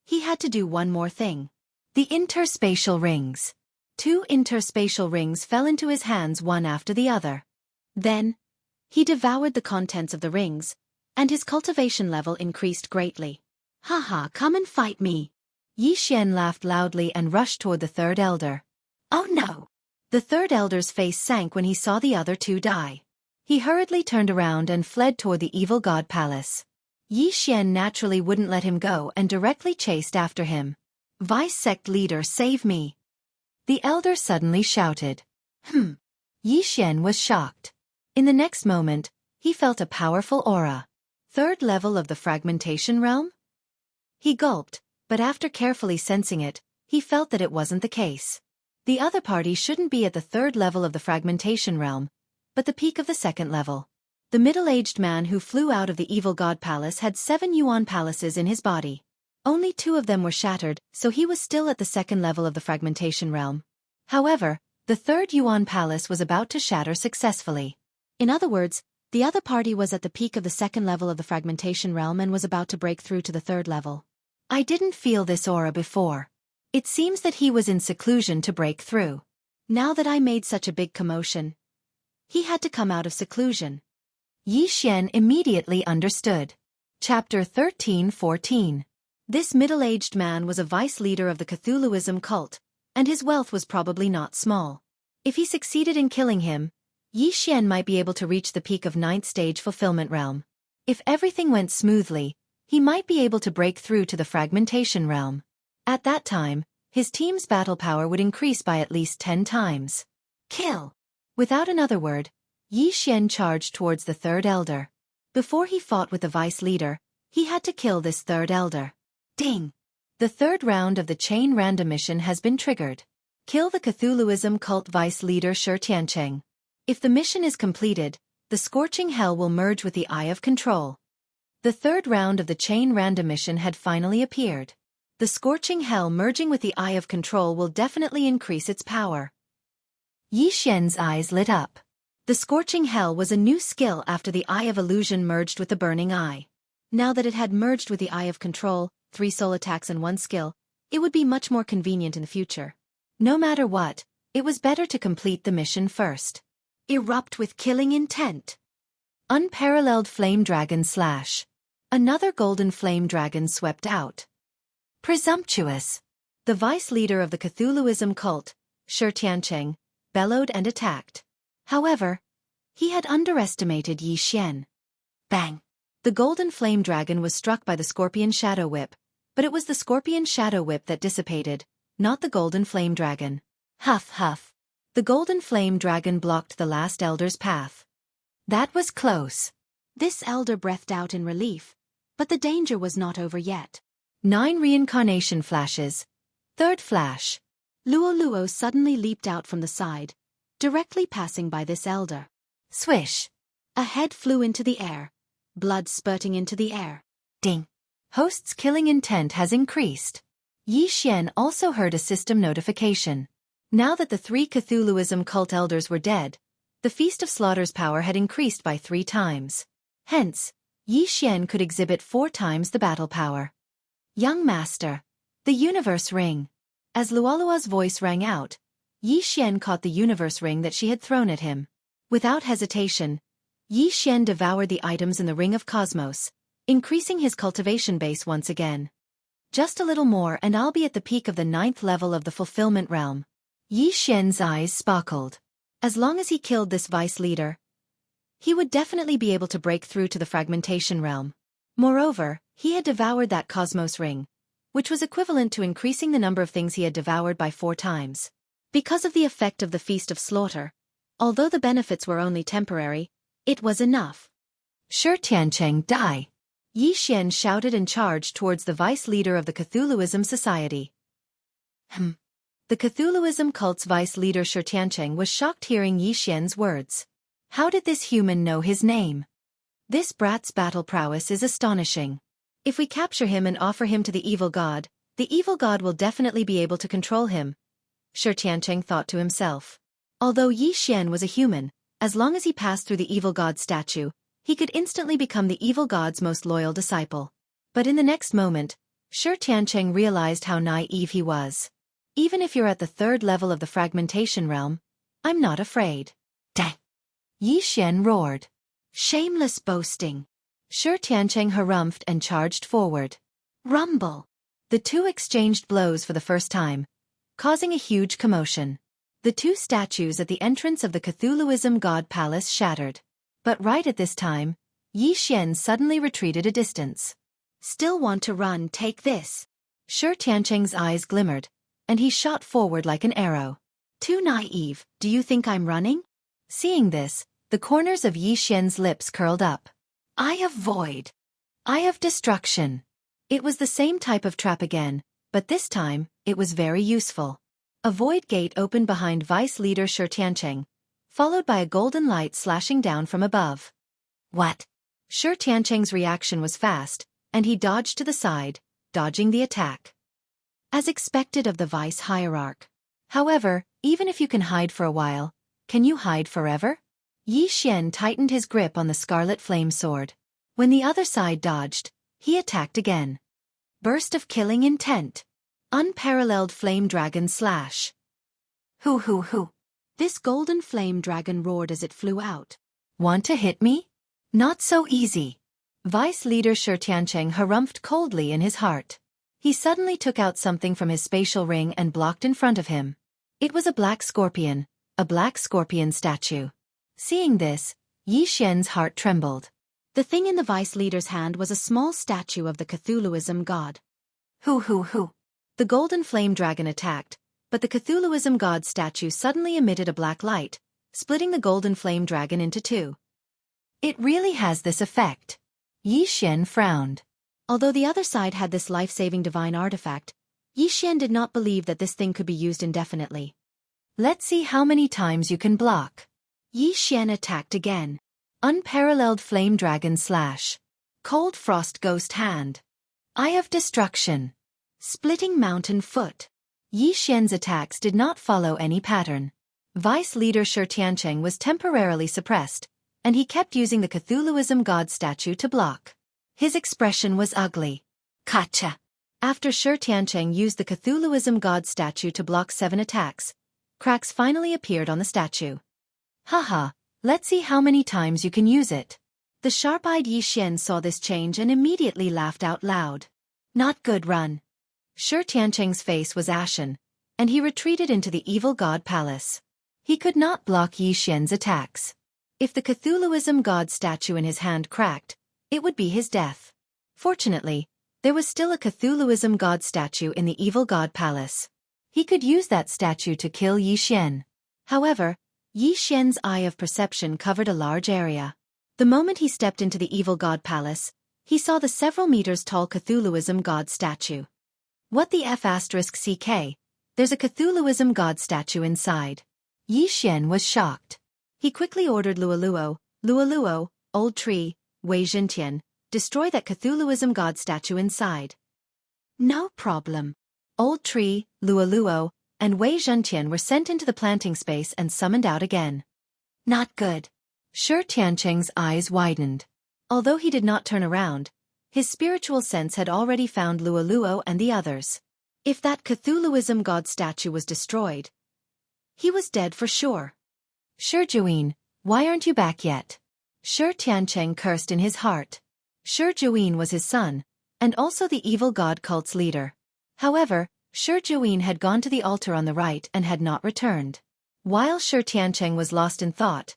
he had to do one more thing. The interspatial rings. 2 interspatial rings fell into his hands one after the other. Then, he devoured the contents of the rings, and his cultivation level increased greatly. Haha, come and fight me. Yi Xian laughed loudly and rushed toward the third elder. Oh no! The third elder's face sank when he saw the other 2 die. He hurriedly turned around and fled toward the evil god palace. Yi Xian naturally wouldn't let him go and directly chased after him. Vice sect leader, save me! The elder suddenly shouted. Yi Xian was shocked. In the next moment, he felt a powerful aura. 3rd level of the fragmentation realm? He gulped, but after carefully sensing it, he felt that it wasn't the case. The other party shouldn't be at the 3rd level of the fragmentation realm, but the peak of the 2nd level. The middle-aged man who flew out of the evil god palace had 7 yuan palaces in his body. Only 2 of them were shattered, so he was still at the 2nd level of the fragmentation realm. However, the 3rd yuan palace was about to shatter successfully. In other words, the other party was at the peak of the 2nd level of the fragmentation realm and was about to break through to the 3rd level. I didn't feel this aura before. It seems that he was in seclusion to break through. Now that I made such a big commotion, he had to come out of seclusion. Yi Xian immediately understood. Chapter 13-14. This middle-aged man was a vice leader of the Cthulhuism cult, and his wealth was probably not small. If he succeeded in killing him, Yi Xian might be able to reach the peak of 9th stage fulfillment realm. If everything went smoothly, he might be able to break through to the fragmentation realm. At that time, his team's battle power would increase by at least 10 times. Kill! Without another word, Yi Xian charged towards the third elder. Before he fought with the vice leader, he had to kill this third elder. Ding! The 3rd round of the chain random mission has been triggered. Kill the Cthulhuism cult vice leader Xianxia. If the mission is completed, the scorching hell will merge with the Eye of Control. The 3rd round of the chain random mission had finally appeared. The scorching hell merging with the Eye of Control will definitely increase its power. Yi Xian's eyes lit up. The scorching hell was a new skill after the Eye of Illusion merged with the burning eye. Now that it had merged with the Eye of Control, 3 soul attacks and 1 skill, it would be much more convenient in the future. No matter what, it was better to complete the mission first. Erupt with killing intent. Unparalleled flame dragon slash. Another golden flame dragon swept out. Presumptuous. The vice leader of the Cthulhuism cult, Xianxia, bellowed and attacked. However, he had underestimated Yi Xian. Bang! The golden flame dragon was struck by the scorpion shadow whip, but it was the scorpion shadow whip that dissipated, not the golden flame dragon. Huff huff. The golden flame dragon blocked the last elder's path. That was close. This elder breathed out in relief, but the danger was not over yet. 9 reincarnation flashes. 3rd flash. Luo suddenly leaped out from the side, directly passing by this elder. Swish! A head flew into the air, blood spurting into the air. Ding! Host's killing intent has increased. Yi Xian also heard a system notification. Now that the 3 Cthulhuism cult elders were dead, the Feast of Slaughter's power had increased by 3 times. Hence, Yi Xian could exhibit 4 times the battle power. Young master, the universe ring. As Luolua's voice rang out, Yi Xian caught the universe ring that she had thrown at him. Without hesitation, Yi Xian devoured the items in the ring of cosmos, increasing his cultivation base once again. Just a little more and I'll be at the peak of the 9th level of the fulfillment realm. Yi Xian's eyes sparkled. As long as he killed this vice leader, he would definitely be able to break through to the fragmentation realm. Moreover, he had devoured that cosmos ring, which was equivalent to increasing the number of things he had devoured by 4 times. Because of the effect of the Feast of Slaughter, although the benefits were only temporary, it was enough. Xianxia, die! Yi Xian shouted and charged towards the vice leader of the Cthulhuism society. The Cthulhuism cult's vice leader Xianxia was shocked hearing Yi Xian's words. How did this human know his name? This brat's battle prowess is astonishing. If we capture him and offer him to the evil god will definitely be able to control him, Xianxia thought to himself. Although Yi Xian was a human, as long as he passed through the evil god statue, he could instantly become the evil god's most loyal disciple. But in the next moment, Xianxia realized how naive he was. Even if you're at the 3rd level of the fragmentation realm, I'm not afraid. Dang! Yi Xian roared. Shameless boasting. Xianxia harumphed and charged forward. Rumble! The two exchanged blows for the first time, causing a huge commotion. The two statues at the entrance of the Cthulhuism god palace shattered. But right at this time, Yi Xian suddenly retreated a distance. Still want to run? Take this. Xianxia's eyes glimmered, and he shot forward like an arrow. Too naive, do you think I'm running? Seeing this, the corners of Yi Xian's lips curled up. Eye of Void. Eye of Destruction. It was the same type of trap again, but this time, it was very useful. A void gate opened behind Vice Leader Xianxia, followed by a golden light slashing down from above. What? Xianxia's reaction was fast, and he dodged to the side, dodging the attack. As expected of the Vice Hierarch. However, even if you can hide for a while, can you hide forever? Yi Xian tightened his grip on the scarlet flame sword. When the other side dodged, he attacked again. Burst of killing intent. Unparalleled flame dragon slash. Hoo. This golden flame dragon roared as it flew out. Want to hit me? Not so easy. Vice Leader Xianxia harumphed coldly in his heart. He suddenly took out something from his spatial ring and blocked in front of him. It was a black scorpion statue. Seeing this, Yi Xian's heart trembled. The thing in the Vice Leader's hand was a small statue of the Cthulhuism god. Hoo. The golden flame dragon attacked, but the Cthulhuism god statue suddenly emitted a black light, splitting the golden flame dragon into two. It really has this effect. Yi Xian frowned. Although the other side had this life-saving divine artifact, Yi Xian did not believe that this thing could be used indefinitely. Let's see how many times you can block. Yi Xian attacked again. Unparalleled flame dragon slash. Cold frost ghost hand. Eye of destruction. Splitting mountain foot. Yi Xian's attacks did not follow any pattern. Vice Leader Xianxia was temporarily suppressed, and he kept using the Cthulhuism god statue to block. His expression was ugly. Gotcha! After Xianxia used the Cthulhuism god statue to block 7 attacks, cracks finally appeared on the statue. Haha, let's see how many times you can use it. The sharp-eyed Yi Xian saw this change and immediately laughed out loud. Not good, run. Xianxia's face was ashen, and he retreated into the evil god palace. He could not block Yi Xian's attacks. If the Cthulhuism god statue in his hand cracked, it would be his death. Fortunately, there was still a Cthulhuism god statue in the evil god palace. He could use that statue to kill Yi Xian. However, Yi Xian's eye of perception covered a large area. The moment he stepped into the evil god palace, he saw the several meters tall Cthulhuism god statue. What the F***CK? There's a Cthulhuism god statue inside. Yi Xian was shocked. He quickly ordered Luoluo, Old Tree, Wei Zhentian, destroy that Cthulhuism god statue inside. No problem. Old Tree, Luoluo, and Wei Zhentian were sent into the planting space and summoned out again. Not good. Xianxia's eyes widened. Although he did not turn around, his spiritual sense had already found Luoluo and the others. If that Cthulhuism god statue was destroyed, he was dead for sure. Juyin, why aren't you back yet? Xianxia cursed in his heart. Juyin was his son, and also the evil god cult's leader. However, Juyin had gone to the altar on the right and had not returned. While Xianxia was lost in thought,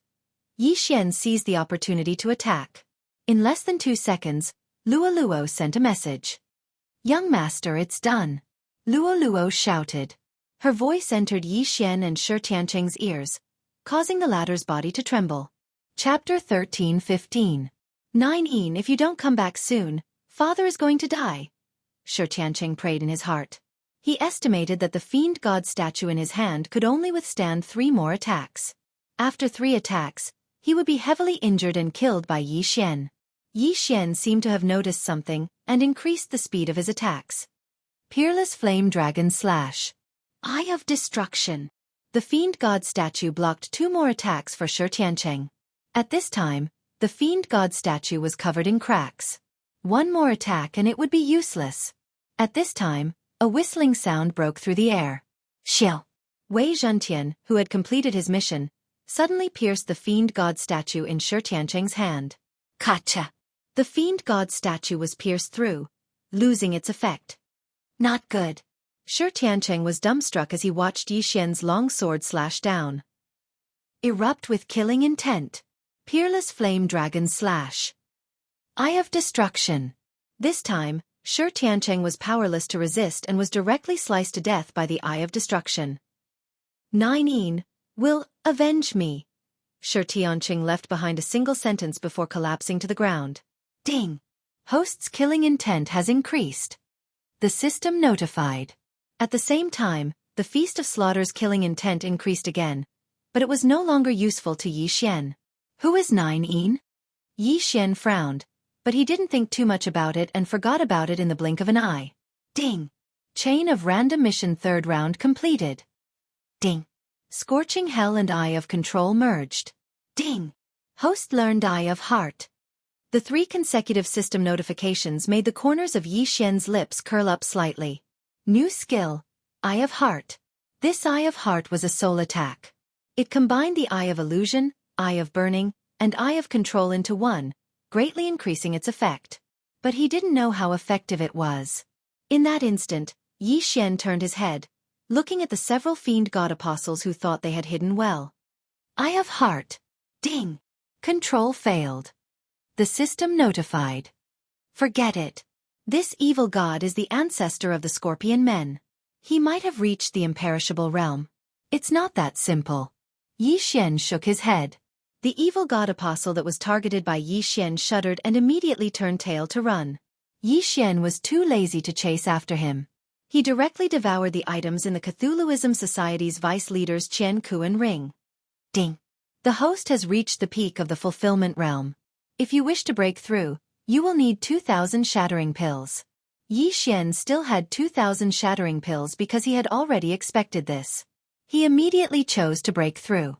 Yi Xian seized the opportunity to attack. In less than 2 seconds, Luoluo sent a message. Young master, it's done. Luoluo shouted. Her voice entered Yi Xian and Xianxia's ears, causing the latter's body to tremble. Chapter 13:15. 9 If you don't come back soon, father is going to die. Xianxia prayed in his heart. He estimated that the fiend god statue in his hand could only withstand 3 more attacks. After 3 attacks, he would be heavily injured and killed by Yi Xian. Yi Xian seemed to have noticed something, and increased the speed of his attacks. Peerless Flame Dragon Slash. Eye of Destruction. The Fiend God statue blocked 2 more attacks for Xianxia. At this time, the Fiend God statue was covered in cracks. 1 more attack and it would be useless. At this time, a whistling sound broke through the air. Xiao. Wei Zhentian, who had completed his mission, suddenly pierced the Fiend God statue in Xianxia's hand. Kacha. The Fiend God statue was pierced through, losing its effect. Not good. Xianxia was dumbstruck as he watched Yi Xian's long sword slash down. Erupt with killing intent. Peerless Flame Dragon Slash. Eye of Destruction. This time, Xianxia was powerless to resist and was directly sliced to death by the Eye of Destruction. 9 will avenge me. Xianxia left behind a single sentence before collapsing to the ground. Ding. Host's killing intent has increased. The system notified. At the same time, the Feast of Slaughter's killing intent increased again, but it was no longer useful to Yi Xian. Who is 9? Yi Xian frowned, but he didn't think too much about it and forgot about it in the blink of an eye. Ding. Chain of Random Mission 3rd round completed. Ding. Scorching Hell and Eye of Control merged. Ding. Host learned Eye of Heart. The 3 consecutive system notifications made the corners of Yi Xian's lips curl up slightly. New skill, Eye of Heart. This Eye of Heart was a soul attack. It combined the Eye of Illusion, Eye of Burning, and Eye of Control into one, greatly increasing its effect. But he didn't know how effective it was. In that instant, Yi Xian turned his head, looking at the several Fiend God apostles who thought they had hidden well. Eye of Heart. Ding. Control failed. The system notified. Forget it. This evil god is the ancestor of the Scorpion Men. He might have reached the imperishable realm. It's not that simple. Yi Xian shook his head. The evil god apostle that was targeted by Yi Xian shuddered and immediately turned tail to run. Yi Xian was too lazy to chase after him. He directly devoured the items in the Cthulhuism Society's vice leaders Jianghu and Ring. Ding. The host has reached the peak of the fulfillment realm. If you wish to break through, you will need 2,000 shattering pills. Yi Xian still had 2,000 shattering pills because he had already expected this. He immediately chose to break through.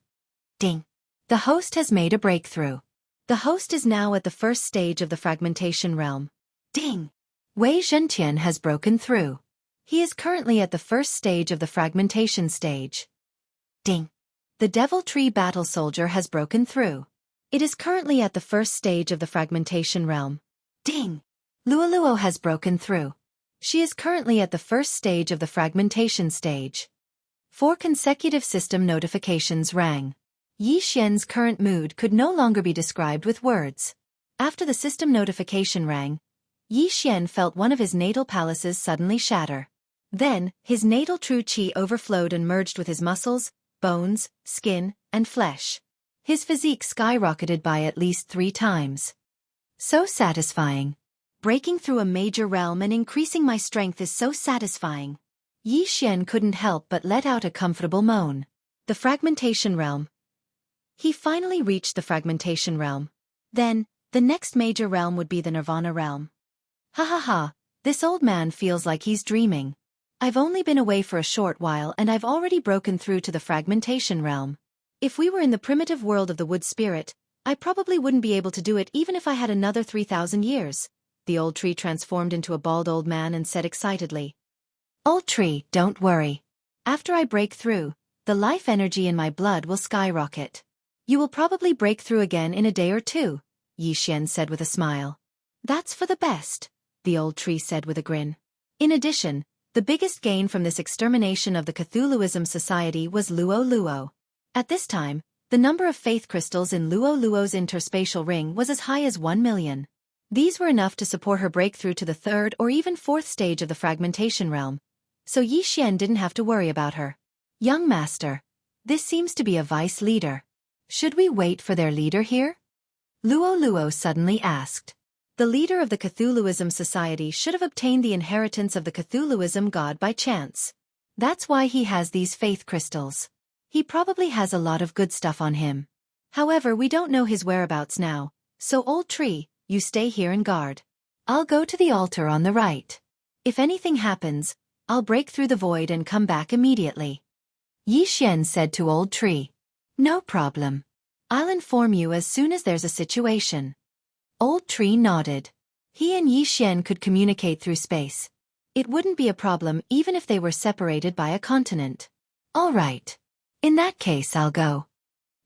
Ding. The host has made a breakthrough. The host is now at the first stage of the fragmentation realm. Ding. Wei Zhentian has broken through. He is currently at the first stage of the fragmentation stage. Ding. The Devil Tree Battle Soldier has broken through. It is currently at the first stage of the fragmentation realm. Ding. Luoluo has broken through. She is currently at the first stage of the fragmentation stage. 4 consecutive system notifications rang. Yi Xian's current mood could no longer be described with words. After the system notification rang, Yi Xian felt one of his natal palaces suddenly shatter. Then, his natal true qi overflowed and merged with his muscles, bones, skin, and flesh. His physique skyrocketed by at least 3 times. So satisfying. Breaking through a major realm and increasing my strength is so satisfying. Yi Xian couldn't help but let out a comfortable moan. The fragmentation realm. He finally reached the fragmentation realm. Then, the next major realm would be the Nirvana realm. Ha ha ha, this old man feels like he's dreaming. I've only been away for a short while and I've already broken through to the fragmentation realm. If we were in the primitive world of the wood spirit, I probably wouldn't be able to do it even if I had another 3,000 years. The old tree transformed into a bald old man and said excitedly. Old tree, don't worry. After I break through, the life energy in my blood will skyrocket. You will probably break through again in a day or 2, Yi Xian said with a smile. That's for the best, the old tree said with a grin. In addition, the biggest gain from this extermination of the Cthulhuism Society was Luo. At this time, the number of faith crystals in Luo's interspatial ring was as high as 1 million. These were enough to support her breakthrough to the 3rd or even 4th stage of the fragmentation realm, so Yi Xian didn't have to worry about her. Young master, this seems to be a vice leader. Should we wait for their leader here? Luo suddenly asked. The leader of the Cthulhuism Society should have obtained the inheritance of the Cthulhuism god by chance. That's why he has these faith crystals. He probably has a lot of good stuff on him. However, we don't know his whereabouts now, so old tree, you stay here and guard. I'll go to the altar on the right. If anything happens, I'll break through the void and come back immediately. Yi Xian said to Old Tree. No problem. I'll inform you as soon as there's a situation. Old Tree nodded. He and Yi Xian could communicate through space. It wouldn't be a problem even if they were separated by a continent. All right. In that case I'll go.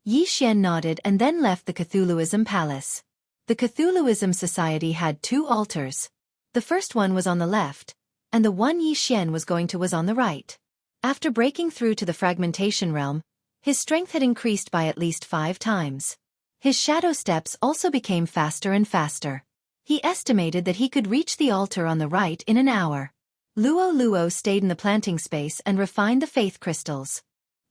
Yi Xian nodded and then left the Cthulhuism Palace. The Cthulhuism Society had 2 altars. The first one was on the left, and the one Yi Xian was going to was on the right. After breaking through to the fragmentation realm, his strength had increased by at least 5 times. His shadow steps also became faster and faster. He estimated that he could reach the altar on the right in an hour. Luo stayed in the planting space and refined the faith crystals.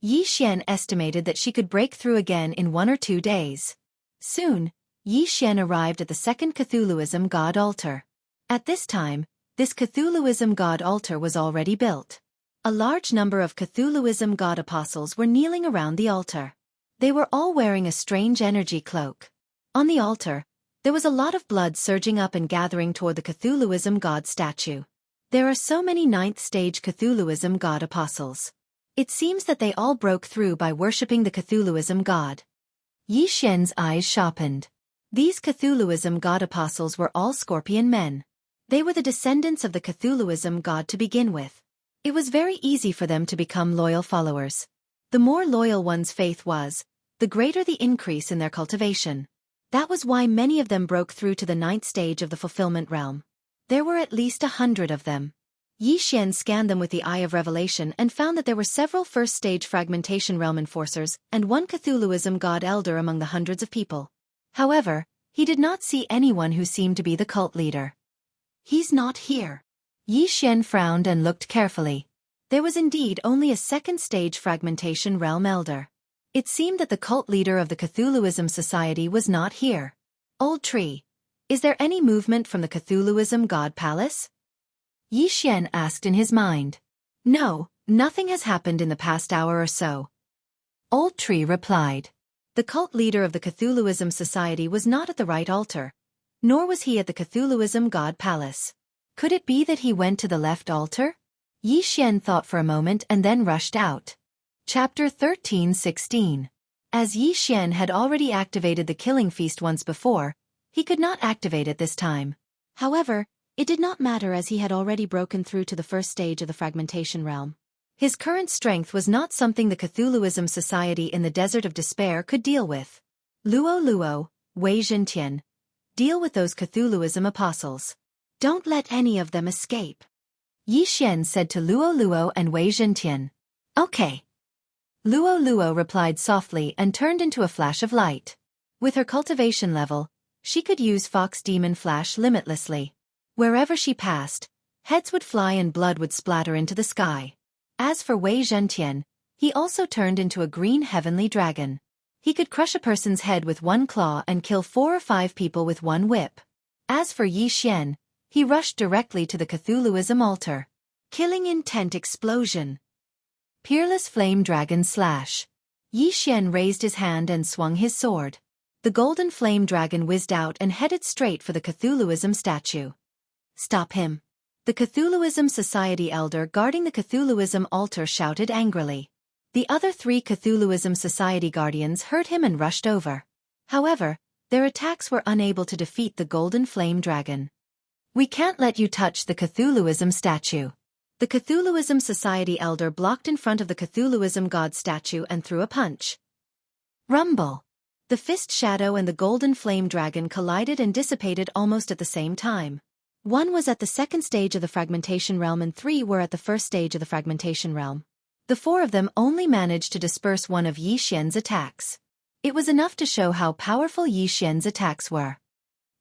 Yi Xian estimated that she could break through again in 1 or 2 days. Soon, Yi Xian arrived at the second Cthulhuism god altar. At this time, this Cthulhuism god altar was already built. A large number of Cthulhuism god apostles were kneeling around the altar. They were all wearing a strange energy cloak. On the altar, there was a lot of blood surging up and gathering toward the Cthulhuism god statue. There are so many 9th stage Cthulhuism god apostles. It seems that they all broke through by worshipping the Cthulhuism god. Yi Xian's eyes sharpened. These Cthulhuism god apostles were all scorpion men. They were the descendants of the Cthulhuism god to begin with. It was very easy for them to become loyal followers. The more loyal one's faith was, the greater the increase in their cultivation. That was why many of them broke through to the 9th stage of the fulfillment realm. There were at least 100 of them. Yi Xian scanned them with the Eye of Revelation and found that there were several first-stage fragmentation realm enforcers and 1 Cthulhuism god elder among the hundreds of people. However, he did not see anyone who seemed to be the cult leader. He's not here. Yi Xian frowned and looked carefully. There was indeed only a second-stage fragmentation realm elder. It seemed that the cult leader of the Cthulhuism Society was not here. Old Tree, is there any movement from the Cthulhuism God Palace? Yi Xian asked in his mind. No, nothing has happened in the past hour or so. Old Tree replied. The cult leader of the Cthulhuism Society was not at the right altar, nor was he at the Cthulhuism God Palace. Could it be that he went to the left altar? Yi Xian thought for a moment and then rushed out. Chapter 13:16. As Yi Xian had already activated the killing feast once before, he could not activate it this time. However, it did not matter as he had already broken through to the first stage of the fragmentation realm. His current strength was not something the Cthulhuism Society in the Desert of Despair could deal with. Luo, Wei Zhentian. Deal with those Cthulhuism apostles. Don't let any of them escape. Yi Xian said to Luo and Wei Zhentian. Okay. Luo replied softly and turned into a flash of light. With her cultivation level, she could use Fox Demon Flash limitlessly. Wherever she passed, heads would fly and blood would splatter into the sky. As for Wei Zhentian, he also turned into a green heavenly dragon. He could crush a person's head with 1 claw and kill 4 or 5 people with 1 whip. As for Yi Xian, he rushed directly to the Cthulhuism altar. Killing intent explosion. Peerless flame dragon slash. Yi Xian raised his hand and swung his sword. The golden flame dragon whizzed out and headed straight for the Cthulhuism statue. Stop him. The Cthulhuism Society elder guarding the Cthulhuism altar shouted angrily. The other 3 Cthulhuism Society guardians heard him and rushed over. However, their attacks were unable to defeat the golden flame dragon. We can't let you touch the Cthulhuism statue. The Cthulhuism Society elder blocked in front of the Cthulhuism god statue and threw a punch. Rumble. The fist shadow and the golden flame dragon collided and dissipated almost at the same time. 1 was at the second stage of the fragmentation realm and 3 were at the first stage of the fragmentation realm. The 4 of them only managed to disperse one of Yi Xian's attacks. It was enough to show how powerful Yi Xian's attacks were.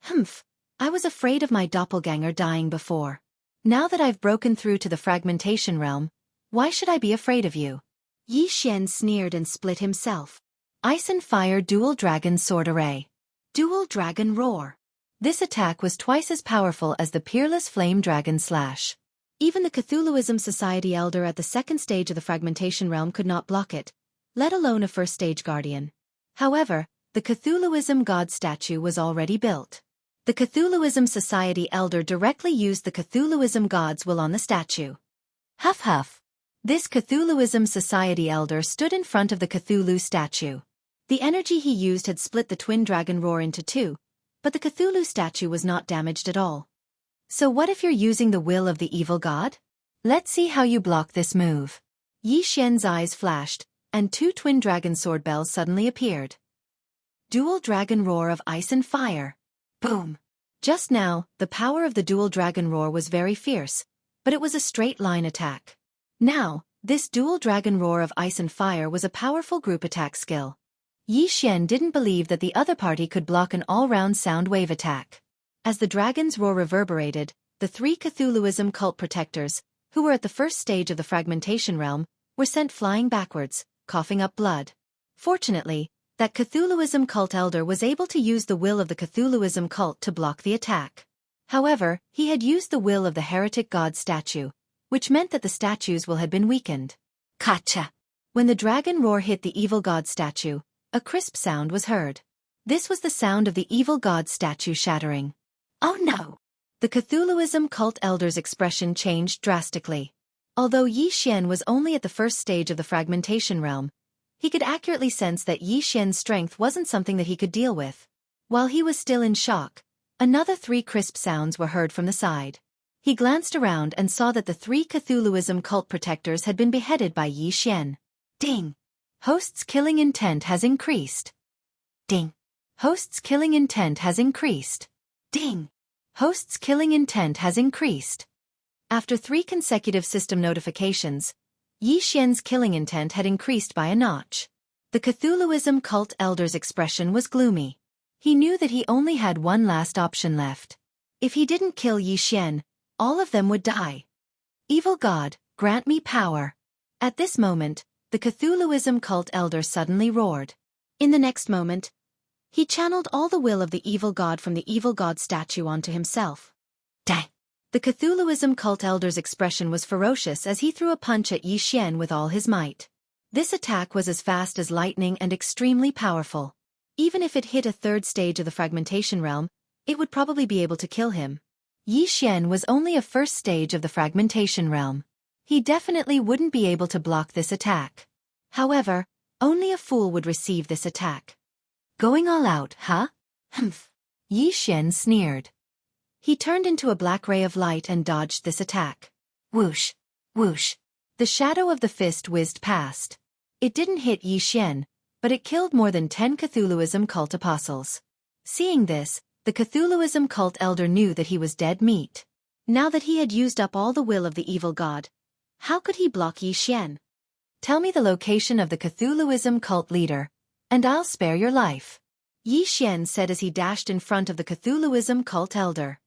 Humph, I was afraid of my doppelganger dying before. Now that I've broken through to the fragmentation realm, why should I be afraid of you? Yi Xian sneered and split himself. Ice and Fire Dual Dragon Sword Array. Dual Dragon Roar. This attack was twice as powerful as the Peerless Flame Dragon Slash. Even the Cthulhuism Society elder at the second stage of the fragmentation realm could not block it, let alone a first stage guardian. However, the Cthulhuism god statue was already built. The Cthulhuism Society elder directly used the Cthulhuism god's will on the statue. Huff huff. This Cthulhuism Society elder stood in front of the Cthulhu statue. The energy he used had split the twin dragon roar into two, but the Cthulhu statue was not damaged at all. So what if you're using the will of the evil god? Let's see how you block this move. Yi Xian's eyes flashed, and two twin dragon sword bells suddenly appeared. Dual dragon roar of ice and fire. Boom! Just now, the power of the dual dragon roar was very fierce, but it was a straight-line attack. Now, this dual dragon roar of ice and fire was a powerful group attack skill. Yi Xian didn't believe that the other party could block an all-round sound wave attack. As the dragon's roar reverberated, the three Cthulhuism cult protectors, who were at the first stage of the fragmentation realm, were sent flying backwards, coughing up blood. Fortunately, that Cthulhuism cult elder was able to use the will of the Cthulhuism cult to block the attack. However, he had used the will of the heretic god statue, which meant that the statue's will had been weakened. Kacha! When the dragon roar hit the evil god statue, a crisp sound was heard. This was the sound of the evil god statue shattering. Oh no! The Cthulhuism cult elder's expression changed drastically. Although Yi Xian was only at the first stage of the fragmentation realm, he could accurately sense that Yi Xian's strength wasn't something that he could deal with. While he was still in shock, another three crisp sounds were heard from the side. He glanced around and saw that the three Cthulhuism cult protectors had been beheaded by Yi Xian. Ding! Host's killing intent has increased. Ding! Host's killing intent has increased. Ding! Host's killing intent has increased. After 3 consecutive system notifications, Yi Xian's killing intent had increased by a notch. The Cthulhuism cult elder's expression was gloomy. He knew that he only had one last option left. If he didn't kill Yi Xian, all of them would die. Evil God, grant me power. At this moment, the Cthulhuism cult elder suddenly roared. In the next moment, he channeled all the will of the evil god from the evil god statue onto himself. Dang! The Cthulhuism cult elder's expression was ferocious as he threw a punch at Yi Xian with all his might. This attack was as fast as lightning and extremely powerful. Even if it hit a third stage of the fragmentation realm, it would probably be able to kill him. Yi Xian was only a first stage of the fragmentation realm. He definitely wouldn't be able to block this attack. However, only a fool would receive this attack. Going all out, huh? Humph. Yi Xian sneered. He turned into a black ray of light and dodged this attack. Whoosh! Whoosh! The shadow of the fist whizzed past. It didn't hit Yi Xian, but it killed more than 10 Cthulhuism cult apostles. Seeing this, the Cthulhuism cult elder knew that he was dead meat. Now that he had used up all the will of the evil god, how could he block Yi Xian? Tell me the location of the Cthulhuism cult leader, and I'll spare your life. Yi Xian said as he dashed in front of the Cthulhuism cult elder.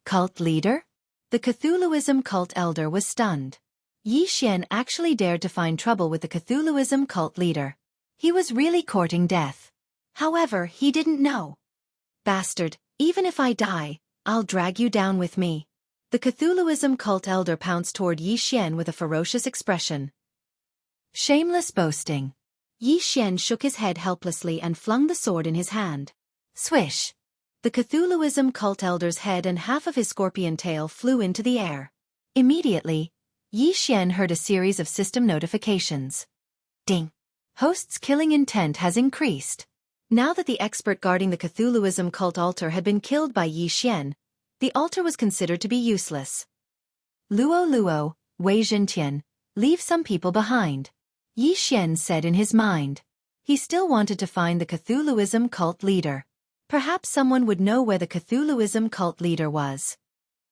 Cult leader? The Cthulhuism cult elder was stunned. Yi Xian actually dared to find trouble with the Cthulhuism cult leader. He was really courting death. However, he didn't know. Bastard, even if I die, I'll drag you down with me. The Cthulhuism cult elder pounced toward Yi Xian with a ferocious expression. Shameless boasting. Yi Xian shook his head helplessly and flung the sword in his hand. Swish! The Cthulhuism cult elder's head and half of his scorpion tail flew into the air. Immediately, Yi Xian heard a series of system notifications. Ding! Host's killing intent has increased. Now that the expert guarding the Cthulhuism cult altar had been killed by Yi Xian, the altar was considered to be useless. Luo, Wei Zhentian, leave some people behind. Yi Xian said in his mind. He still wanted to find the Cthulhuism cult leader. Perhaps someone would know where the Cthulhuism cult leader was.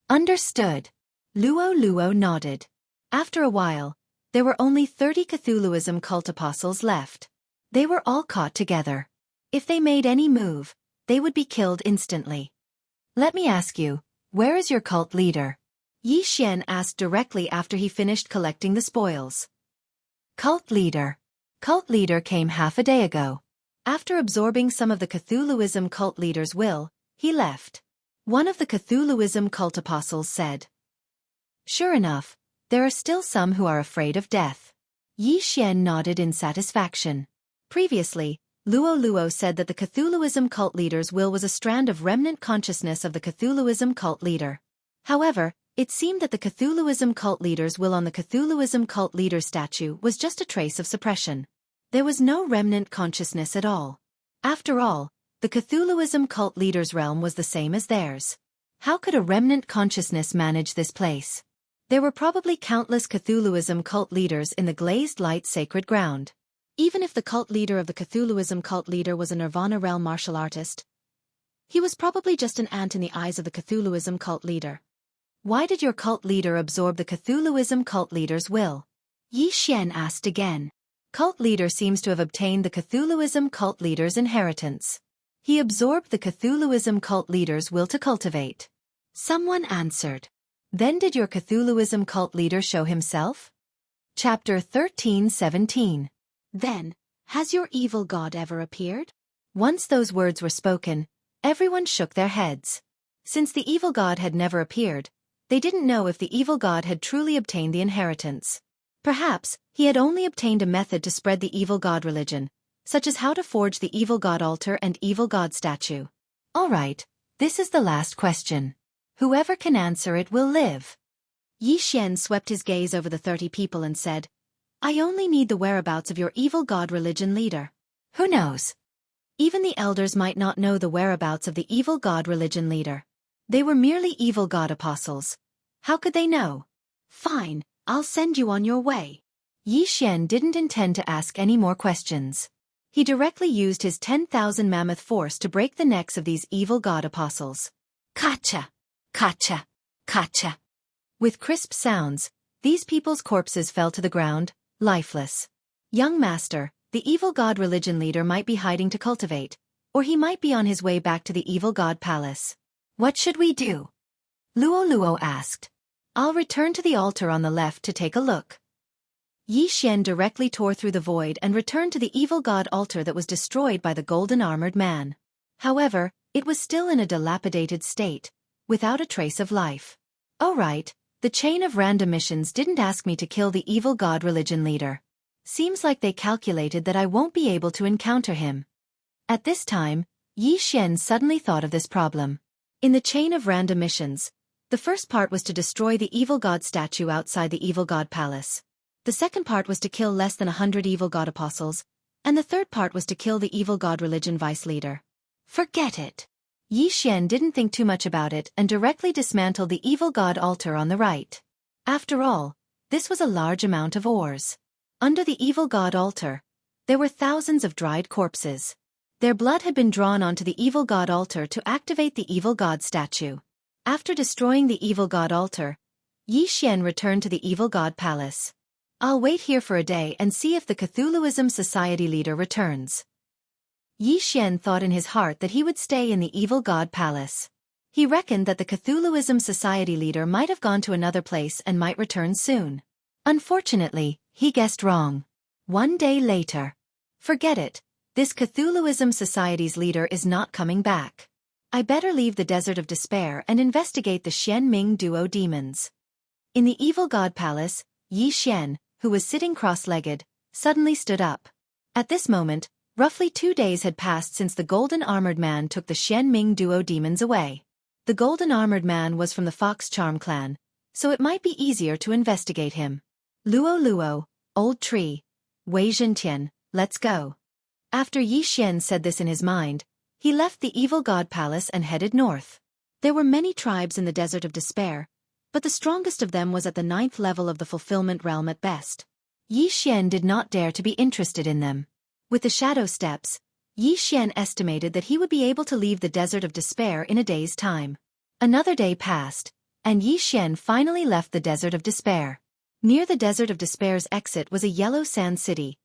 Understood. Luo nodded. After a while, there were only 30 Cthulhuism cult apostles left. They were all caught together. If they made any move, they would be killed instantly. Let me ask you, where is your cult leader? Yi Xian asked directly after he finished collecting the spoils. Cult leader. Cult leader came half a day ago. After absorbing some of the Cthulhuism cult leader's will, he left. One of the Cthulhuism cult apostles said. Sure enough, there are still some who are afraid of death. Yi Xian nodded in satisfaction. Previously, Luo said that the Cthulhuism cult leader's will was a strand of remnant consciousness of the Cthulhuism cult leader. However, it seemed that the Cthulhuism cult leader's will on the Cthulhuism cult leader statue was just a trace of suppression. There was no remnant consciousness at all. After all, the Cthulhuism cult leader's realm was the same as theirs. How could a remnant consciousness manage this place? There were probably countless Cthulhuism cult leaders in the glazed light sacred ground. Even if the cult leader of the Cthulhuism cult leader was a Nirvana realm martial artist, he was probably just an ant in the eyes of the Cthulhuism cult leader. Why did your cult leader absorb the Cthulhuism cult leader's will? Yi Xian asked again. Cult leader seems to have obtained the Cthulhuism cult leader's inheritance. He absorbed the Cthulhuism cult leader's will to cultivate. Someone answered. Then did your Cthulhuism cult leader show himself? Chapter 13:17. Then, has your evil god ever appeared? Once those words were spoken, everyone shook their heads. Since the evil god had never appeared, they didn't know if the evil god had truly obtained the inheritance. Perhaps, he had only obtained a method to spread the evil god religion, such as how to forge the evil god altar and evil god statue. Alright, this is the last question. Whoever can answer it will live. Yi Xian swept his gaze over the 30 people and said, I only need the whereabouts of your evil god religion leader. Who knows? Even the elders might not know the whereabouts of the evil god religion leader. They were merely evil god apostles. How could they know? Fine, I'll send you on your way. Yi Xian didn't intend to ask any more questions. He directly used his 10,000 mammoth force to break the necks of these evil god apostles. Kacha! Kacha! Kacha! With crisp sounds, these people's corpses fell to the ground, lifeless. Young master, the evil god religion leader might be hiding to cultivate, or he might be on his way back to the evil god palace. What should we do? Luo asked. I'll return to the altar on the left to take a look. Yi Xian directly tore through the void and returned to the evil god altar that was destroyed by the golden armored man. However, it was still in a dilapidated state, without a trace of life. Oh right, the chain of random missions didn't ask me to kill the evil god religion leader. Seems like they calculated that I won't be able to encounter him. At this time, Yi Xian suddenly thought of this problem. In the chain of random missions, the first part was to destroy the evil god statue outside the evil god palace. The second part was to kill less than 100 evil god apostles, and the third part was to kill the evil god religion vice leader. Forget it. Yi Xian didn't think too much about it and directly dismantled the evil god altar on the right. After all, this was a large amount of ores. Under the evil god altar, there were thousands of dried corpses. Their blood had been drawn onto the evil god altar to activate the evil god statue. After destroying the evil god altar, Yi Xian returned to the evil god palace. I'll wait here for a day and see if the Cthulhuism Society leader returns. Yi Xian thought in his heart that he would stay in the evil god palace. He reckoned that the Cthulhuism Society leader might have gone to another place and might return soon. Unfortunately, he guessed wrong. One day later. Forget it, this Cthulhuism Society's leader is not coming back. I better leave the Desert of Despair and investigate the Xianming duo demons. In the evil god palace, Yi Xian, who was sitting cross-legged, suddenly stood up. At this moment, roughly 2 days had passed since the golden armored man took the Xianming duo demons away. The golden armored man was from the Fox Charm clan, so it might be easier to investigate him. Luo, old tree. Wei Zhentian, let's go. After Yi Xian said this in his mind, he left the evil god palace and headed north. There were many tribes in the Desert of Despair, but the strongest of them was at the 9th level of the fulfillment realm at best. Yi Xian did not dare to be interested in them. With the shadow steps, Yi Xian estimated that he would be able to leave the Desert of Despair in a day's time. Another day passed, and Yi Xian finally left the Desert of Despair. Near the Desert of Despair's exit was a yellow sand city.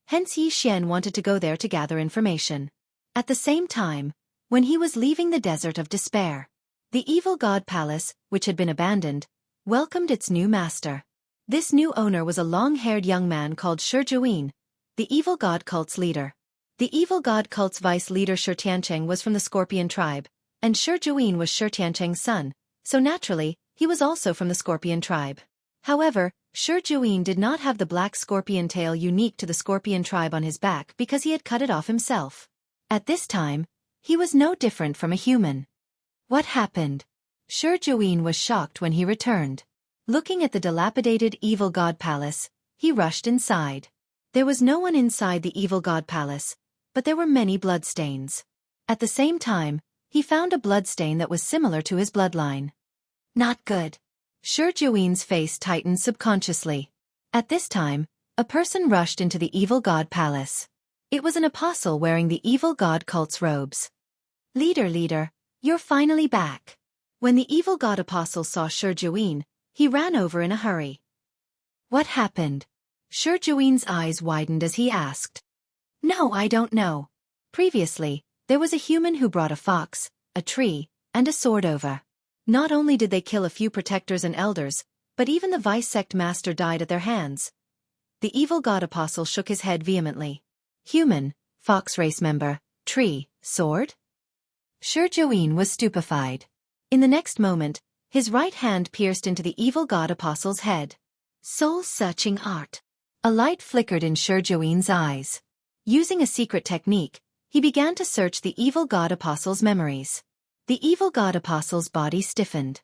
Hence Yi Xian wanted to go there to gather information. At the same time, when he was leaving the Desert of Despair, the evil god palace, which had been abandoned, welcomed its new master. This new owner was a long-haired young man called Shi, the evil god cult's leader. The evil god cult's vice leader Shi was from the Scorpion tribe, and Shi was Shi son, so naturally, he was also from the Scorpion tribe. However, Shi Juin did not have the black scorpion tail unique to the scorpion tribe on his back because he had cut it off himself. At this time, he was no different from a human. What happened? Shi Juin was shocked when he returned. Looking at the dilapidated evil god palace, he rushed inside. There was no one inside the evil god palace, but there were many bloodstains. At the same time, he found a bloodstain that was similar to his bloodline. Not good. Shi Juin's face tightened subconsciously. At this time, a person rushed into the evil god palace. It was an apostle wearing the evil god cult's robes. Leader, you're finally back. When the evil god apostle saw Shi Juin, he ran over in a hurry. What happened? Shi Juin's eyes widened as he asked. No, I don't know. Previously, there was a human who brought a fox, a tree, and a sword over. Not only did they kill a few protectors and elders, but even the vice-sect master died at their hands. The evil god apostle shook his head vehemently. Human, fox race member, tree, sword? Shi Juin was stupefied. In the next moment, his right hand pierced into the evil god apostle's head. Soul-searching art. A light flickered in Shi Juin's eyes. Using a secret technique, he began to search the evil god apostle's memories. The evil god apostle's body stiffened.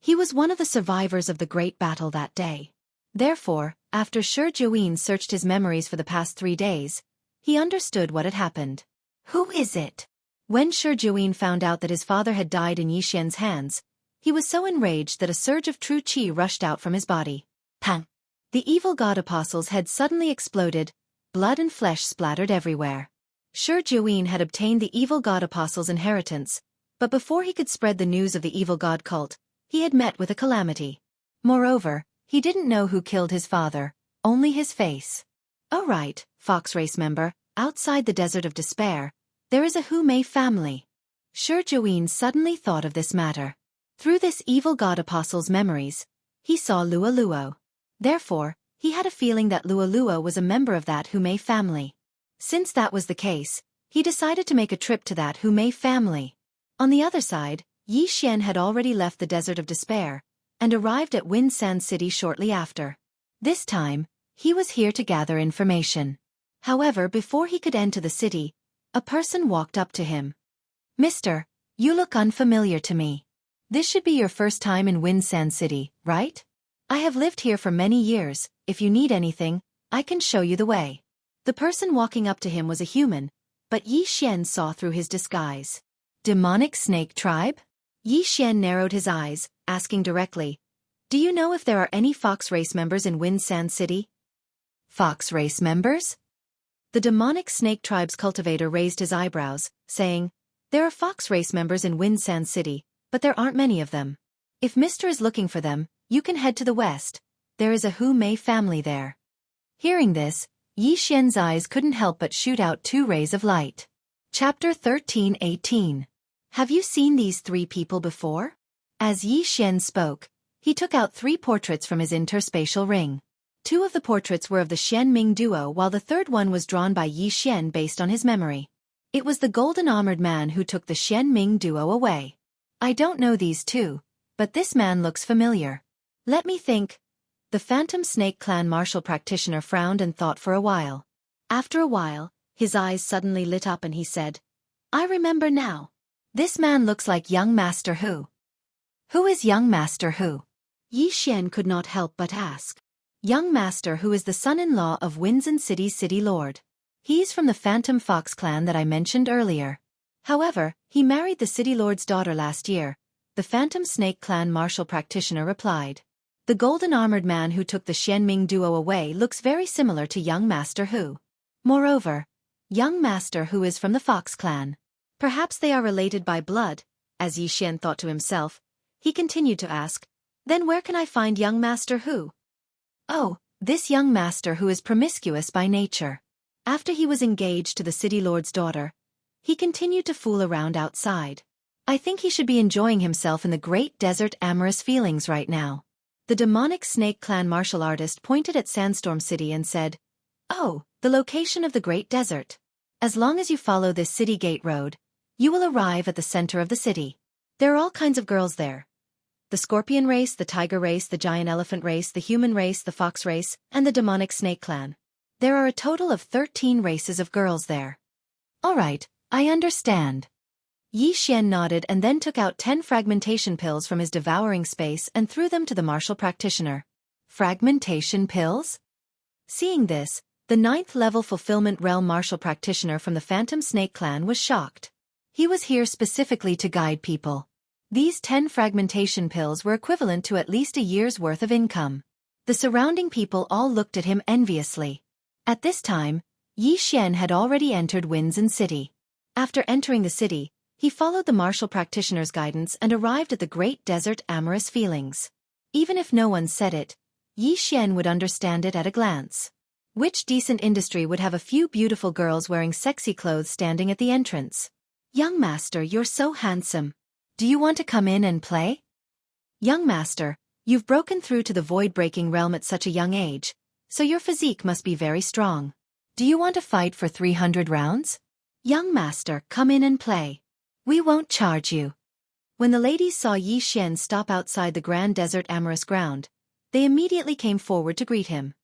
He was one of the survivors of the great battle that day. Therefore, after Shi Juin searched his memories for the past 3 days, he understood what had happened. Who is it? When Shi Juin found out that his father had died in Yixian's hands, he was so enraged that a surge of true qi rushed out from his body. Pang! The evil god apostle's head suddenly exploded, blood and flesh splattered everywhere. Shi Juin had obtained the evil god apostle's inheritance, but before he could spread the news of the evil god cult, he had met with a calamity. Moreover, he didn't know who killed his father, only his face. Oh right, fox race member, outside the desert of despair, there is a Hu Mei family. Shi Juin suddenly thought of this matter. Through this evil god apostle's memories, he saw Luo Luo. Therefore, he had a feeling that Luo Luo was a member of that Hu Mei family. Since that was the case, he decided to make a trip to that Hu Mei family. On the other side, Yi Xian had already left the Desert of Despair, and arrived at Winsan City shortly after. This time, he was here to gather information. However, before he could enter the city, a person walked up to him. Mister, you look unfamiliar to me. This should be your first time in Winsan City, right? I have lived here for many years. If you need anything, I can show you the way. The person walking up to him was a human, but Yi Xian saw through his disguise. Demonic snake tribe? Yi Xian narrowed his eyes, asking directly, do you know if there are any fox race members in Winsan City? Fox race members? The demonic snake tribe's cultivator raised his eyebrows, saying, there are fox race members in Winsan City, but there aren't many of them. If Mr. is looking for them, you can head to the west. There is a Hu Mei family there. Hearing this, Yi Xian's eyes couldn't help but shoot out 2 rays of light. Chapter 13:18. Have you seen these 3 people before? As Yi Xian spoke, he took out 3 portraits from his interspatial ring. 2 of the portraits were of the Xianming duo while the third one was drawn by Yi Xian based on his memory. It was the golden-armored man who took the Xianming duo away. I don't know these 2, but this man looks familiar. Let me think. The Phantom Snake Clan martial practitioner frowned and thought for a while. After a while, his eyes suddenly lit up and he said, I remember now. This man looks like young Master Hu. Who is young Master Hu? Yi Xian could not help but ask. Young Master Hu is the son-in-law of Winsan City's city lord. He's from the Phantom Fox clan that I mentioned earlier. However, he married the city lord's daughter last year, the Phantom Snake Clan martial practitioner replied. The golden-armored man who took the Xianming duo away looks very similar to young Master Hu. Moreover, young Master Hu is from the Fox clan. Perhaps they are related by blood, as Yi Xian thought to himself. He continued to ask, then where can I find young Master Hu? Oh, this young master who is promiscuous by nature. After he was engaged to the city lord's daughter, he continued to fool around outside. I think he should be enjoying himself in the great desert amorous feelings right now. The demonic snake clan martial artist pointed at Sandstorm City and said, oh, the location of the great desert. As long as you follow this city gate road, you will arrive at the center of the city. There are all kinds of girls there. the scorpion race, the tiger race, the giant elephant race, the human race, the fox race, and the demonic snake clan. There are a total of 13 races of girls there. Alright, I understand. Yi Xian nodded and then took out 10 fragmentation pills from his devouring space and threw them to the martial practitioner. Fragmentation pills? Seeing this, the 9th level fulfillment realm martial practitioner from the Phantom Snake clan was shocked. He was here specifically to guide people. These 10 fragmentation pills were equivalent to at least a year's worth of income. The surrounding people all looked at him enviously. At this time, Yi Xian had already entered Winzen City. After entering the city, he followed the martial practitioner's guidance and arrived at the Great Desert Amorous Feelings. Even if no one said it, Yi Xian would understand it at a glance. Which decent industry would have a few beautiful girls wearing sexy clothes standing at the entrance? Young master, you're so handsome. Do you want to come in and play? Young master, you've broken through to the void-breaking realm at such a young age, so your physique must be very strong. Do you want to fight for 300 rounds? Young master, come in and play. We won't charge you. When the ladies saw Yi Xian stop outside the Grand Desert Amorous Ground, they immediately came forward to greet him.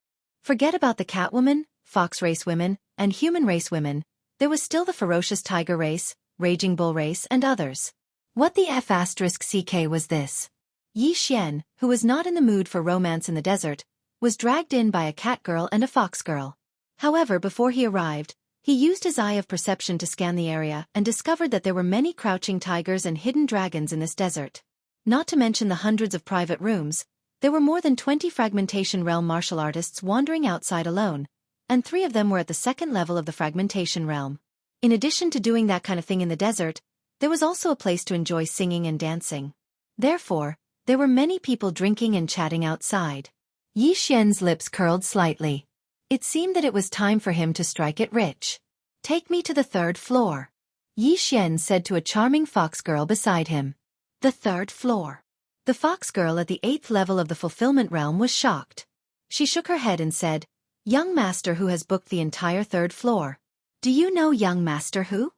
Forget about the Catwoman, Fox Race women, and Human Race women, there was still the Ferocious Tiger Race, Raging Bull Race and others. What the F***ck was this? Yi Xian, who was not in the mood for romance in the desert, was dragged in by a cat girl and a fox girl. However, before he arrived, he used his eye of perception to scan the area and discovered that there were many crouching tigers and hidden dragons in this desert. Not to mention the hundreds of private rooms, there were more than 20 fragmentation realm martial artists wandering outside alone, and 3 of them were at the 2nd level of the fragmentation realm. In addition to doing that kind of thing in the desert, there was also a place to enjoy singing and dancing. Therefore, there were many people drinking and chatting outside. Yi Xian's lips curled slightly. It seemed that it was time for him to strike it rich. Take me to the 3rd floor. Yi Xian said to a charming fox girl beside him. The 3rd floor. The fox girl at the 8th level of the fulfillment realm was shocked. She shook her head and said, Young master who has booked the entire 3rd floor. Do you know young master who?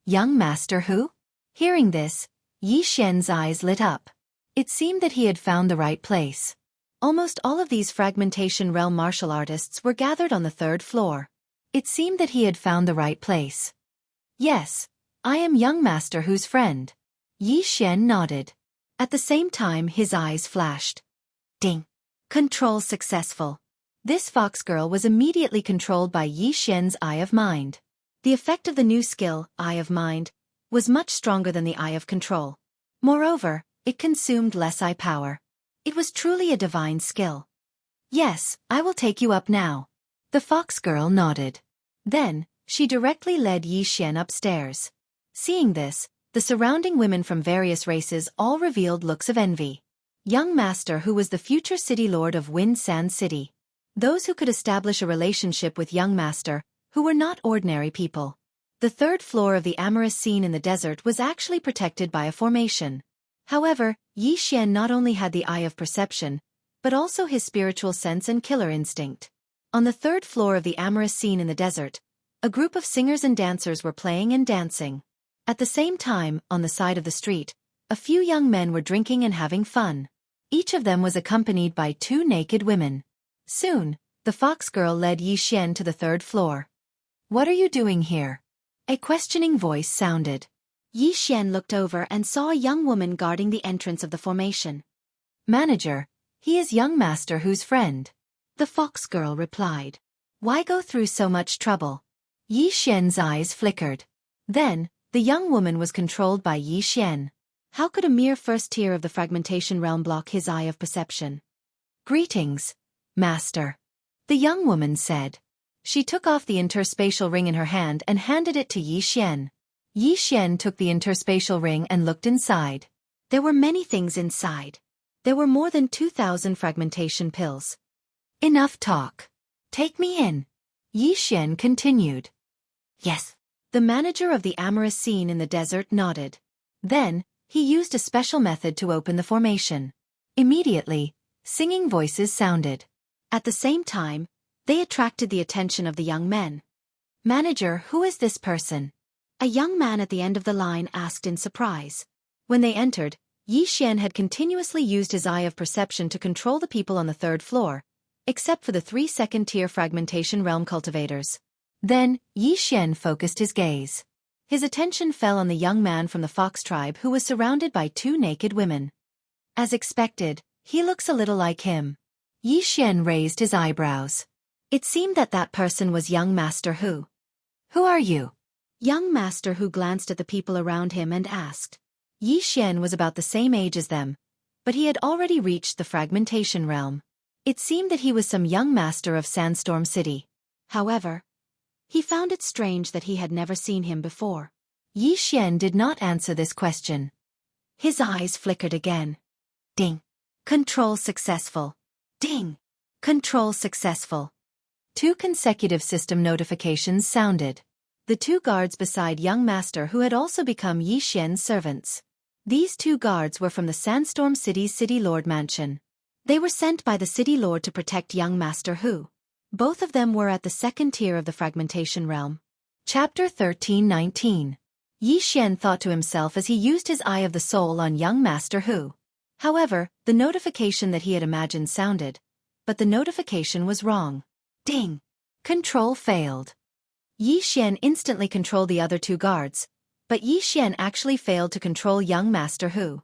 Young master who? Hearing this, Yi Xian's eyes lit up. It seemed that he had found the right place. Almost all of these fragmentation realm martial artists were gathered on the 3rd floor. It seemed that he had found the right place. Yes, I am young master whose friend. Yi Xian nodded. At the same time his eyes flashed. Ding. Control successful. This fox girl was immediately controlled by Yi Xian's Eye of Mind. The effect of the new skill, Eye of Mind, was much stronger than the Eye of Control. Moreover, it consumed less eye power. It was truly a divine skill. Yes, I will take you up now. The fox girl nodded. Then, she directly led Yi Xian upstairs. Seeing this, the surrounding women from various races all revealed looks of envy. Young master who was the future city lord of Winzen City. Those who could establish a relationship with young master, who were not ordinary people. The 3rd floor of the amorous scene in the desert was actually protected by a formation. However, Yi Xian not only had the eye of perception, but also his spiritual sense and killer instinct. On the 3rd floor of the amorous scene in the desert, a group of singers and dancers were playing and dancing. At the same time, on the side of the street, a few young men were drinking and having fun. Each of them was accompanied by 2 naked women. Soon, the fox girl led Yi Xian to the 3rd floor. What are you doing here? A questioning voice sounded. Yi Xian looked over and saw a young woman guarding the entrance of the formation. Manager, he is young master whose friend. The fox girl replied. Why go through so much trouble? Yi Xian's eyes flickered. Then, the young woman was controlled by Yi Xian. How could a mere 1st tier of the fragmentation realm block his eye of perception? Greetings, master. The young woman said. She took off the interspatial ring in her hand and handed it to Yi Xian. Yi Xian took the interspatial ring and looked inside. There were many things inside. There were more than 2,000 fragmentation pills. Enough talk. Take me in. Yi Xian continued. Yes. The manager of the amorous scene in the desert nodded. Then, he used a special method to open the formation. Immediately, singing voices sounded. At the same time, they attracted the attention of the young men. Manager, who is this person? A young man at the end of the line asked in surprise. When they entered, Yi Xian had continuously used his eye of perception to control the people on the third floor, except for the 3 second-tier fragmentation realm cultivators. Then, Yi Xian focused his gaze. His attention fell on the young man from the fox tribe who was surrounded by 2 naked women. As expected, he looks a little like him. Yi Xian raised his eyebrows. It seemed that that person was young Master Hu. Who are you? Young Master Hu glanced at the people around him and asked. Yi Xian was about the same age as them, but he had already reached the fragmentation realm. It seemed that he was some young master of Sandstorm City. However, he found it strange that he had never seen him before. Yi Xian did not answer this question. His eyes flickered again. Ding. Control successful. Ding. Control successful. 2 consecutive system notifications sounded. The 2 guards beside young master who had also become Yi Xian's servants. These 2 guards were from the Sandstorm City's City Lord Mansion. They were sent by the City Lord to protect young Master Hu. Both of them were at the 2nd tier of the fragmentation realm. Chapter 13:19. Yi Xian thought to himself as he used his Eye of the Soul on young Master Hu. However, the notification that he had imagined sounded, but the notification was wrong. Ding! Control failed. Yi Xian instantly controlled the other 2 guards, but Yi Xian actually failed to control young Master Hu.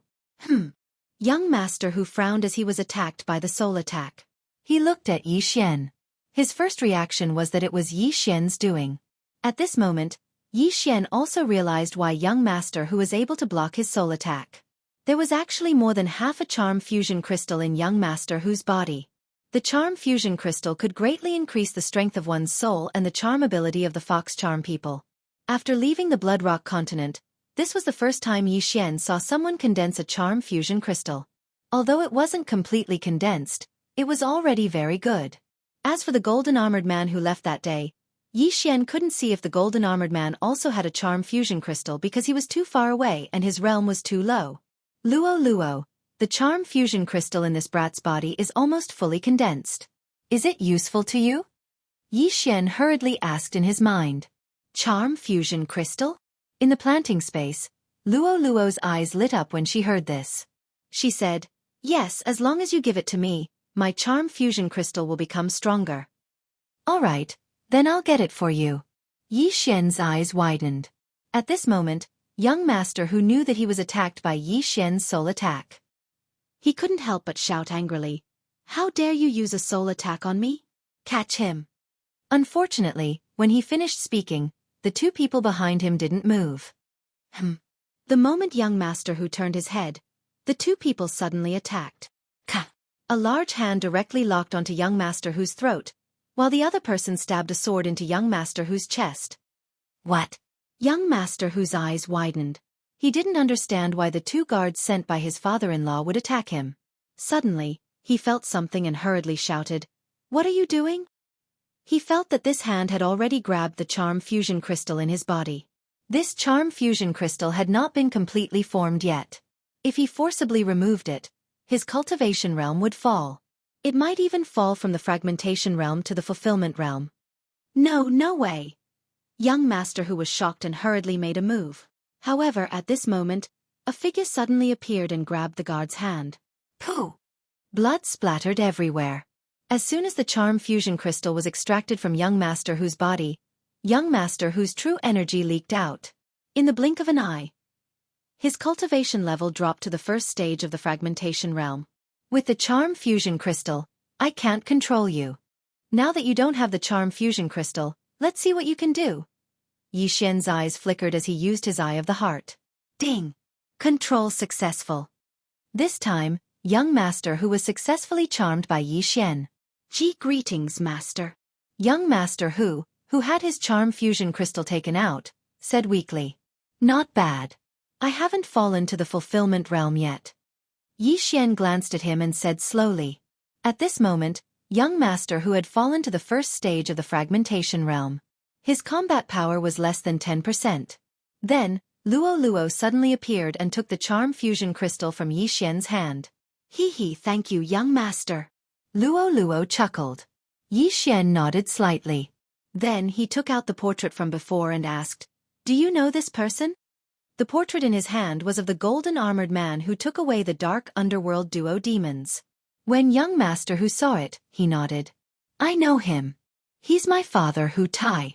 Young Master Hu frowned as he was attacked by the soul attack. He looked at Yi Xian. His first reaction was that it was Yi Xian's doing. At this moment, Yi Xian also realized why young Master Hu was able to block his soul attack. There was actually more than half a charm fusion crystal in young Master Hu's body. The charm fusion crystal could greatly increase the strength of one's soul and the charm ability of the fox charm people. After leaving the Blood Rock continent, this was the first time Yi Xian saw someone condense a charm fusion crystal. Although it wasn't completely condensed, it was already very good. As for the golden-armored man who left that day, Yi Xian couldn't see if the golden-armored man also had a charm fusion crystal because he was too far away and his realm was too low. Luo, the charm fusion crystal in this brat's body is almost fully condensed. Is it useful to you? Yi Xian hurriedly asked in his mind. Charm fusion crystal? In the planting space, Luo's eyes lit up when she heard this. She said, yes, as long as you give it to me, my charm fusion crystal will become stronger. All right, then I'll get it for you. Yi Xian's eyes widened. At this moment, young Master Hu knew that he was attacked by Yi Xian's soul attack. He couldn't help but shout angrily, how dare you use a soul attack on me? Catch him. Unfortunately, when he finished speaking, the 2 people behind him didn't move. The moment young Master Hu turned his head, the 2 people suddenly attacked. Ka! A large hand directly locked onto young Master Hu's throat, while the other person stabbed a sword into young Master Hu's chest. What? Young Master Hu's eyes widened. He didn't understand why the 2 guards sent by his father-in-law would attack him. Suddenly, he felt something and hurriedly shouted, what are you doing? He felt that this hand had already grabbed the charm fusion crystal in his body. This charm fusion crystal had not been completely formed yet. If he forcibly removed it, his cultivation realm would fall. It might even fall from the fragmentation realm to the fulfillment realm. No way. Young Master Hu was shocked and hurriedly made a move. However, at this moment, a figure suddenly appeared and grabbed the guard's hand. Pooh! Blood splattered everywhere. As soon as the charm fusion crystal was extracted from young Master Hu's body, young Master Hu's true energy leaked out. In the blink of an eye, his cultivation level dropped to the 1st stage of the fragmentation realm. With the charm fusion crystal, I can't control you. Now that you don't have the charm fusion crystal, let's see what you can do. Yi Xian's eyes flickered as he used his Eye of the Heart. Ding! Control successful. This time, young Master Hu was successfully charmed by Yi Xian. Greetings, Master. Young Master Hu, who had his charm fusion crystal taken out, said weakly. Not bad. I haven't fallen to the fulfillment realm yet. Yi Xian glanced at him and said slowly. At this moment, young Master Hu had fallen to the 1st stage of the fragmentation realm. His combat power was less than 10%. Then, Luo suddenly appeared and took the charm fusion crystal from Yi Xian's hand. Thank you, young master. Luo chuckled. Yi Xian nodded slightly. Then he took out the portrait from before and asked, do you know this person? The portrait in his hand was of the golden-armored man who took away the dark underworld duo demons. When young master Hu saw it, he nodded. I know him. He's my father Hu Tai.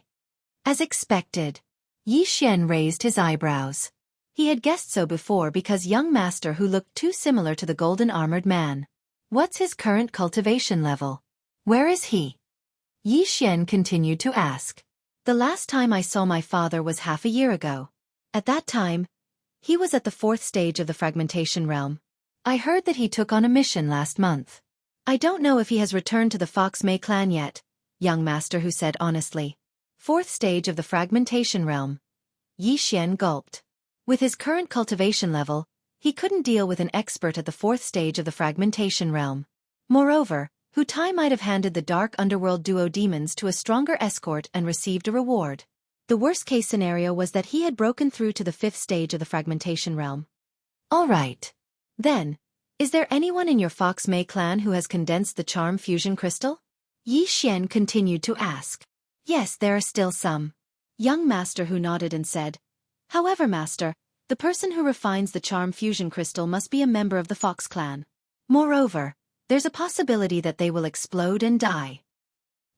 As expected. Yi Xian raised his eyebrows. He had guessed so before because young master Hu looked too similar to the golden-armored man. What's his current cultivation level? Where is he? Yi Xian continued to ask. The last time I saw my father was half a year ago. At that time, he was at the 4th stage of the fragmentation realm. I heard that he took on a mission last month. I don't know if he has returned to the Fox Mei clan yet, young master Hu said honestly. 4th stage of the fragmentation realm. Yi Xian gulped. With his current cultivation level, he couldn't deal with an expert at the 4th stage of the fragmentation realm. Moreover, Hu Tai might have handed the dark underworld duo demons to a stronger escort and received a reward. The worst-case scenario was that he had broken through to the 5th stage of the fragmentation realm. All right. Then, is there anyone in your Fox Mei clan who has condensed the charm fusion crystal? Yi Xian continued to ask. Yes, there are still some. Young master Hu nodded and said. However, master, the person who refines the charm fusion crystal must be a member of the Fox clan. Moreover, there's a possibility that they will explode and die.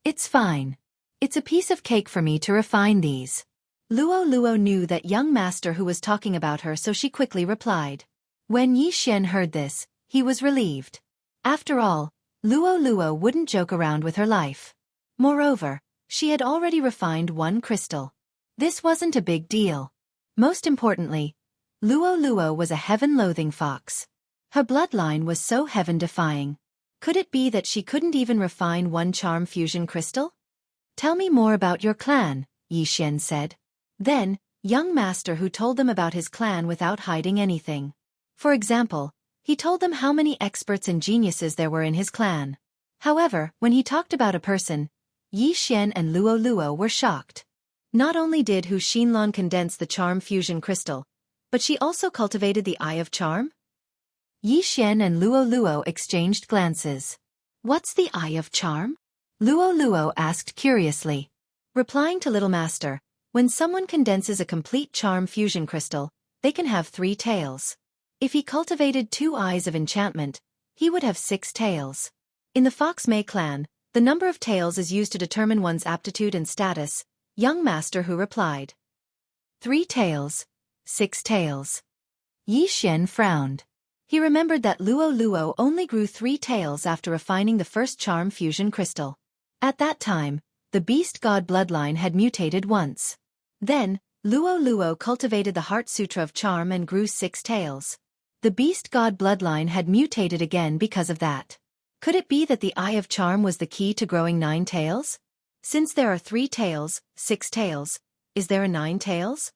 It's fine. It's a piece of cake for me to refine these. Luo knew that young master Hu was talking about her, so she quickly replied. When Yi Xian heard this, he was relieved. After all, Luo wouldn't joke around with her life. Moreover, she had already refined one crystal. This wasn't a big deal. Most importantly, Luo was a heaven-loathing fox. Her bloodline was so heaven-defying. Could it be that she couldn't even refine one charm fusion crystal? Tell me more about your clan, Yi Xian said. Then, young master Hu told them about his clan without hiding anything. For example, he told them how many experts and geniuses there were in his clan. However, when he talked about a person, Yi Xian and Luo were shocked. Not only did Hu Xinlan condense the charm fusion crystal, but she also cultivated the Eye of Charm? Yi Xian and Luo exchanged glances. What's the Eye of Charm? Luo asked curiously. Replying to Little Master, when someone condenses a complete charm fusion crystal, they can have 3 tails. If he cultivated 2 eyes of enchantment, he would have 6 tails. In the Fox Mei clan, the number of tails is used to determine one's aptitude and status, young master Hu replied. 3 tails, 6 tails. Yi Xian frowned. He remembered that Luo only grew 3 tails after refining the first charm fusion crystal. At that time, the beast god bloodline had mutated once. Then, Luo cultivated the Heart Sutra of Charm and grew 6 tails. The beast god bloodline had mutated again because of that. Could it be that the Eye of Charm was the key to growing 9 tails? Since there are 3 tails, 6 tails, is there a 9 tails?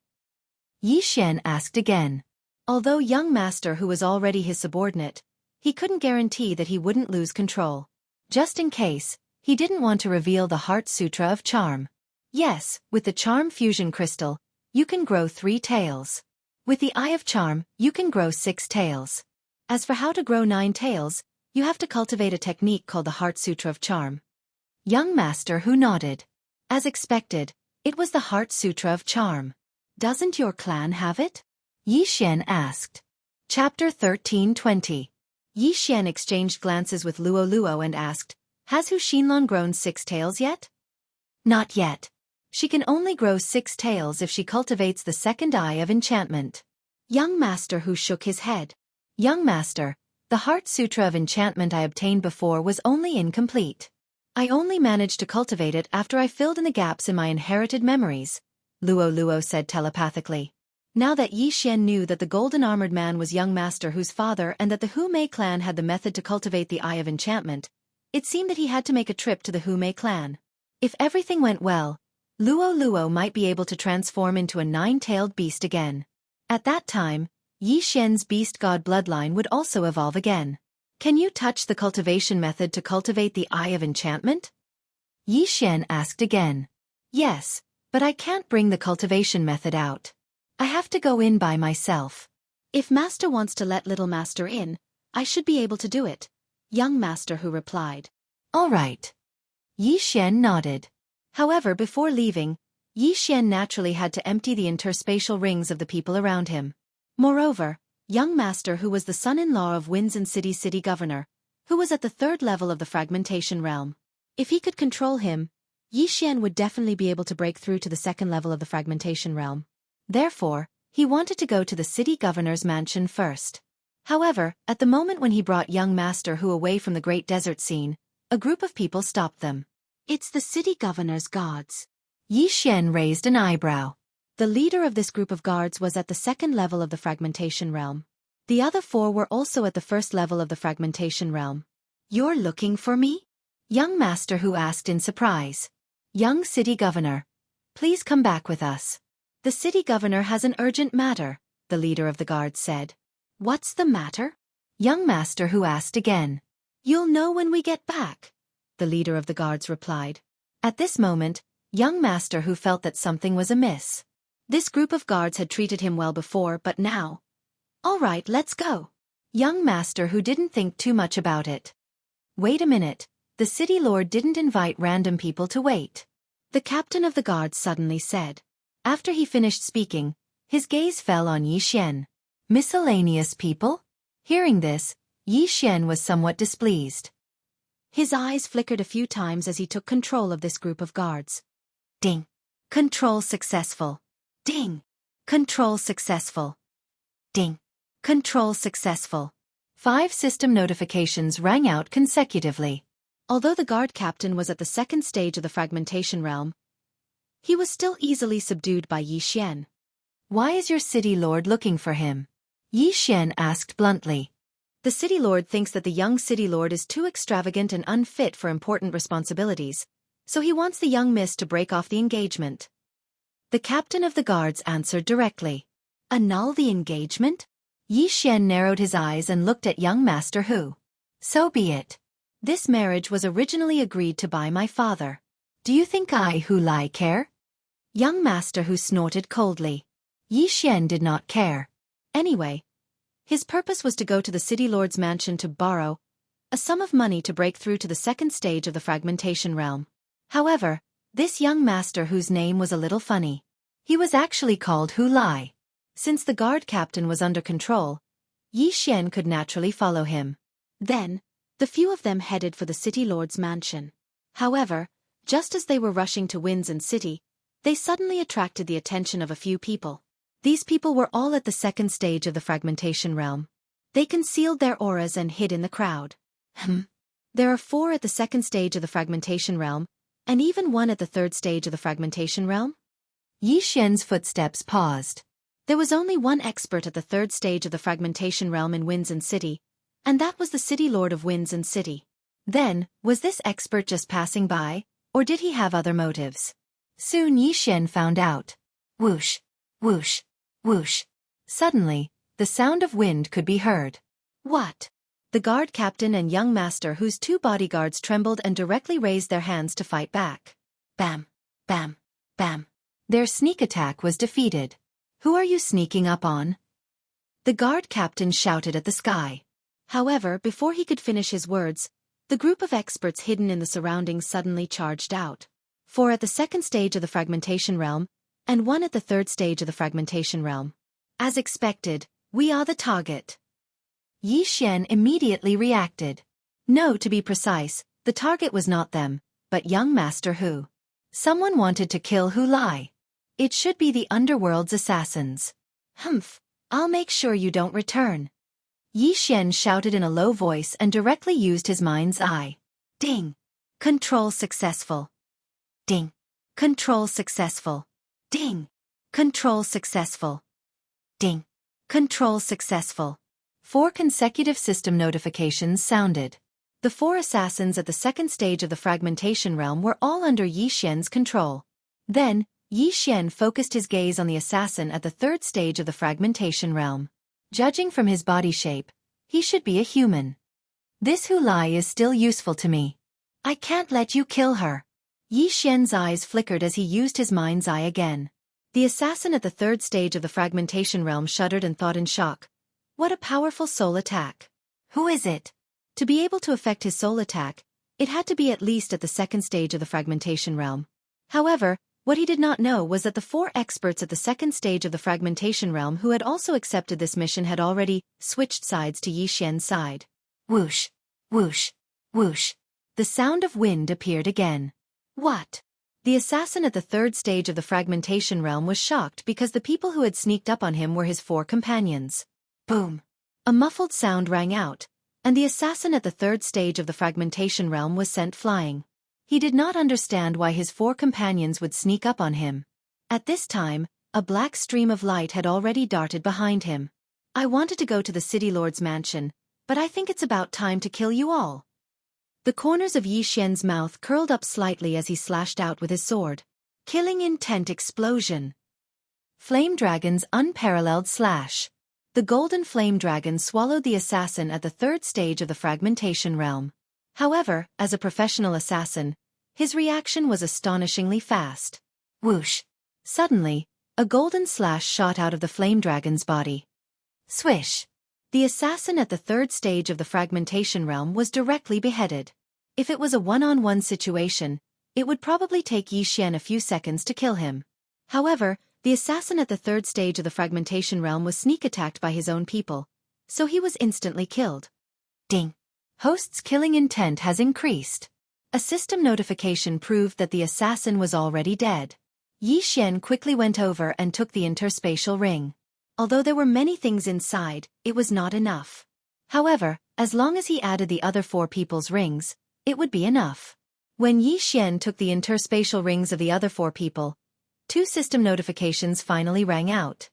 Yi Xian asked again. Although young master Hu was already his subordinate, he couldn't guarantee that he wouldn't lose control. Just in case, he didn't want to reveal the Heart Sutra of Charm. Yes, with the Charm Fusion Crystal, you can grow 3 tails. With the Eye of Charm, you can grow 6 tails. As for how to grow 9 tails, you have to cultivate a technique called the Heart Sutra of Charm. Young master Hu nodded. As expected, it was the Heart Sutra of Charm. Doesn't your clan have it? Yi Xian asked. Chapter 13:20. Yi Xian exchanged glances with Luo and asked, Has Hu Xinlan grown 6 tails yet? Not yet. She can only grow 6 tails if she cultivates the second eye of enchantment. Young master Hu shook his head. Young master, the Heart Sutra of Enchantment I obtained before was only incomplete. I only managed to cultivate it after I filled in the gaps in my inherited memories, Luo said telepathically. Now that Yi Xian knew that the golden-armored man was young master Hu's father and that the Hu Mei clan had the method to cultivate the Eye of Enchantment, it seemed that he had to make a trip to the Hu Mei clan. If everything went well, Luo might be able to transform into a 9-tailed beast again. At that time, Yi Xian's beast god bloodline would also evolve again. Can you touch the cultivation method to cultivate the Eye of Enchantment? Yi Xian asked again. Yes, but I can't bring the cultivation method out. I have to go in by myself. If master wants to let little master in, I should be able to do it, young master Hu replied. All right. Yi Xian nodded. However, before leaving, Yi Xian naturally had to empty the interspatial rings of the people around him. Moreover, young master who was the son-in-law of Winds and city governor, who was at the 3rd level of the fragmentation realm. If he could control him, Yi Xian would definitely be able to break through to the 2nd level of the fragmentation realm. Therefore, he wanted to go to the city governor's mansion first. However, at the moment when he brought young master Hu away from the great desert scene, a group of people stopped them. It's the city governor's guards. Yi Xian raised an eyebrow. The leader of this group of guards was at the 2nd level of the fragmentation realm. The other 4 were also at the 1st level of the fragmentation realm. You're looking for me? Young master Hu asked in surprise. Young city governor, please come back with us. The city governor has an urgent matter, the leader of the guards said. What's the matter? Young master Hu asked again. You'll know when we get back, the leader of the guards replied. At this moment, young master Hu felt that something was amiss. This group of guards had treated him well before, but now... All right, let's go. Young master Hu didn't think too much about it. Wait a minute, the city lord didn't invite random people to wait. The captain of the guards suddenly said. After he finished speaking, his gaze fell on Yi Xian. Miscellaneous people? Hearing this, Yi Xian was somewhat displeased. His eyes flickered a few times as he took control of this group of guards. Ding. Control successful. Ding. Control successful. Ding. Control successful. 5 system notifications rang out consecutively. Although the guard captain was at the 2nd stage of the fragmentation realm, he was still easily subdued by Yi Xian. Why is your city lord looking for him? Yi Xian asked bluntly. The city lord thinks that the young city lord is too extravagant and unfit for important responsibilities, so he wants the young miss to break off the engagement. The captain of the guards answered directly. Annul the engagement? Yi Xian narrowed his eyes and looked at young master Hu. So be it. This marriage was originally agreed to by my father. Do you think I, Hu Lai, care? Young master Hu snorted coldly. Yi Xian did not care. Anyway, his purpose was to go to the city lord's mansion to borrow a sum of money to break through to the 2nd stage of the fragmentation realm. However, this young master Hu's name was a little funny. He was actually called Hu Lai. Since the guard captain was under control, Yi Xian could naturally follow him. Then, the few of them headed for the city lord's mansion. However, just as they were rushing to Winds and City, they suddenly attracted the attention of a few people. These people were all at the 2nd stage of the fragmentation realm. They concealed their auras and hid in the crowd. There are 4 at the 2nd stage of the fragmentation realm, and even 1 at the 3rd stage of the fragmentation realm? Yi Xian's footsteps paused. There was only 1 expert at the 3rd stage of the fragmentation realm in Winds and City, and that was the city lord of Winds and City. Then, was this expert just passing by, or did he have other motives? Soon Yi Xian found out. Whoosh, whoosh, whoosh. Suddenly, the sound of wind could be heard. What? The guard captain and young master Hu's 2 bodyguards trembled and directly raised their hands to fight back. Bam, bam, bam. Their sneak attack was defeated. Who are you sneaking up on? The guard captain shouted at the sky. However, before he could finish his words, the group of experts hidden in the surroundings suddenly charged out. 4 at the 2nd stage of the fragmentation realm, and 1 at the 3rd stage of the fragmentation realm. As expected, we are the target. Yi Xian immediately reacted. No, to be precise, the target was not them, but young master Hu. Someone wanted to kill Hu Lai. It should be the underworld's assassins. Humph, I'll make sure you don't return. Yi Xian shouted in a low voice and directly used his mind's eye. Ding. Control successful. Ding. Control successful. Ding. Control successful. Ding. Control successful. 4 consecutive system notifications sounded. The 4 assassins at the 2nd stage of the fragmentation realm were all under Yi Xian's control. Then, Yi Xian focused his gaze on the assassin at the 3rd stage of the fragmentation realm. Judging from his body shape, he should be a human. This Hu Lai is still useful to me. I can't let you kill her. Yi Xian's eyes flickered as he used his mind's eye again. The assassin at the 3rd stage of the fragmentation realm shuddered and thought in shock. What a powerful soul attack. Who is it? To be able to effect his soul attack, it had to be at least at the 2nd stage of the fragmentation realm. However, What he did not know was that the 4 experts at the second stage of the fragmentation realm who had also accepted this mission had already switched sides to Yixian's side. Whoosh, whoosh, whoosh. The sound of wind appeared again. What? The assassin at the 3rd stage of the fragmentation realm was shocked because the people who had sneaked up on him were his 4 companions. Boom. A muffled sound rang out, and the assassin at the 3rd stage of the fragmentation realm was sent flying. He did not understand why his 4 companions would sneak up on him. At this time, a black stream of light had already darted behind him. I wanted to go to the city lord's mansion, but I think it's about time to kill you all. The corners of Yixian's mouth curled up slightly as he slashed out with his sword. Killing intent explosion. Flame Dragon's unparalleled slash. The golden flame dragon swallowed the assassin at the 3rd stage of the fragmentation realm. However, as a professional assassin, his reaction was astonishingly fast. Whoosh! Suddenly, a golden slash shot out of the flame dragon's body. Swish! The assassin at the 3rd stage of the fragmentation realm was directly beheaded. If it was a one-on-one situation, it would probably take Yixian a few seconds to kill him. However, the assassin at the 3rd stage of the fragmentation realm was sneak attacked by his own people, so he was instantly killed. Ding! Host's killing intent has increased. A system notification proved that the assassin was already dead. Yixian quickly went over and took the interspatial ring. Although there were many things inside, it was not enough. However, as long as he added the other 4 people's rings, it would be enough. When Yixian took the interspatial rings of the other 4 people, 2 system notifications finally rang out.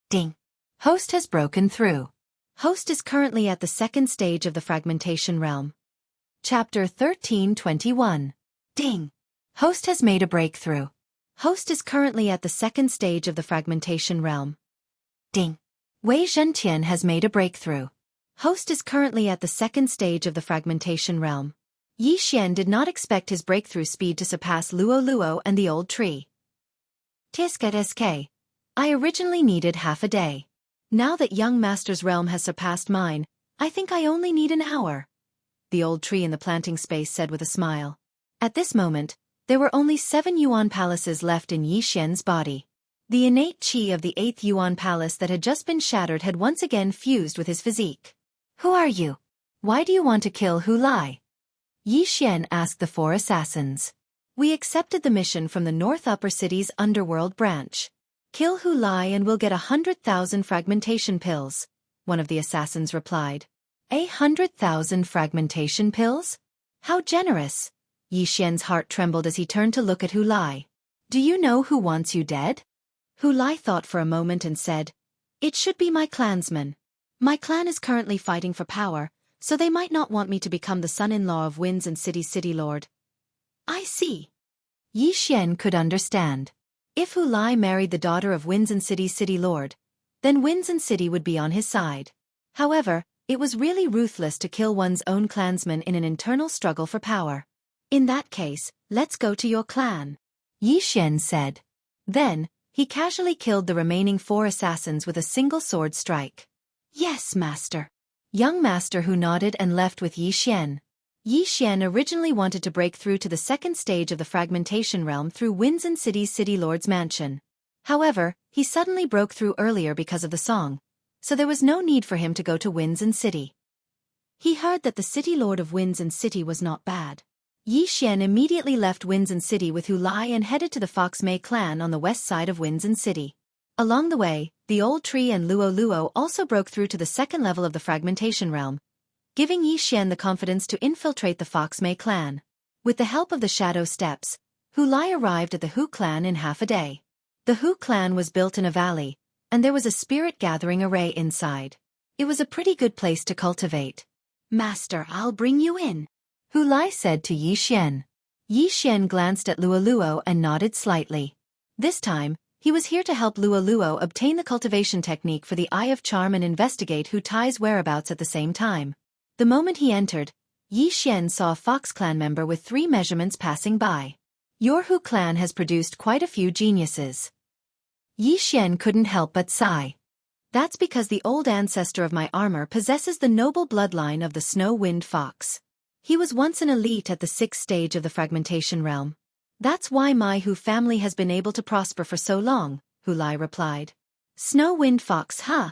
Ding! Host has broken through. Host is currently at the 2nd stage of the fragmentation realm. Chapter 1321. Ding! Host has made a breakthrough. Host is currently at the 2nd stage of the fragmentation realm. Ding! Wei Zhentian has made a breakthrough. Host is currently at the 2nd stage of the fragmentation realm. Yixian did not expect his breakthrough speed to surpass Luo Luo and the old tree. Tisketsk. I originally needed half a day. Now that young master's realm has surpassed mine, I think I only need an hour. The old tree in the planting space said with a smile. At this moment, there were only 7 Yuan palaces left in Yixian's body. The innate qi of the 8th Yuan palace that had just been shattered had once again fused with his physique. Who are you? Why do you want to kill Hu Lai? Yixian asked the 4 assassins. We accepted the mission from the North Upper City's underworld branch. Kill Hu Lai and we'll get 100,000 fragmentation pills, one of the assassins replied. 100,000 fragmentation pills? How generous! Yixian's heart trembled as he turned to look at Hu Lai. Do you know who wants you dead? Hu Lai thought for a moment and said, It should be my clansmen. My clan is currently fighting for power, so they might not want me to become the son-in-law of Winds and City's city lord. I see. Yixian could understand. If Hu Lai married the daughter of Winds and City's city lord, then Winds and City would be on his side. However, it was really ruthless to kill one's own clansmen in an internal struggle for power. In that case, let's go to your clan, Yixian said. Then, he casually killed the remaining 4 assassins with a single sword strike. Yes, master. Young master Hu nodded and left with Yixian. Yixian originally wanted to break through to the 2nd stage of the fragmentation realm through Winds and City's city lord's mansion. However, he suddenly broke through earlier because of the song, so there was no need for him to go to Winds and City. He heard that the city lord of Winds and City was not bad. Yixian immediately left Winds and City with Hu Lai and headed to the Fox Mei clan on the west side of Winds and City. Along the way, the old tree and Luo Luo also broke through to the 2nd level of the fragmentation realm, giving Yixian the confidence to infiltrate the Fox Mei clan. With the help of the Shadow Steps, Hu Lai arrived at the Hu clan in half a day. The Hu clan was built in a valley, and there was a spirit gathering array inside. It was a pretty good place to cultivate. Master, I'll bring you in, Hu Lai said to Yixian. Yixian glanced at Luo Luo and nodded slightly. This time, he was here to help Luo Luo obtain the cultivation technique for the Eye of Charm and investigate Hu Tai's whereabouts at the same time. The moment he entered, Yixian saw a Fox clan member with 3 measurements passing by. Your Hu clan has produced quite a few geniuses. Yixian couldn't help but sigh. That's because the old ancestor of my armor possesses the noble bloodline of the Snow-Wind Fox. He was once an elite at the 6th stage of the fragmentation realm. That's why my Hu family has been able to prosper for so long, Hu Lai replied. Snow Wind Fox, huh?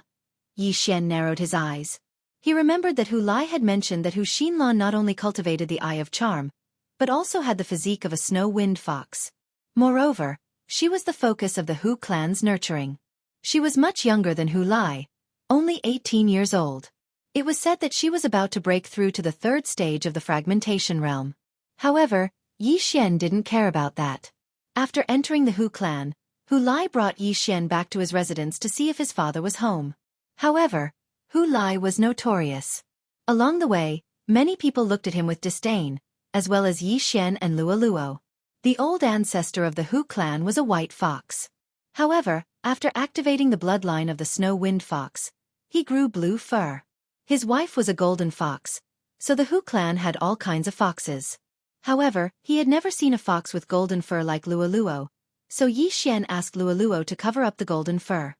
Yi Xian narrowed his eyes. He remembered that Hu Lai had mentioned that Hu Xinlan not only cultivated the Eye of Charm, but also had the physique of a snow wind fox. Moreover, she was the focus of the Hu clan's nurturing. She was much younger than Hu Lai, only 18 years old. It was said that she was about to break through to the third stage of the fragmentation realm. However, Yi Xian didn't care about that. After entering the Hu clan, Hu Lai brought Yi Xian back to his residence to see if his father was home. However, Hu Lai was notorious. Along the way, many people looked at him with disdain, as well as Yi Xian and Luo Luo. The old ancestor of the Hu clan was a white fox. However, after activating the bloodline of the snow wind fox, he grew blue fur. His wife was a golden fox, so the Hu clan had all kinds of foxes. However, he had never seen a fox with golden fur like Luo Luo, so Yi Xian asked Luo Luo to cover up the golden fur.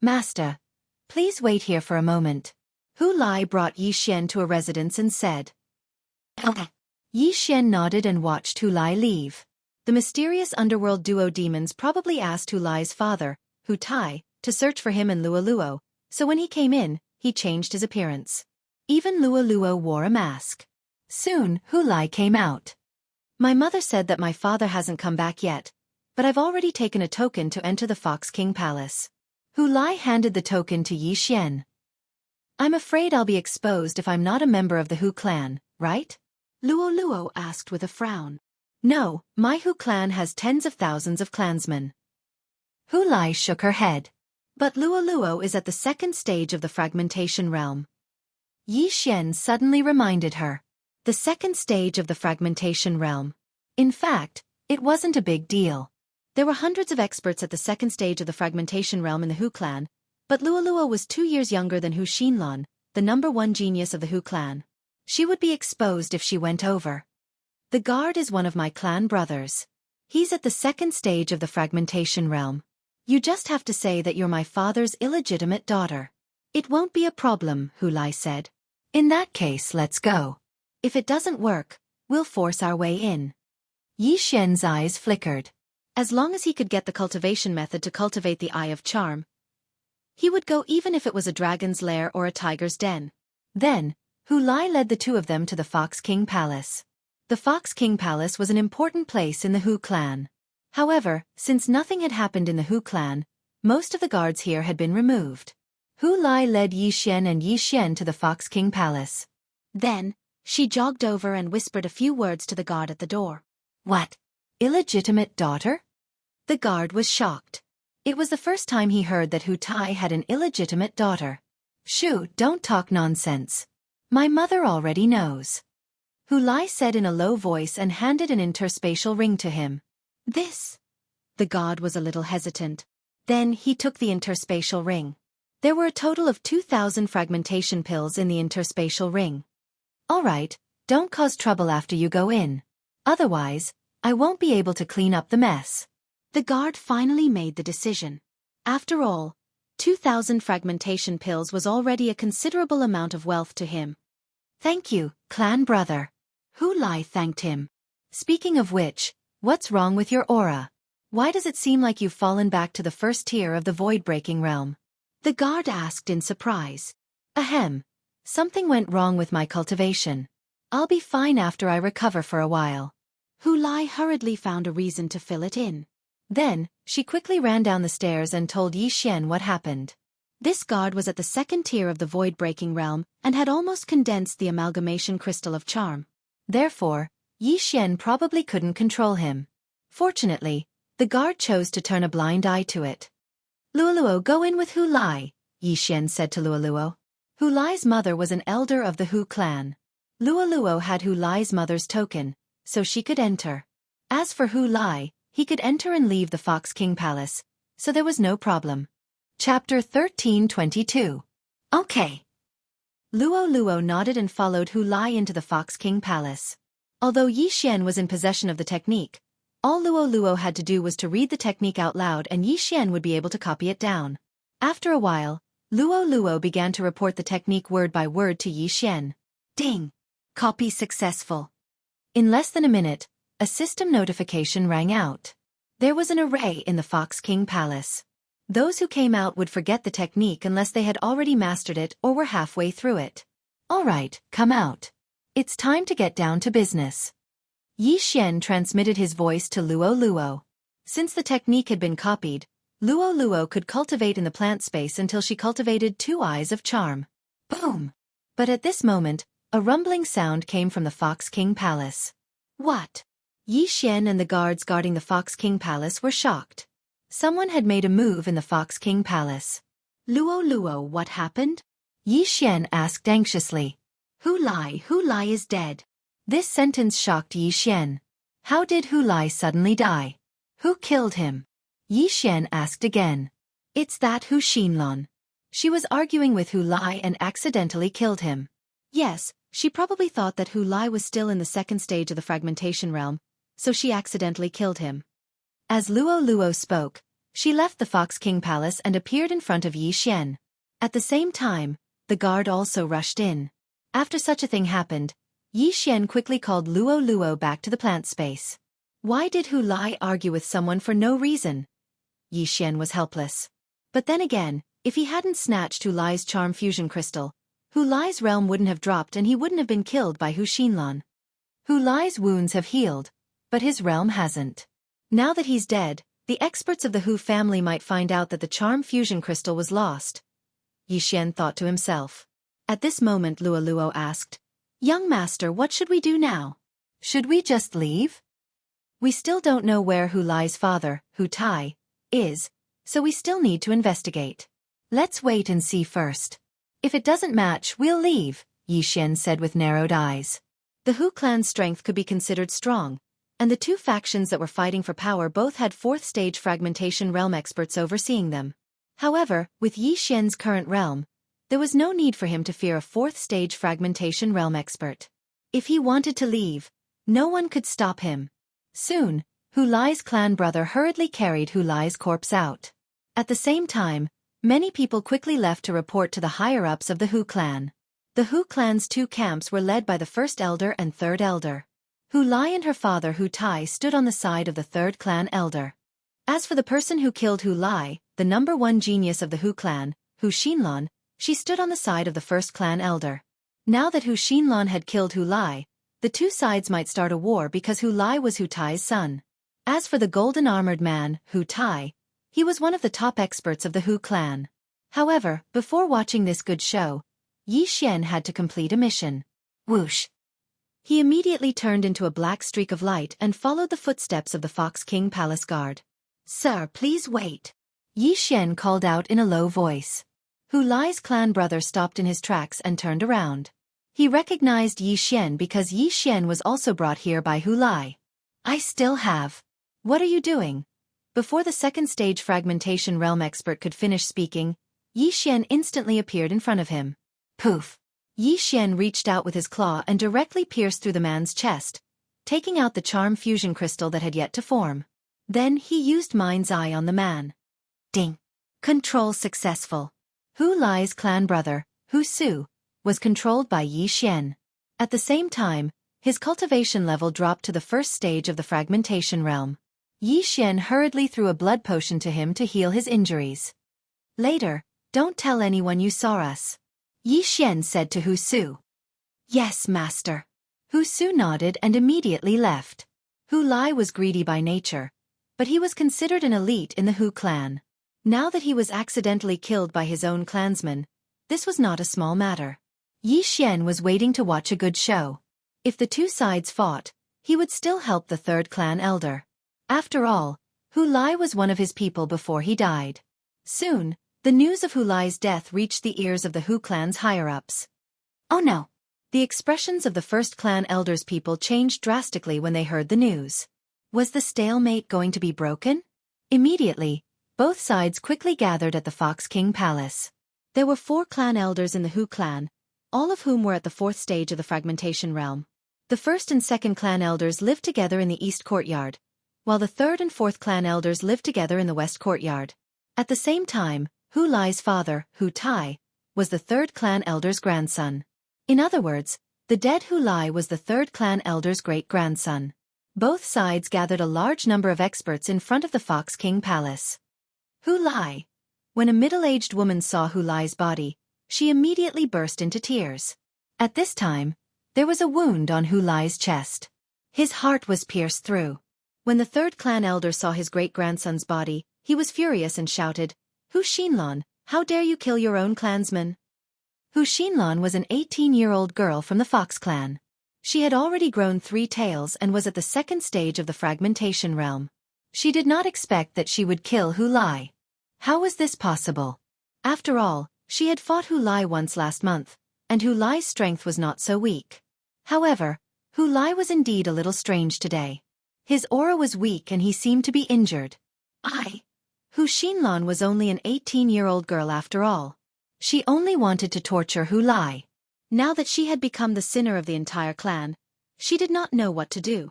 Master, please wait here for a moment. Hu Lai brought Yi Xian to a residence and said. Okay. Yi Xian nodded and watched Hu Lai leave. The mysterious underworld duo demons probably asked Hu Lai's father, Hu Tai, to search for him and Luo Luo, so when he came in, he changed his appearance. Even Luo Luo wore a mask. Soon, Hu Lai came out. My mother said that my father hasn't come back yet, but I've already taken a token to enter the Fox King Palace. Hu Lai handed the token to Yi Xian. I'm afraid I'll be exposed if I'm not a member of the Hu clan, right? Luo Luo asked with a frown. No, my Hu clan has tens of thousands of clansmen. Hu Lai shook her head. But Luo Luo is at the second stage of the fragmentation realm. Yi Xian suddenly reminded her. The second stage of the fragmentation realm. In fact, it wasn't a big deal. There were hundreds of experts at the second stage of the fragmentation realm in the Hu clan, but Luo Luo was 2 years younger than Hu Xinlan, the #1 genius of the Hu clan. She would be exposed if she went over. The guard is one of my clan brothers. He's at the second stage of the fragmentation realm. You just have to say that you're my father's illegitimate daughter. It won't be a problem, Hu Lai said. In that case, let's go. If it doesn't work, we'll force our way in. Yi Xian's eyes flickered. As long as he could get the cultivation method to cultivate the Eye of Charm, he would go even if it was a dragon's lair or a tiger's den. Then, Hu Lai led the two of them to the Fox King Palace. The Fox King Palace was an important place in the Hu clan. However, since nothing had happened in the Hu clan, most of the guards here had been removed. Hu Lai led Yi Xian and Yi Xian to the Fox King Palace. Then, she jogged over and whispered a few words to the guard at the door. What? Illegitimate daughter? The guard was shocked. It was the first time he heard that Hu Tai had an illegitimate daughter. Shoo, don't talk nonsense. My mother already knows. Hu Lai said in a low voice and handed an interspatial ring to him. This? The god was a little hesitant. Then he took the interspatial ring. There were a total of 2,000 fragmentation pills in the interspatial ring. All right, don't cause trouble after you go in. Otherwise, I won't be able to clean up the mess. The guard finally made the decision. After all, 2,000 fragmentation pills was already a considerable amount of wealth to him. Thank you, clan brother. Hu Lai thanked him. Speaking of which, what's wrong with your aura? Why does it seem like you've fallen back to the first tier of the void-breaking realm? The guard asked in surprise. Ahem. Something went wrong with my cultivation. I'll be fine after I recover for a while. Hu Lai hurriedly found a reason to fill it in. Then, she quickly ran down the stairs and told Yi Xian what happened. This guard was at the second tier of the void-breaking realm and had almost condensed the amalgamation crystal of charm. Therefore, Yi Xian probably couldn't control him. Fortunately, the guard chose to turn a blind eye to it. Luo Luo, go in with Hu Lai, Yi Xian said to Luo Luo. Hu Lai's mother was an elder of the Hu clan. Luo Luo had Hu Lai's mother's token, so she could enter. As for Hu Lai, he could enter and leave the Fox King Palace, so there was no problem. Chapter 1322. Okay. Luo Luo nodded and followed Hu Lai into the Fox King Palace. Although Yi Xian was in possession of the technique, all Luo Luo had to do was to read the technique out loud and Yi Xian would be able to copy it down. After a while, Luo Luo began to report the technique word by word to Yi Xian. Ding! Copy successful. In less than a minute, a system notification rang out. There was an array in the Fox King Palace. Those who came out would forget the technique unless they had already mastered it or were halfway through it. All right, come out. It's time to get down to business. Yi Xian transmitted his voice to Luo Luo. Since the technique had been copied, Luo Luo could cultivate in the plant space until she cultivated 2 eyes of charm. Boom! But at this moment, a rumbling sound came from the Fox King Palace. What? Yi Xian and the guards guarding the Fox King Palace were shocked. Someone had made a move in the Fox King Palace. Luo Luo, what happened? Yi Xian asked anxiously. Hu Lai is dead. This sentence shocked Yi Xian. How did Hu Lai suddenly die? Who killed him? Yi Xian asked again. It's that Hu Xinlan. She was arguing with Hu Lai and accidentally killed him. Yes, she probably thought that Hu Lai was still in the second stage of the fragmentation realm, so she accidentally killed him. As Luo Luo spoke, she left the Fox King Palace and appeared in front of Yi Xian. At the same time, the guard also rushed in. After such a thing happened, Yi Xian quickly called Luo Luo back to the plant space. Why did Hu Lai argue with someone for no reason? Yi Xian was helpless. But then again, if he hadn't snatched Hu Lai's charm fusion crystal, Hu Lai's realm wouldn't have dropped and he wouldn't have been killed by Hu Xinlan. Hu Lai's wounds have healed, but his realm hasn't. Now that he's dead, the experts of the Hu family might find out that the charm fusion crystal was lost. Yi Xian thought to himself. At this moment Luo Luo asked, Young master, what should we do now? Should we just leave? We still don't know where Hu Lai's father, Hu Tai, is, so we still need to investigate. Let's wait and see first. If it doesn't match, we'll leave, Yi Xian said with narrowed eyes. The Hu clan's strength could be considered strong, and the 2 factions that were fighting for power both had 4th-stage fragmentation realm experts overseeing them. However, with Yi Xian's current realm, there was no need for him to fear a 4th-stage fragmentation realm expert. If he wanted to leave, no one could stop him. Soon, Hu Lai's clan brother hurriedly carried Hu Lai's corpse out. At the same time, many people quickly left to report to the higher-ups of the Hu clan. The Hu clan's 2 camps were led by the 1st elder and 3rd elder. Hu Lai and her father Hu Tai stood on the side of the 3rd clan elder. As for the person who killed Hu Lai, the number 1 genius of the Hu clan, Hu Xinlan, she stood on the side of the 1st clan elder. Now that Hu Xinlan had killed Hu Lai, the 2 sides might start a war because Hu Lai was Hu Tai's son. As for the golden-armored man, Hu Tai, he was one of the top experts of the Hu clan. However, before watching this good show, Yi Xian had to complete a mission. Whoosh! He immediately turned into a black streak of light and followed the footsteps of the Fox King Palace guard. Sir, please wait. Yi Xian called out in a low voice. Hu Lai's clan brother stopped in his tracks and turned around. He recognized Yi Xian because Yi Xian was also brought here by Hu Lai. I still have. What are you doing? Before the 2nd stage fragmentation realm expert could finish speaking, Yi Xian instantly appeared in front of him. Poof! Yi Xian reached out with his claw and directly pierced through the man's chest, taking out the charm fusion crystal that had yet to form. Then he used Mind's Eye on the man. Ding! Control successful. Hu Lai's clan brother, Hu Su, was controlled by Yi Xian. At the same time, his cultivation level dropped to the 1st stage of the fragmentation realm. Yi Xian hurriedly threw a blood potion to him to heal his injuries. Later, don't tell anyone you saw us. Yi Xian said to Hu Su. Yes, master. Hu Su nodded and immediately left. Hu Lai was greedy by nature, but he was considered an elite in the Hu clan. Now that he was accidentally killed by his own clansmen, this was not a small matter. Yi Xian was waiting to watch a good show. If the 2 sides fought, he would still help the 3rd clan elder. After all, Hu Lai was one of his people before he died. Soon, the news of Hu Lai's death reached the ears of the Hu clan's higher-ups. Oh no! The expressions of the 1st clan elder's people changed drastically when they heard the news. Was the stalemate going to be broken? Immediately, both sides quickly gathered at the Fox King Palace. There were 4 clan elders in the Hu clan, all of whom were at the 4th stage of the fragmentation realm. The 1st and 2nd clan elders lived together in the East Courtyard, while the 3rd and 4th clan elders lived together in the West Courtyard. At the same time, Hu Lai's father, Hu Tai, was the 3rd clan elder's grandson. In other words, the dead Hu Lai was the 3rd clan elder's great-grandson. Both sides gathered a large number of experts in front of the Fox King Palace. Hu Lai. When a middle-aged woman saw Hu Lai's body, she immediately burst into tears. At this time, there was a wound on Hu Lai's chest. His heart was pierced through. When the third clan elder saw his great-grandson's body, he was furious and shouted, "Hu Xinlan, how dare you kill your own clansman?" Hu Xinlan was an 18-year-old girl from the Fox clan. She had already grown 3 tails and was at the second stage of the fragmentation realm. She did not expect that she would kill Hu Lai. How was this possible? After all, she had fought Hu Lai once last month, and Hu Lai's strength was not so weak. However, Hu Lai was indeed a little strange today. His aura was weak and he seemed to be injured. Hu Xinlan was only an 18-year-old girl after all. She only wanted to torture Hu Lai. Now that she had become the sinner of the entire clan, she did not know what to do.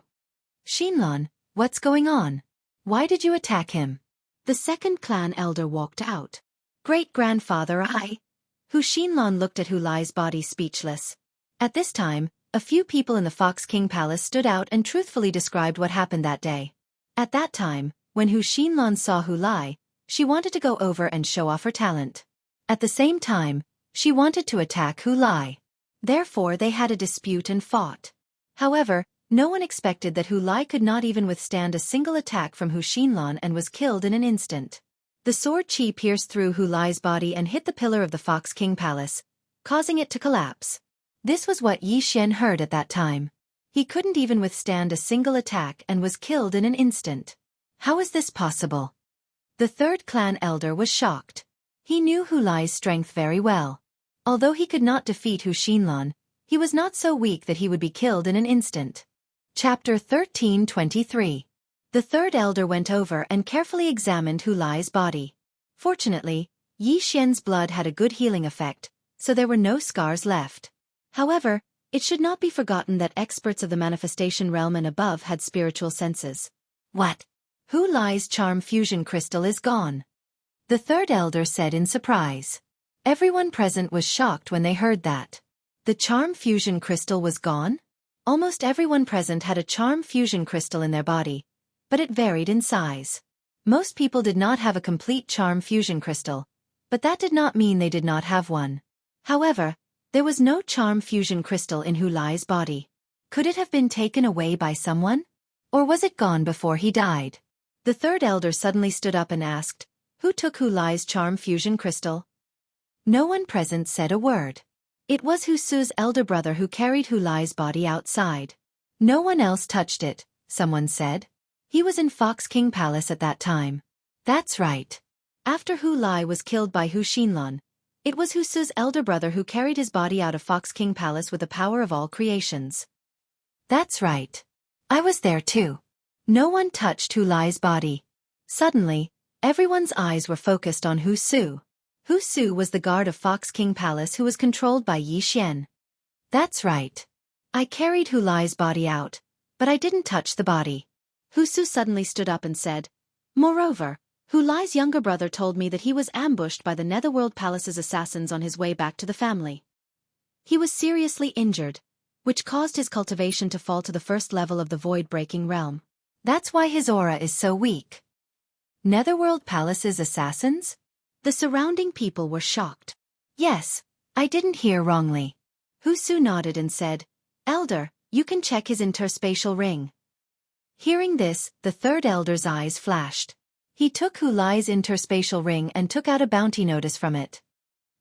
"Xinlan, what's going on? Why did you attack him?" The second clan elder walked out. "Great-grandfather Hu Xinlan looked at Hu Lai's body speechless. At this time, a few people in the Fox King Palace stood out and truthfully described what happened that day. At that time, when Hu Xinlan saw Hu Lai, she wanted to go over and show off her talent. At the same time, she wanted to attack Hu Lai. Therefore they had a dispute and fought. However, no one expected that Hu Lai could not even withstand a single attack from Hu Xinlan and was killed in an instant. The sword chi pierced through Hu Lai's body and hit the pillar of the Fox King Palace, causing it to collapse. This was what Yi Xian heard at that time. He couldn't even withstand a single attack and was killed in an instant. How is this possible? The third clan elder was shocked. He knew Hu Lai's strength very well. Although he could not defeat Hu Xinlan, he was not so weak that he would be killed in an instant. Chapter 13:23. The third elder went over and carefully examined Hu Lai's body. Fortunately, Yi Xian's blood had a good healing effect, so there were no scars left. However, it should not be forgotten that experts of the manifestation realm and above had spiritual senses. "What? Hu Lai's charm fusion crystal is gone," the third elder said in surprise. Everyone present was shocked when they heard that. The charm fusion crystal was gone? Almost everyone present had a charm fusion crystal in their body, but it varied in size. Most people did not have a complete charm fusion crystal, but that did not mean they did not have one. However, there was no charm fusion crystal in Hu Lai's body. Could it have been taken away by someone? Or was it gone before he died? The third elder suddenly stood up and asked, "Who took Hu Lai's charm fusion crystal?" No one present said a word. It was Hu Su's elder brother who carried Hu Lai's body outside. "No one else touched it," someone said. He was in Fox King Palace at that time. That's right. After Hu Lai was killed by Hu Xinlan, it was Hu Su's elder brother who carried his body out of Fox King Palace with the power of all creations. That's right. I was there too. No one touched Hu Lai's body. Suddenly, everyone's eyes were focused on Hu Su. Hu Su was the guard of Fox King Palace who was controlled by Yi Xian. That's right. I carried Hu Lai's body out, but I didn't touch the body. Hu Su suddenly stood up and said, "Moreover, Hu Lai's younger brother told me that he was ambushed by the Netherworld Palace's assassins on his way back to the family. He was seriously injured, which caused his cultivation to fall to the first level of the void-breaking realm. That's why his aura is so weak." Netherworld Palace's assassins? The surrounding people were shocked. Yes, I didn't hear wrongly. Hu Su nodded and said, "Elder, you can check his interspatial ring." Hearing this, the third elder's eyes flashed. He took Hu Lai's interspatial ring and took out a bounty notice from it.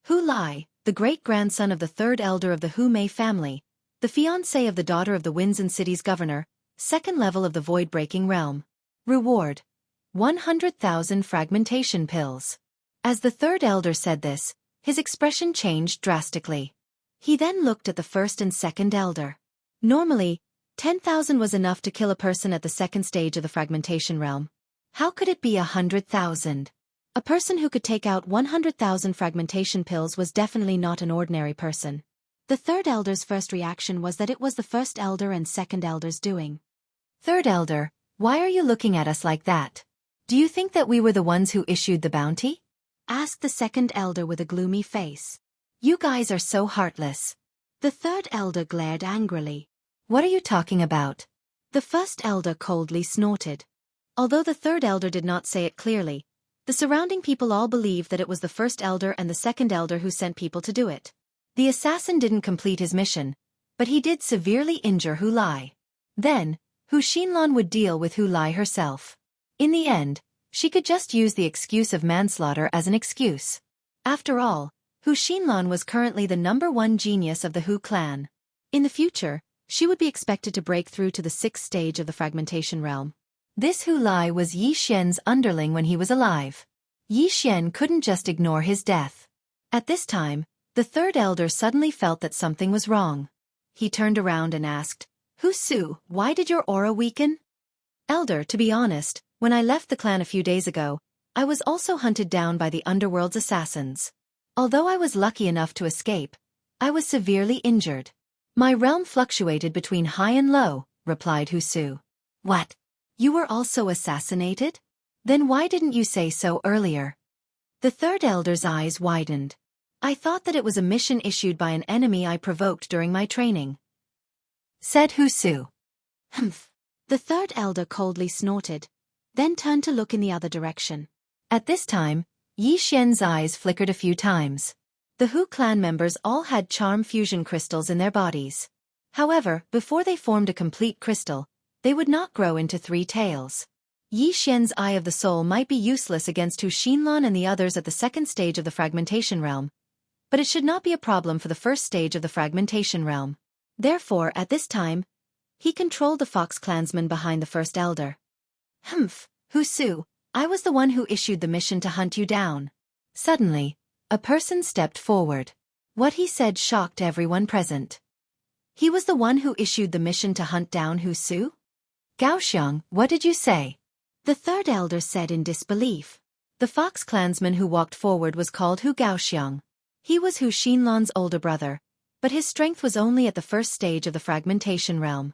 Hu Lai, the great-grandson of the third elder of the Hu Mei family, the fiancé of the daughter of the Winds and Cities governor, second level of the void-breaking realm. Reward: 100,000 fragmentation pills. As the third elder said this, his expression changed drastically. He then looked at the first and second elder. Normally, 10,000 was enough to kill a person at the second stage of the fragmentation realm. How could it be 100,000? A person who could take out 100,000 fragmentation pills was definitely not an ordinary person. The third elder's first reaction was that it was the first elder and second elder's doing. "Third elder, why are you looking at us like that? Do you think that we were the ones who issued the bounty?" asked the second elder with a gloomy face. "You guys are so heartless." The third elder glared angrily. "What are you talking about? The first elder coldly snorted. Although the third elder did not say it clearly, the surrounding people all believed that it was the first elder and the second elder who sent people to do it. The assassin didn't complete his mission, but he did severely injure Hu Lai. Then, Hu Xinlan would deal with Hu Lai herself. In the end, she could just use the excuse of manslaughter as an excuse. After all, Hu Xinlan was currently the #1 genius of the Hu clan. In the future, she would be expected to break through to the 6th stage of the fragmentation realm. This Hu Lai was Yi Xian's underling when he was alive. Yi Xian couldn't just ignore his death. At this time, the third elder suddenly felt that something was wrong. He turned around and asked, "Hu Su, why did your aura weaken?" "Elder, to be honest, when I left the clan a few days ago, I was also hunted down by the underworld's assassins. Although I was lucky enough to escape, I was severely injured. My realm fluctuated between high and low," replied Hu Su. "What? You were also assassinated? Then why didn't you say so earlier?" The third elder's eyes widened. "I thought that it was a mission issued by an enemy I provoked during my training," said Hu Su. "Humph." The third elder coldly snorted, then turned to look in the other direction. At this time, Yi Xian's eyes flickered a few times. The Hu clan members all had charm fusion crystals in their bodies. However, before they formed a complete crystal, they would not grow into 3 tails. Yi Xian's Eye of the Soul might be useless against Hu Xinlan and the others at the 2nd stage of the fragmentation realm, but it should not be a problem for the 1st stage of the fragmentation realm. Therefore, at this time, he controlled the fox clansmen behind the first elder. "Humph, Hu Su, I was the one who issued the mission to hunt you down." Suddenly, a person stepped forward. What he said shocked everyone present. He was the one who issued the mission to hunt down Hu Su? "Gaoxiang, what did you say?" The third elder said in disbelief. The fox clansman who walked forward was called Hu Gaoxiang. He was Hu Xinlan's older brother, but his strength was only at the 1st stage of the fragmentation realm.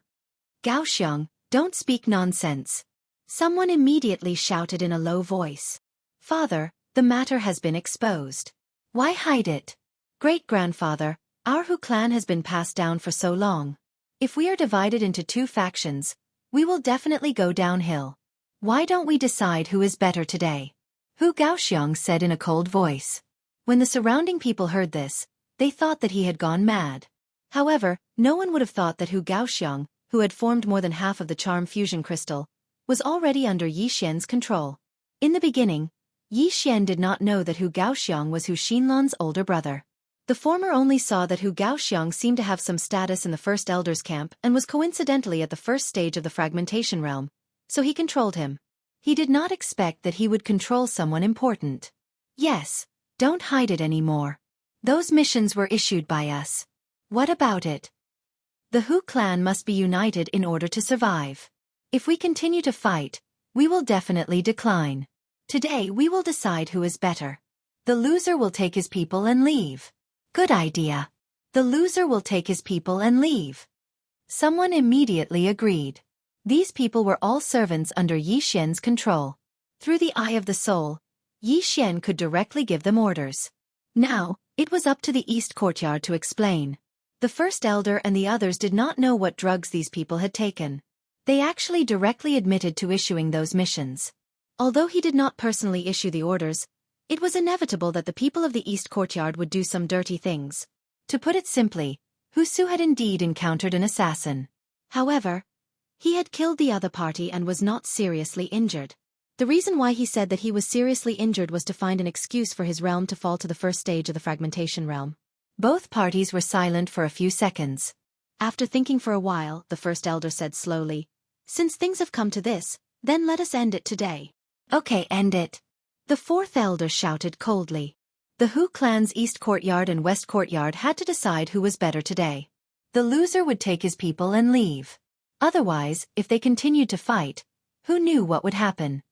"Gaoxiang, don't speak nonsense," someone immediately shouted in a low voice. "Father, the matter has been exposed. Why hide it? Great-grandfather, our Hu clan has been passed down for so long. If we are divided into 2 factions, we will definitely go downhill. Why don't we decide who is better today?" Hu Gaoxiang said in a cold voice. When the surrounding people heard this, they thought that he had gone mad. However, no one would have thought that Hu Gaoxiang, who had formed more than half of the charm fusion crystal, was already under Yi Xian's control. In the beginning, Yi Xian did not know that Hu Gaoxiang was Hu Xinlan's older brother. The former only saw that Hu Gaoxiang seemed to have some status in the first elder's camp and was coincidentally at the 1st stage of the fragmentation realm, so he controlled him. He did not expect that he would control someone important. "Yes, don't hide it anymore. Those missions were issued by us. What about it? The Hu clan must be united in order to survive. If we continue to fight, we will definitely decline. Today we will decide who is better. The loser will take his people and leave." "Good idea. The loser will take his people and leave." Someone immediately agreed. These people were all servants under Yi Xian's control. Through the Eye of the Soul, Yi Xian could directly give them orders. Now, it was up to the East Courtyard to explain. The first elder and the others did not know what drugs these people had taken. They actually directly admitted to issuing those missions. Although he did not personally issue the orders, it was inevitable that the people of the East Courtyard would do some dirty things. To put it simply, Hu Su had indeed encountered an assassin. However, he had killed the other party and was not seriously injured. The reason why he said that he was seriously injured was to find an excuse for his realm to fall to the 1st stage of the fragmentation realm. Both parties were silent for a few seconds. After thinking for a while, the first elder said slowly, "Since things have come to this, then let us end it today." "Okay, end it," the fourth elder shouted coldly. The Hu clan's East Courtyard and West Courtyard had to decide who was better today. The loser would take his people and leave. Otherwise, if they continued to fight, who knew what would happen?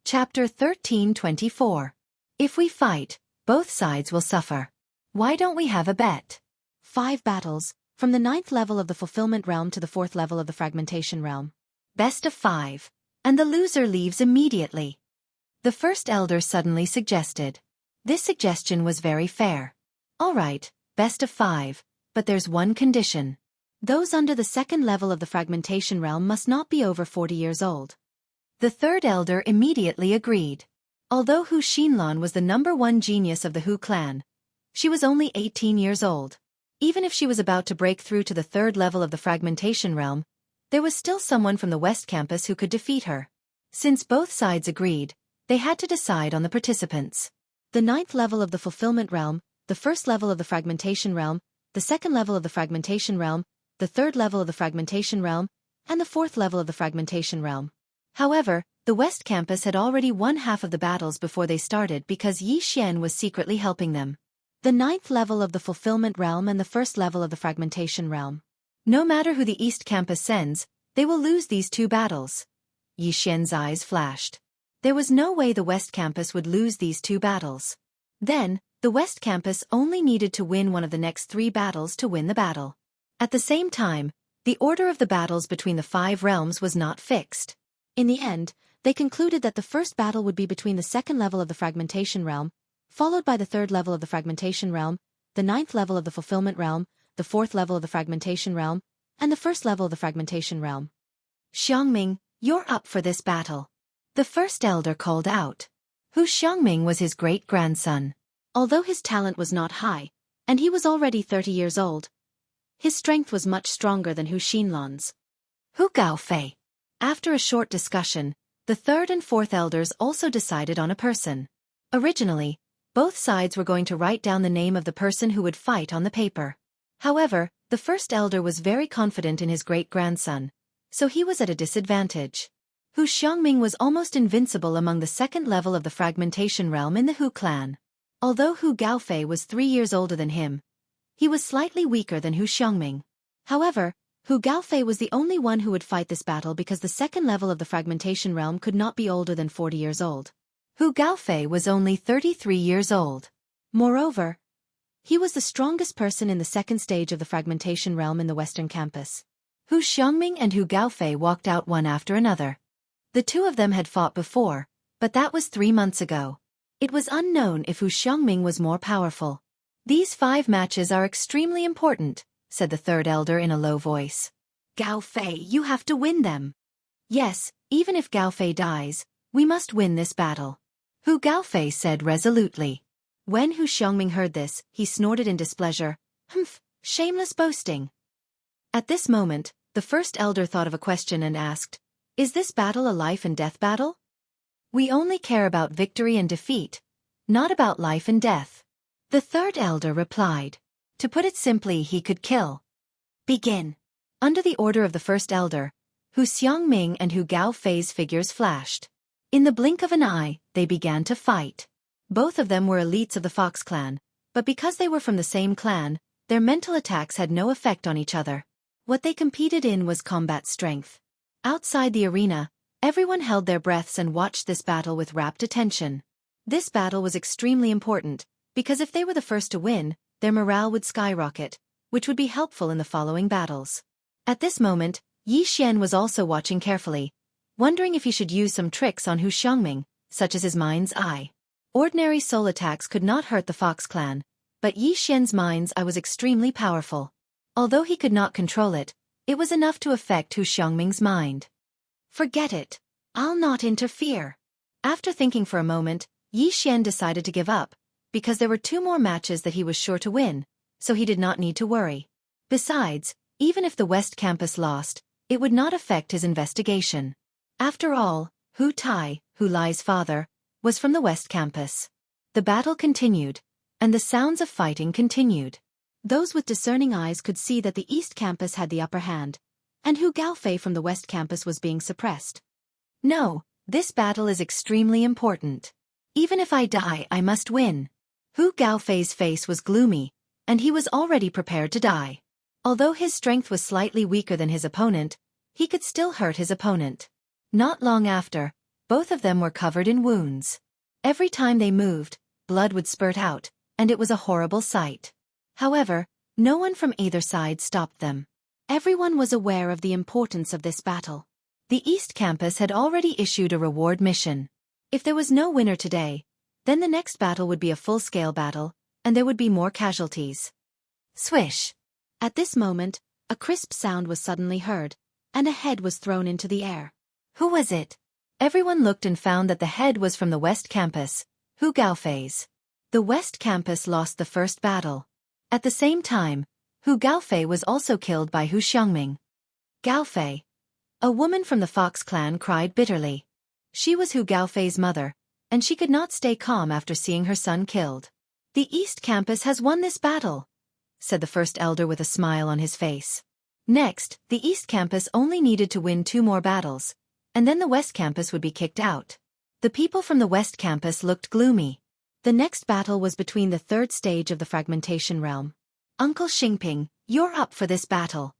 Chapter 1324. If we fight, both sides will suffer. Why don't we have a bet? 5 battles, from the 9th level of the fulfillment realm to the 4th level of the fragmentation realm. Best of 5, and the loser leaves immediately. The first elder suddenly suggested. This suggestion was very fair. "All right, best of 5, but there's one condition. Those under the second level of the fragmentation realm must not be over 40 years old. The third elder immediately agreed. Although Hu Xinlan was the #1 genius of the Hu clan, she was only 18 years old. Even if she was about to break through to the third level of the fragmentation realm, there was still someone from the West Campus who could defeat her. Since both sides agreed, they had to decide on the participants. The 9th level of the fulfillment realm, the first level of the fragmentation realm, the second level of the fragmentation realm, the third level of the fragmentation realm, and the fourth level of the fragmentation realm. However, the West Campus had already won half of the battles before they started because Yi Xian was secretly helping them. The 9th level of the fulfillment realm and the first level of the fragmentation realm. No matter who the East Campus sends, they will lose these two battles. Yi Xian's eyes flashed. There was no way the West Campus would lose these two battles. Then, the West Campus only needed to win one of the next 3 battles to win the battle. At the same time, the order of the battles between the 5 realms was not fixed. In the end, they concluded that the first battle would be between the second level of the fragmentation realm, followed by the third level of the fragmentation realm, the 9th level of the fulfillment realm, the 4th level of the fragmentation realm, and the first level of the fragmentation realm. Xiangming, you're up for this battle. The first elder called out. Hu Xiangming was his great-grandson. Although his talent was not high, and he was already 30 years old, his strength was much stronger than Hu Xinlan's. Hu Gaofei. After a short discussion, the third and fourth elders also decided on a person. Originally, both sides were going to write down the name of the person who would fight on the paper. However, the first elder was very confident in his great-grandson, so he was at a disadvantage. Hu Xiangming was almost invincible among the second level of the fragmentation realm in the Hu clan. Although Hu Gaofei was 3 years older than him, he was slightly weaker than Hu Xiangming. However, Hu Gaofei was the only one who would fight this battle because the second level of the fragmentation realm could not be older than 40 years old. Hu Gaofei was only 33 years old. Moreover, he was the strongest person in the second stage of the fragmentation realm in the Western Campus. Hu Xiangming and Hu Gaofei walked out one after another. The two of them had fought before, but that was 3 months ago. It was unknown if Hu Xiangming was more powerful. These 5 matches are extremely important, said the third elder in a low voice. Gaofei, you have to win them. Yes, even if Gaofei dies, we must win this battle. Hu Gaofei said resolutely. When Hu Xiangming heard this, he snorted in displeasure. Humph, shameless boasting. At this moment, the first elder thought of a question and asked, is this battle a life and death battle? We only care about victory and defeat, not about life and death. The third elder replied. To put it simply, he could kill. Begin. Under the order of the first elder, Hu Xiangming and Hu Gaofei's figures flashed. In the blink of an eye, they began to fight. Both of them were elites of the Fox clan, but because they were from the same clan, their mental attacks had no effect on each other. What they competed in was combat strength. Outside the arena, everyone held their breaths and watched this battle with rapt attention. This battle was extremely important, because if they were the first to win, their morale would skyrocket, which would be helpful in the following battles. At this moment, Yi Xian was also watching carefully, wondering if he should use some tricks on Hu Xiangming, such as his mind's eye. Ordinary soul attacks could not hurt the Fox clan, but Yi Xian's mind's eye was extremely powerful. Although he could not control it, it was enough to affect Hu Xiangming's mind. Forget it. I'll not interfere. After thinking for a moment, Yi Xian decided to give up, because there were 2 more matches that he was sure to win, so he did not need to worry. Besides, even if the West Campus lost, it would not affect his investigation. After all, Hu Tai, Hu Lai's father, was from the West Campus. The battle continued, and the sounds of fighting continued. Those with discerning eyes could see that the East Campus had the upper hand, and Hu Gaofei from the West Campus was being suppressed. No, this battle is extremely important. Even if I die, I must win. Hu Gaofei's face was gloomy, and he was already prepared to die. Although his strength was slightly weaker than his opponent, he could still hurt his opponent. Not long after, both of them were covered in wounds. Every time they moved, blood would spurt out, and it was a horrible sight. However, no one from either side stopped them. Everyone was aware of the importance of this battle. The East Campus had already issued a reward mission. If there was no winner today, then the next battle would be a full-scale battle, and there would be more casualties. Swish! At this moment, A crisp sound was suddenly heard, and a head was thrown into the air. Who was it? Everyone looked and found that the head was from the West Campus, Hu Gaofei's. The West Campus lost the first battle. At the same time, Hu Gaofei was also killed by Hu Xiangming. Gaofei, a woman from the Fox clan, cried bitterly. She was Hu Gaofei's mother, and she could not stay calm after seeing her son killed. The East Campus has won this battle, said the first elder with a smile on his face. Next, the East Campus only needed to win 2 more battles, and then the West Campus would be kicked out. The people from the West Campus looked gloomy. The next battle was between the 3rd stage of the fragmentation realm. Uncle Xingping, you're up for this battle.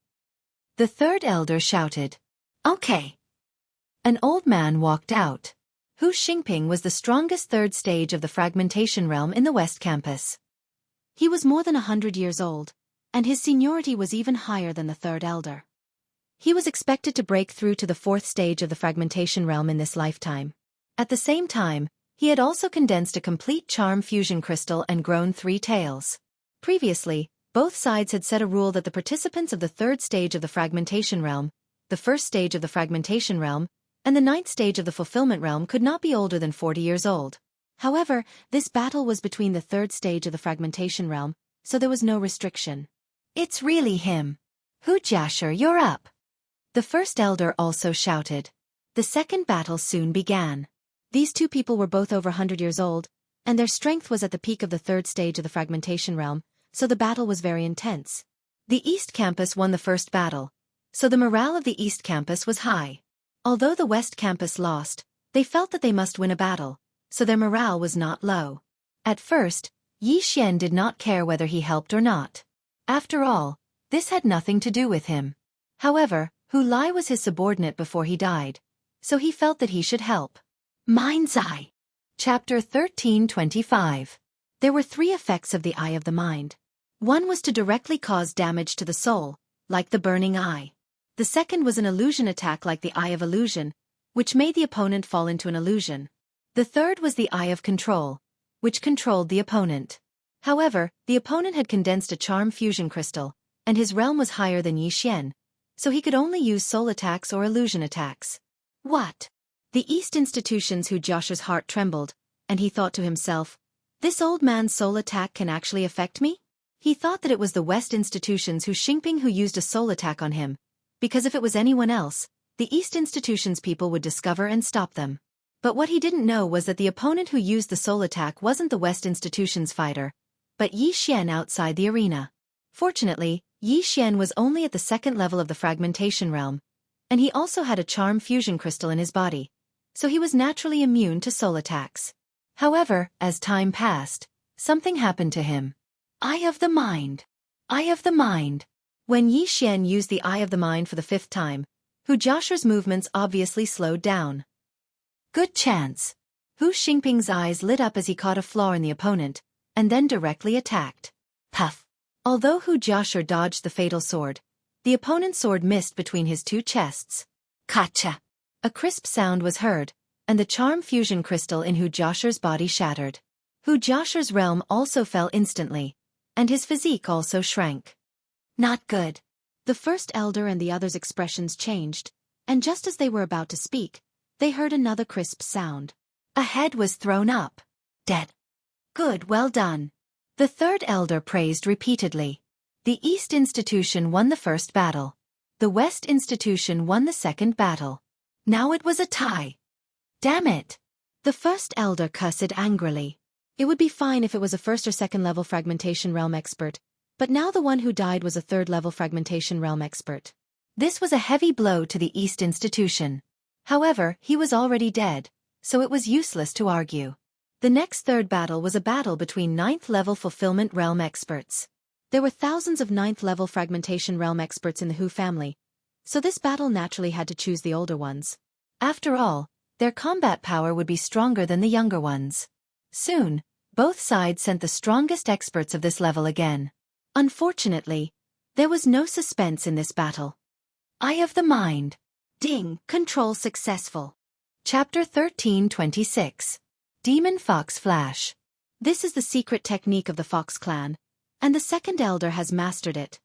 The 3rd elder shouted. Okay. An old man walked out. Hu Xingping was the strongest 3rd stage of the fragmentation realm in the West Campus. He was more than 100 years old, and his seniority was even higher than the 3rd elder. He was expected to break through to the 4th stage of the fragmentation realm in this lifetime. At the same time, he had also condensed a complete charm fusion crystal and grown 3 tails. Previously, both sides had set a rule that the participants of the 3rd stage of the fragmentation realm, the 1st stage of the fragmentation realm, and the 9th stage of the fulfillment realm could not be older than 40 years old. However, this battle was between the 3rd stage of the fragmentation realm, so there was no restriction. It's really him. Hu Jiashir, you're up. The first elder also shouted. The second battle soon began. These 2 people were both over 100 years old, and their strength was at the peak of the 3rd stage of the fragmentation realm, so the battle was very intense. The East Campus won the first battle, so the morale of the East Campus was high. Although the West Campus lost, they felt that they must win a battle, so their morale was not low. At first, Yi Xian did not care whether he helped or not. After all, this had nothing to do with him. However, Hu Lai was his subordinate before he died, so he felt that he should help. Mind's Eye. Chapter 1325. There were 3 effects of the Eye of the Mind. One was to directly cause damage to the soul, like the burning eye. The second was an illusion attack like the Eye of Illusion, which made the opponent fall into an illusion. The third was the Eye of Control, which controlled the opponent. However, the opponent had condensed a charm fusion crystal, and his realm was higher than Yi Xian, so he could only use soul attacks or illusion attacks. What? The East institutions Hu Jiashir's heart trembled, and he thought to himself, this old man's soul attack can actually affect me? He thought that it was the West institutions Hu Xingping who used a soul attack on him, because if it was anyone else, the East institutions people would discover and stop them. But what he didn't know was that the opponent who used the soul attack wasn't the West institutions fighter, but Yi Xian outside the arena. Fortunately, Yi Xian was only at the 2nd level of the fragmentation realm, and he also had a charm fusion crystal in his body, so he was naturally immune to soul attacks. However, as time passed, something happened to him. Eye of the Mind. Eye of the Mind. When Yi Xian used the Eye of the Mind for the 5th time, Hu Jiashir's movements obviously slowed down. Good chance. Hu Xingping's eyes lit up as he caught a flaw in the opponent, and then directly attacked. Puff. Although Hu Jiashir dodged the fatal sword, the opponent's sword missed between his 2 chests. Kacha. A crisp sound was heard, and the charm fusion crystal in Hu Jiashir's body shattered. Hu Jiashir's realm also fell instantly, and his physique also shrank. Not good. The first elder and the others' expressions changed, and just as they were about to speak, they heard another crisp sound. A head was thrown up. Dead. Good, well done. The third elder praised repeatedly. The East institution won the first battle. The West institution won the second battle. Now it was a tie. Damn it. The first elder cussed angrily. It would be fine if it was a 1st or 2nd level fragmentation realm expert, but now the one who died was a 3rd level fragmentation realm expert. This was a heavy blow to the East institution. However, he was already dead, so it was useless to argue. The next 3rd battle was a battle between 9th level fulfillment realm experts. There were thousands of 9th level fragmentation realm experts in the Hu family, so this battle naturally had to choose the older ones. After all, their combat power would be stronger than the younger ones. Soon, both sides sent the strongest experts of this level again. Unfortunately, there was no suspense in this battle. Eye of the Mind. Ding, control successful. Chapter 1326. Demon Fox Flash. This is the secret technique of the Fox clan, and the second elder has mastered it.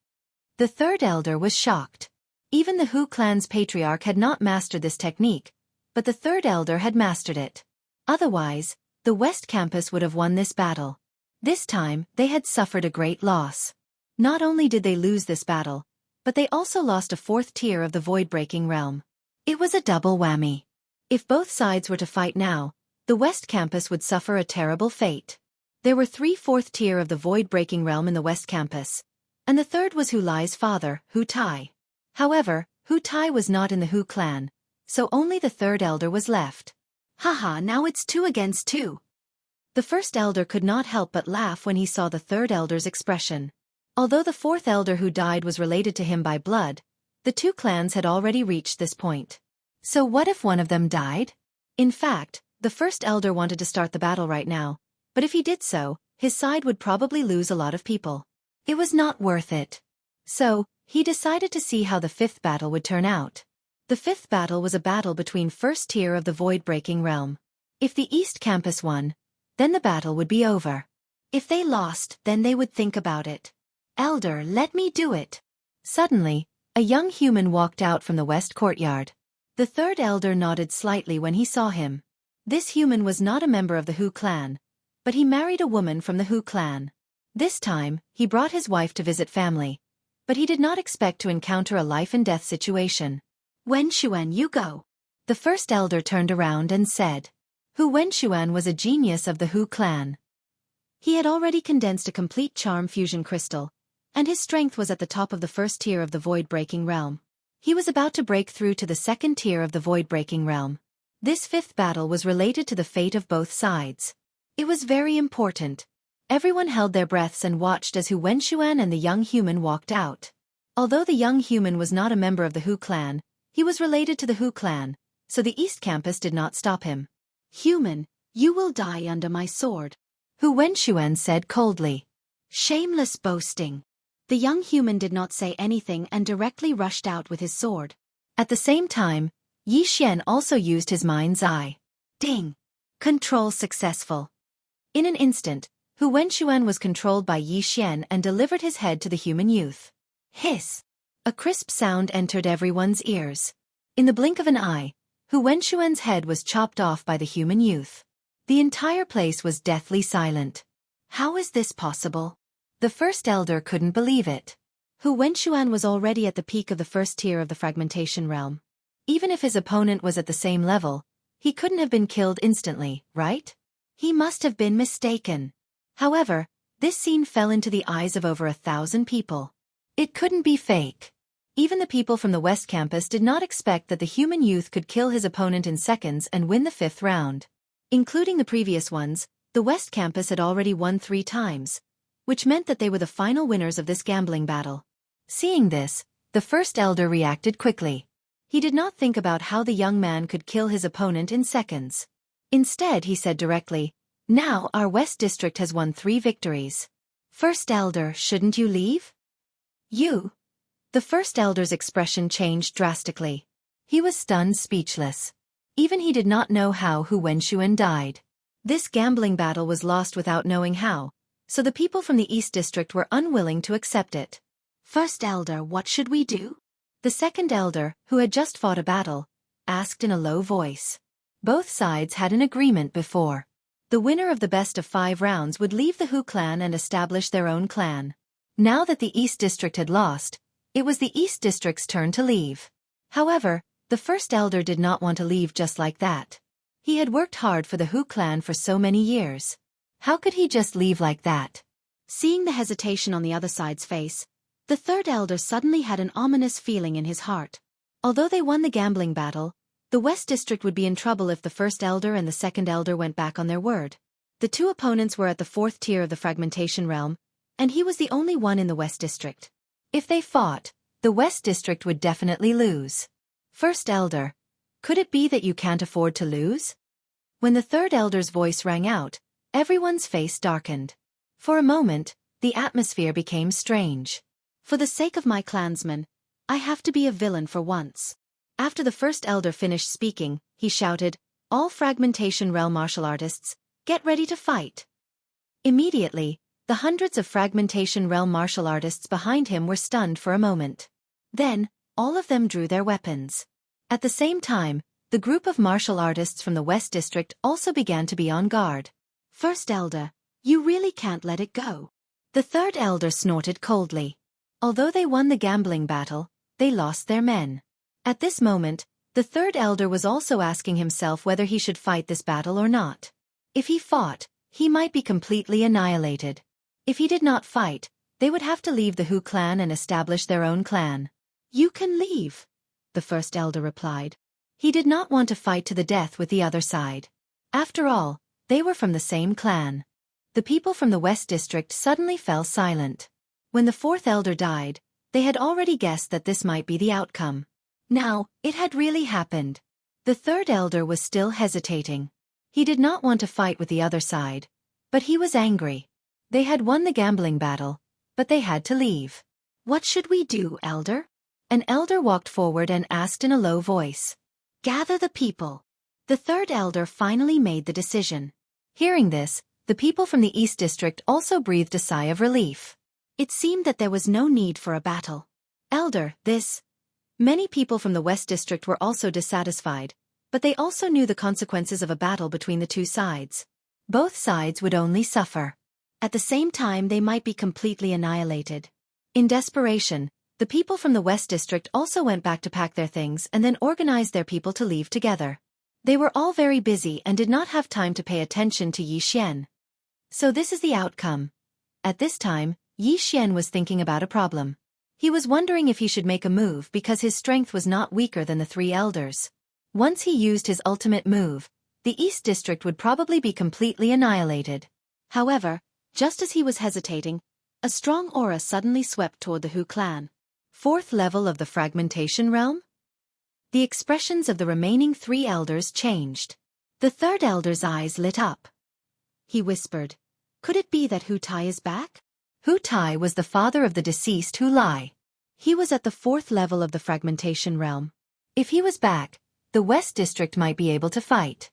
The third elder was shocked. Even the Hu clan's patriarch had not mastered this technique, but the third elder had mastered it. Otherwise, the West Campus would have won this battle. This time, they had suffered a great loss. Not only did they lose this battle, but they also lost a fourth tier of the void-breaking realm. It was a double whammy. If both sides were to fight now, the West Campus would suffer a terrible fate. There were 3 fourth tier of the void-breaking realm in the West Campus, and the third was Hu Lai's father, Hu Tai. However, Hu Tai was not in the Hu clan, so only the third elder was left. Haha, now it's 2 against 2. The first elder could not help but laugh when he saw the third elder's expression. Although the fourth elder who died was related to him by blood, the 2 clans had already reached this point. So what if one of them died? In fact, the first elder wanted to start the battle right now, but if he did so, his side would probably lose a lot of people. It was not worth it. So, he decided to see how the 5th battle would turn out. The 5th battle was a battle between first tier of the void-breaking realm. If the East Campus won, then the battle would be over. If they lost, then they would think about it. Elder, let me do it. Suddenly, a young human walked out from the west courtyard. The third elder nodded slightly when he saw him. This human was not a member of the Hu clan, but he married a woman from the Hu clan. This time, he brought his wife to visit family, but he did not expect to encounter a life-and-death situation. Wenshuan, you go. The first elder turned around and said. Hu Wenshuan was a genius of the Hu clan. He had already condensed a complete charm fusion crystal, and his strength was at the top of the first tier of the void-breaking realm. He was about to break through to the second tier of the void-breaking realm. This 5th battle was related to the fate of both sides. It was very important. Everyone held their breaths and watched as Hu Wenshuan and the young human walked out. Although the young human was not a member of the Hu clan, he was related to the Hu clan, so the East Campus did not stop him. Human, you will die under my sword, Hu Wenshuan said coldly. Shameless boasting. The young human did not say anything and directly rushed out with his sword. At the same time, Yi Xian also used his mind's eye. Ding! Control successful. In an instant, Hu Wenshuan was controlled by Yi Xian and delivered his head to the human youth. Hiss! A crisp sound entered everyone's ears. In the blink of an eye, Hu Wenshuan's head was chopped off by the human youth. The entire place was deathly silent. How is this possible? The first elder couldn't believe it. Hu Wenshuan was already at the peak of the first tier of the fragmentation realm. Even if his opponent was at the same level, he couldn't have been killed instantly, right? He must have been mistaken. However, this scene fell into the eyes of over 1,000 people. It couldn't be fake. Even the people from the West Campus did not expect that the human youth could kill his opponent in seconds and win the 5th round. Including the previous ones, the West Campus had already won 3 times, which meant that they were the final winners of this gambling battle. Seeing this, the first elder reacted quickly. He did not think about how the young man could kill his opponent in seconds. Instead, he said directly, now our West District has won 3 victories. First elder, shouldn't you leave? You? The first elder's expression changed drastically. He was stunned speechless. Even he did not know how Hu Wenshuan died. This gambling battle was lost without knowing how, so the people from the East District were unwilling to accept it. First elder, what should we do? The second elder, who had just fought a battle, asked in a low voice. Both sides had an agreement before. The winner of the best of 5 rounds would leave the Hu clan and establish their own clan. Now that the East District had lost, it was the East District's turn to leave. However, the first elder did not want to leave just like that. He had worked hard for the Hu clan for so many years. How could he just leave like that? Seeing the hesitation on the other side's face, the third elder suddenly had an ominous feeling in his heart. Although they won the gambling battle, the West District would be in trouble if the first elder and the second elder went back on their word. The 2 opponents were at the 4th tier of the fragmentation realm, and he was the only one in the West District. If they fought, the West District would definitely lose. First elder, could it be that you can't afford to lose? When the third elder's voice rang out, everyone's face darkened. For a moment, the atmosphere became strange. For the sake of my clansmen, I have to be a villain for once. After the first elder finished speaking, he shouted, all fragmentation realm martial artists, get ready to fight. Immediately, The hundreds of Fragmentation Realm martial artists behind him were stunned for a moment. Then, all of them drew their weapons. At the same time, the group of martial artists from the West District also began to be on guard. First Elder, you really can't let it go. The third elder snorted coldly. Although they won the gambling battle, they lost their men. At this moment, the third elder was also asking himself whether he should fight this battle or not. If he fought, he might be completely annihilated. If he did not fight, they would have to leave the Hu clan and establish their own clan. You can leave, the first elder replied. He did not want to fight to the death with the other side. After all, they were from the same clan. The people from the West District suddenly fell silent. When the fourth elder died, they had already guessed that this might be the outcome. Now, it had really happened. The third elder was still hesitating. He did not want to fight with the other side, but he was angry. They had won the gambling battle, but they had to leave. What should we do, elder? An elder walked forward and asked in a low voice. Gather the people. The third elder finally made the decision. Hearing this, the people from the East District also breathed a sigh of relief. It seemed that there was no need for a battle. Elder, Many people from the West District were also dissatisfied, but they also knew the consequences of a battle between the two sides. Both sides would only suffer. At the same time, they might be completely annihilated. In desperation, the people from the West District also went back to pack their things and then organized their people to leave together. They were all very busy and did not have time to pay attention to Yi Xian. So this is the outcome. At this time, Yi Xian was thinking about a problem. He was wondering if he should make a move because his strength was not weaker than the three elders. Once he used his ultimate move, the East District would probably be completely annihilated. However, just as he was hesitating, a strong aura suddenly swept toward the Hu clan. Fourth level of the Fragmentation Realm? The expressions of the remaining three elders changed. The third elder's eyes lit up. He whispered, could it be that Hu Tai is back? Hu Tai was the father of the deceased Hu Lai. He was at the fourth level of the Fragmentation Realm. If he was back, the West District might be able to fight.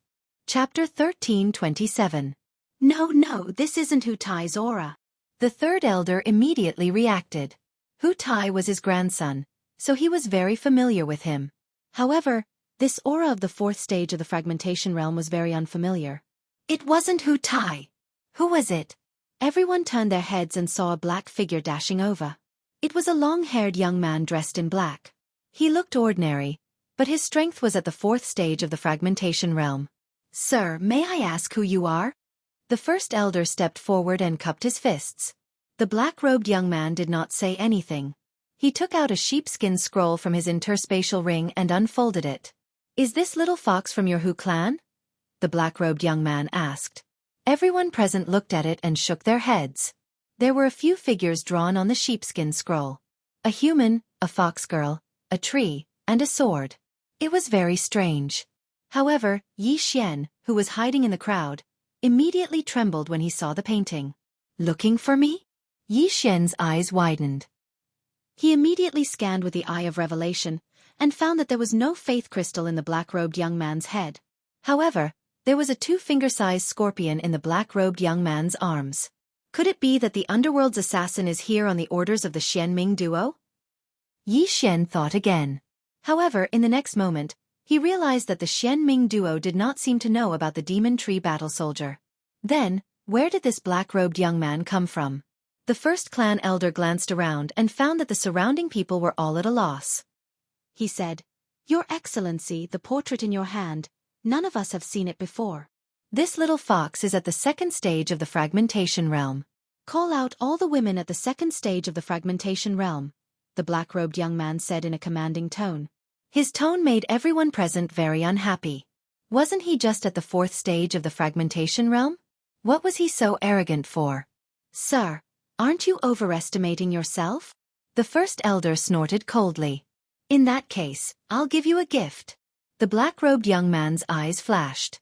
Chapter 13:27. No, this isn't Hu Tai's aura. The third elder immediately reacted. Hu Tai was his grandson, so he was very familiar with him. However, this aura of the fourth stage of the Fragmentation Realm was very unfamiliar. It wasn't Hu Tai. Who was it? Everyone turned their heads and saw a black figure dashing over. It was a long-haired young man dressed in black. He looked ordinary, but his strength was at the fourth stage of the Fragmentation Realm. Sir, may I ask who you are? The first elder stepped forward and cupped his fists. The black-robed young man did not say anything. He took out a sheepskin scroll from his interspatial ring and unfolded it. Is this little fox from your Hu clan? The black-robed young man asked. Everyone present looked at it and shook their heads. There were a few figures drawn on the sheepskin scroll. A human, a fox girl, a tree, and a sword. It was very strange. However, Yi Xian, who was hiding in the crowd, immediately trembled when he saw the painting. Looking for me? Yi Xian's eyes widened. He immediately scanned with the eye of revelation, and found that there was no faith crystal in the black-robed young man's head. However, there was a two-finger-sized scorpion in the black-robed young man's arms. Could it be that the underworld's assassin is here on the orders of the Xianming duo? Yi Xian thought again. However, in the next moment, he realized that the Xianming duo did not seem to know about the demon tree battle soldier. Then, where did this black-robed young man come from? The first clan elder glanced around and found that the surrounding people were all at a loss. He said, Your Excellency, the portrait in your hand, none of us have seen it before. This little fox is at the second stage of the Fragmentation Realm. Call out all the women at the second stage of the Fragmentation Realm, the black-robed young man said in a commanding tone. His tone made everyone present very unhappy. Wasn't he just at the fourth stage of the Fragmentation Realm? What was he so arrogant for? Sir, aren't you overestimating yourself? The first elder snorted coldly. In that case, I'll give you a gift. The black-robed young man's eyes flashed.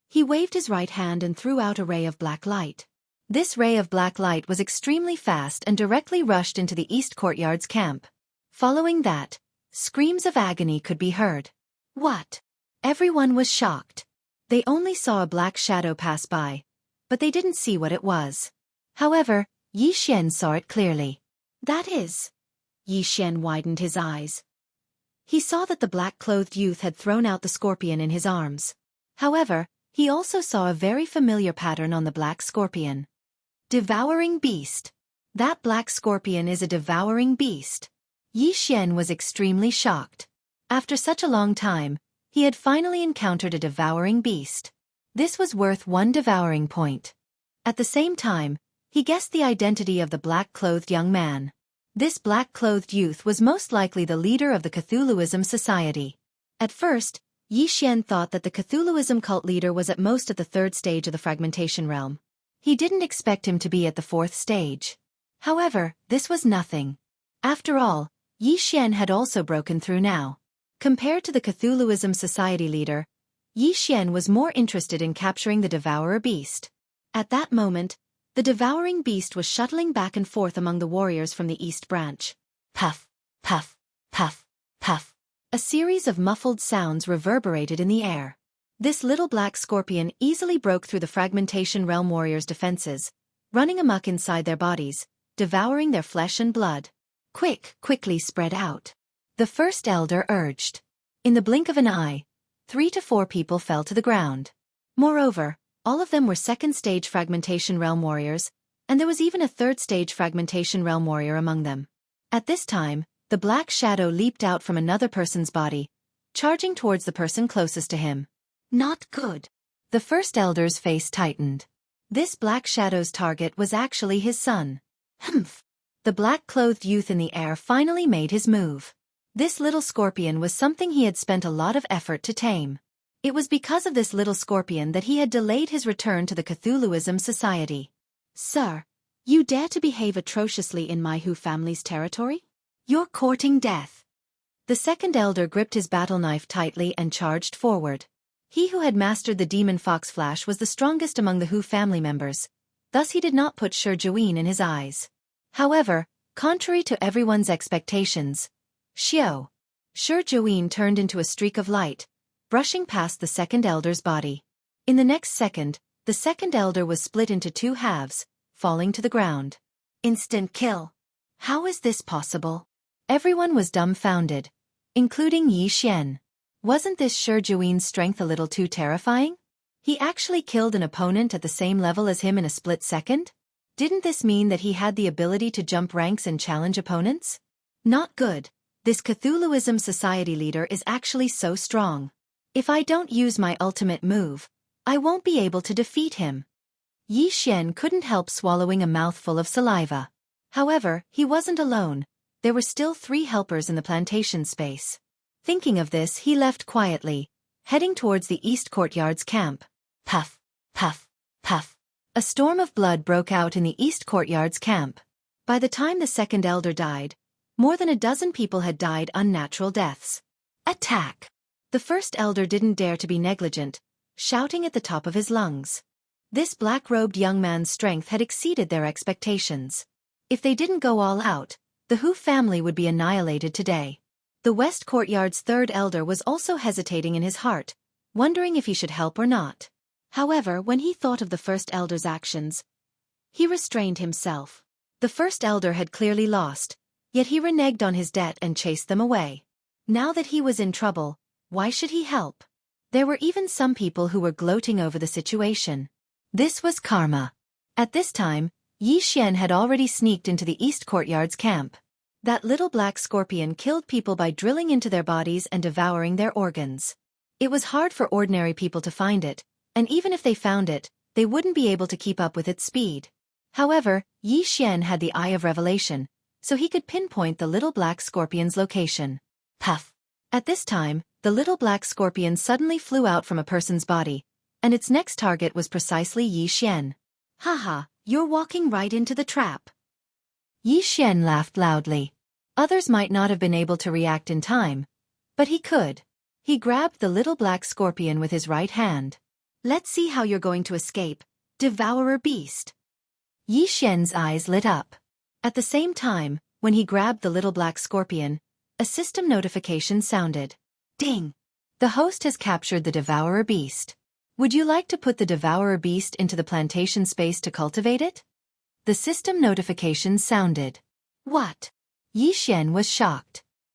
He waved his right hand and threw out a ray of black light. This ray of black light was extremely fast and directly rushed into the East Courtyard's camp. Following that, screams of agony could be heard. What? Everyone was shocked. They only saw a black shadow pass by, but they didn't see what it was. However, Yi Xian saw it clearly. That is. Yi Xian widened his eyes. He saw that the black-clothed youth had thrown out the scorpion in his arms. However, he also saw a very familiar pattern on the black scorpion. Devouring beast. That black scorpion is a devouring beast. Yi Xian was extremely shocked. After such a long time, he had finally encountered a devouring beast. This was worth 1 devouring point. At the same time, he guessed the identity of the black-clothed young man. This black-clothed youth was most likely the leader of the Cthulhuism Society. At first, Yi Xian thought that the Cthulhuism cult leader was at most at the 3rd stage of the fragmentation realm. He didn't expect him to be at the 4th stage. However, this was nothing. After all, Yi Xian had also broken through now. Compared to the Cthulhuism Society leader, Yi Xian was more interested in capturing the Devourer Beast. At that moment, the devouring beast was shuttling back and forth among the warriors from the East Branch. Puff, puff, puff, puff. A series of muffled sounds reverberated in the air. This little black scorpion easily broke through the fragmentation realm warriors' defenses, running amok inside their bodies, devouring their flesh and blood. Quickly spread out. The first elder urged. In the blink of an eye, 3 to 4 people fell to the ground. Moreover, all of them were 2nd stage fragmentation realm warriors, and there was even a 3rd stage fragmentation realm warrior among them. At this time, the black shadow leaped out from another person's body, charging towards the person closest to him. Not good. The first elder's face tightened. This black shadow's target was actually his son. Humph. The black-clothed youth in the air finally made his move. This little scorpion was something he had spent a lot of effort to tame. It was because of this little scorpion that he had delayed his return to the Cthulhuism Society. Sir, you dare to behave atrociously in my Hu family's territory? You're courting death. The second elder gripped his battle knife tightly and charged forward. He who had mastered the demon fox flash was the strongest among the Hu family members, thus he did not put Shi Juin in his eyes. However, contrary to everyone's expectations, Shi Juin turned into a streak of light, brushing past the second elder's body. In the next second, the second elder was split into 2 halves, falling to the ground. Instant kill. How is this possible? Everyone was dumbfounded, including Yi Xian. Wasn't this Shi Juin's strength a little too terrifying? He actually killed an opponent at the same level as him in a split second? Didn't this mean that he had the ability to jump ranks and challenge opponents? Not good. This Cthulhuism Society leader is actually so strong. If I don't use my ultimate move, I won't be able to defeat him. Yi Xian couldn't help swallowing a mouthful of saliva. However, he wasn't alone. There were still 3 helpers in the plantation space. Thinking of this, he left quietly, heading towards the East Courtyard's camp. Puff, puff, puff. A storm of blood broke out in the East Courtyard's camp. By the time the second elder died, more than a dozen people had died unnatural deaths. Attack! The first elder didn't dare to be negligent, shouting at the top of his lungs. This black-robed young man's strength had exceeded their expectations. If they didn't go all out, the Hu family would be annihilated today. The West Courtyard's 3rd elder was also hesitating in his heart, wondering if he should help or not. However, when he thought of the first elder's actions, he restrained himself. The first elder had clearly lost, yet he reneged on his debt and chased them away. Now that he was in trouble, why should he help? There were even some people who were gloating over the situation. This was karma. At this time, Yi Xian had already sneaked into the East Courtyard's camp. That little black scorpion killed people by drilling into their bodies and devouring their organs. It was hard for ordinary people to find it, and even if they found it, they wouldn't be able to keep up with its speed. However, Yi Xian had the Eye of Revelation, so he could pinpoint the little black scorpion's location. Puff! At this time, the little black scorpion suddenly flew out from a person's body, and its next target was precisely Yi Xian. Haha, you're walking right into the trap. Yi Xian laughed loudly. Others might not have been able to react in time, but he could. He grabbed the little black scorpion with his right hand. Let's see how you're going to escape, devourer beast. Yi Xian's eyes lit up. At the same time, when he grabbed the little black scorpion, a system notification sounded. Ding! The host has captured the devourer beast. Would you like to put the devourer beast into the plantation space to cultivate it? The system notification sounded. What? Yi Xian was shocked.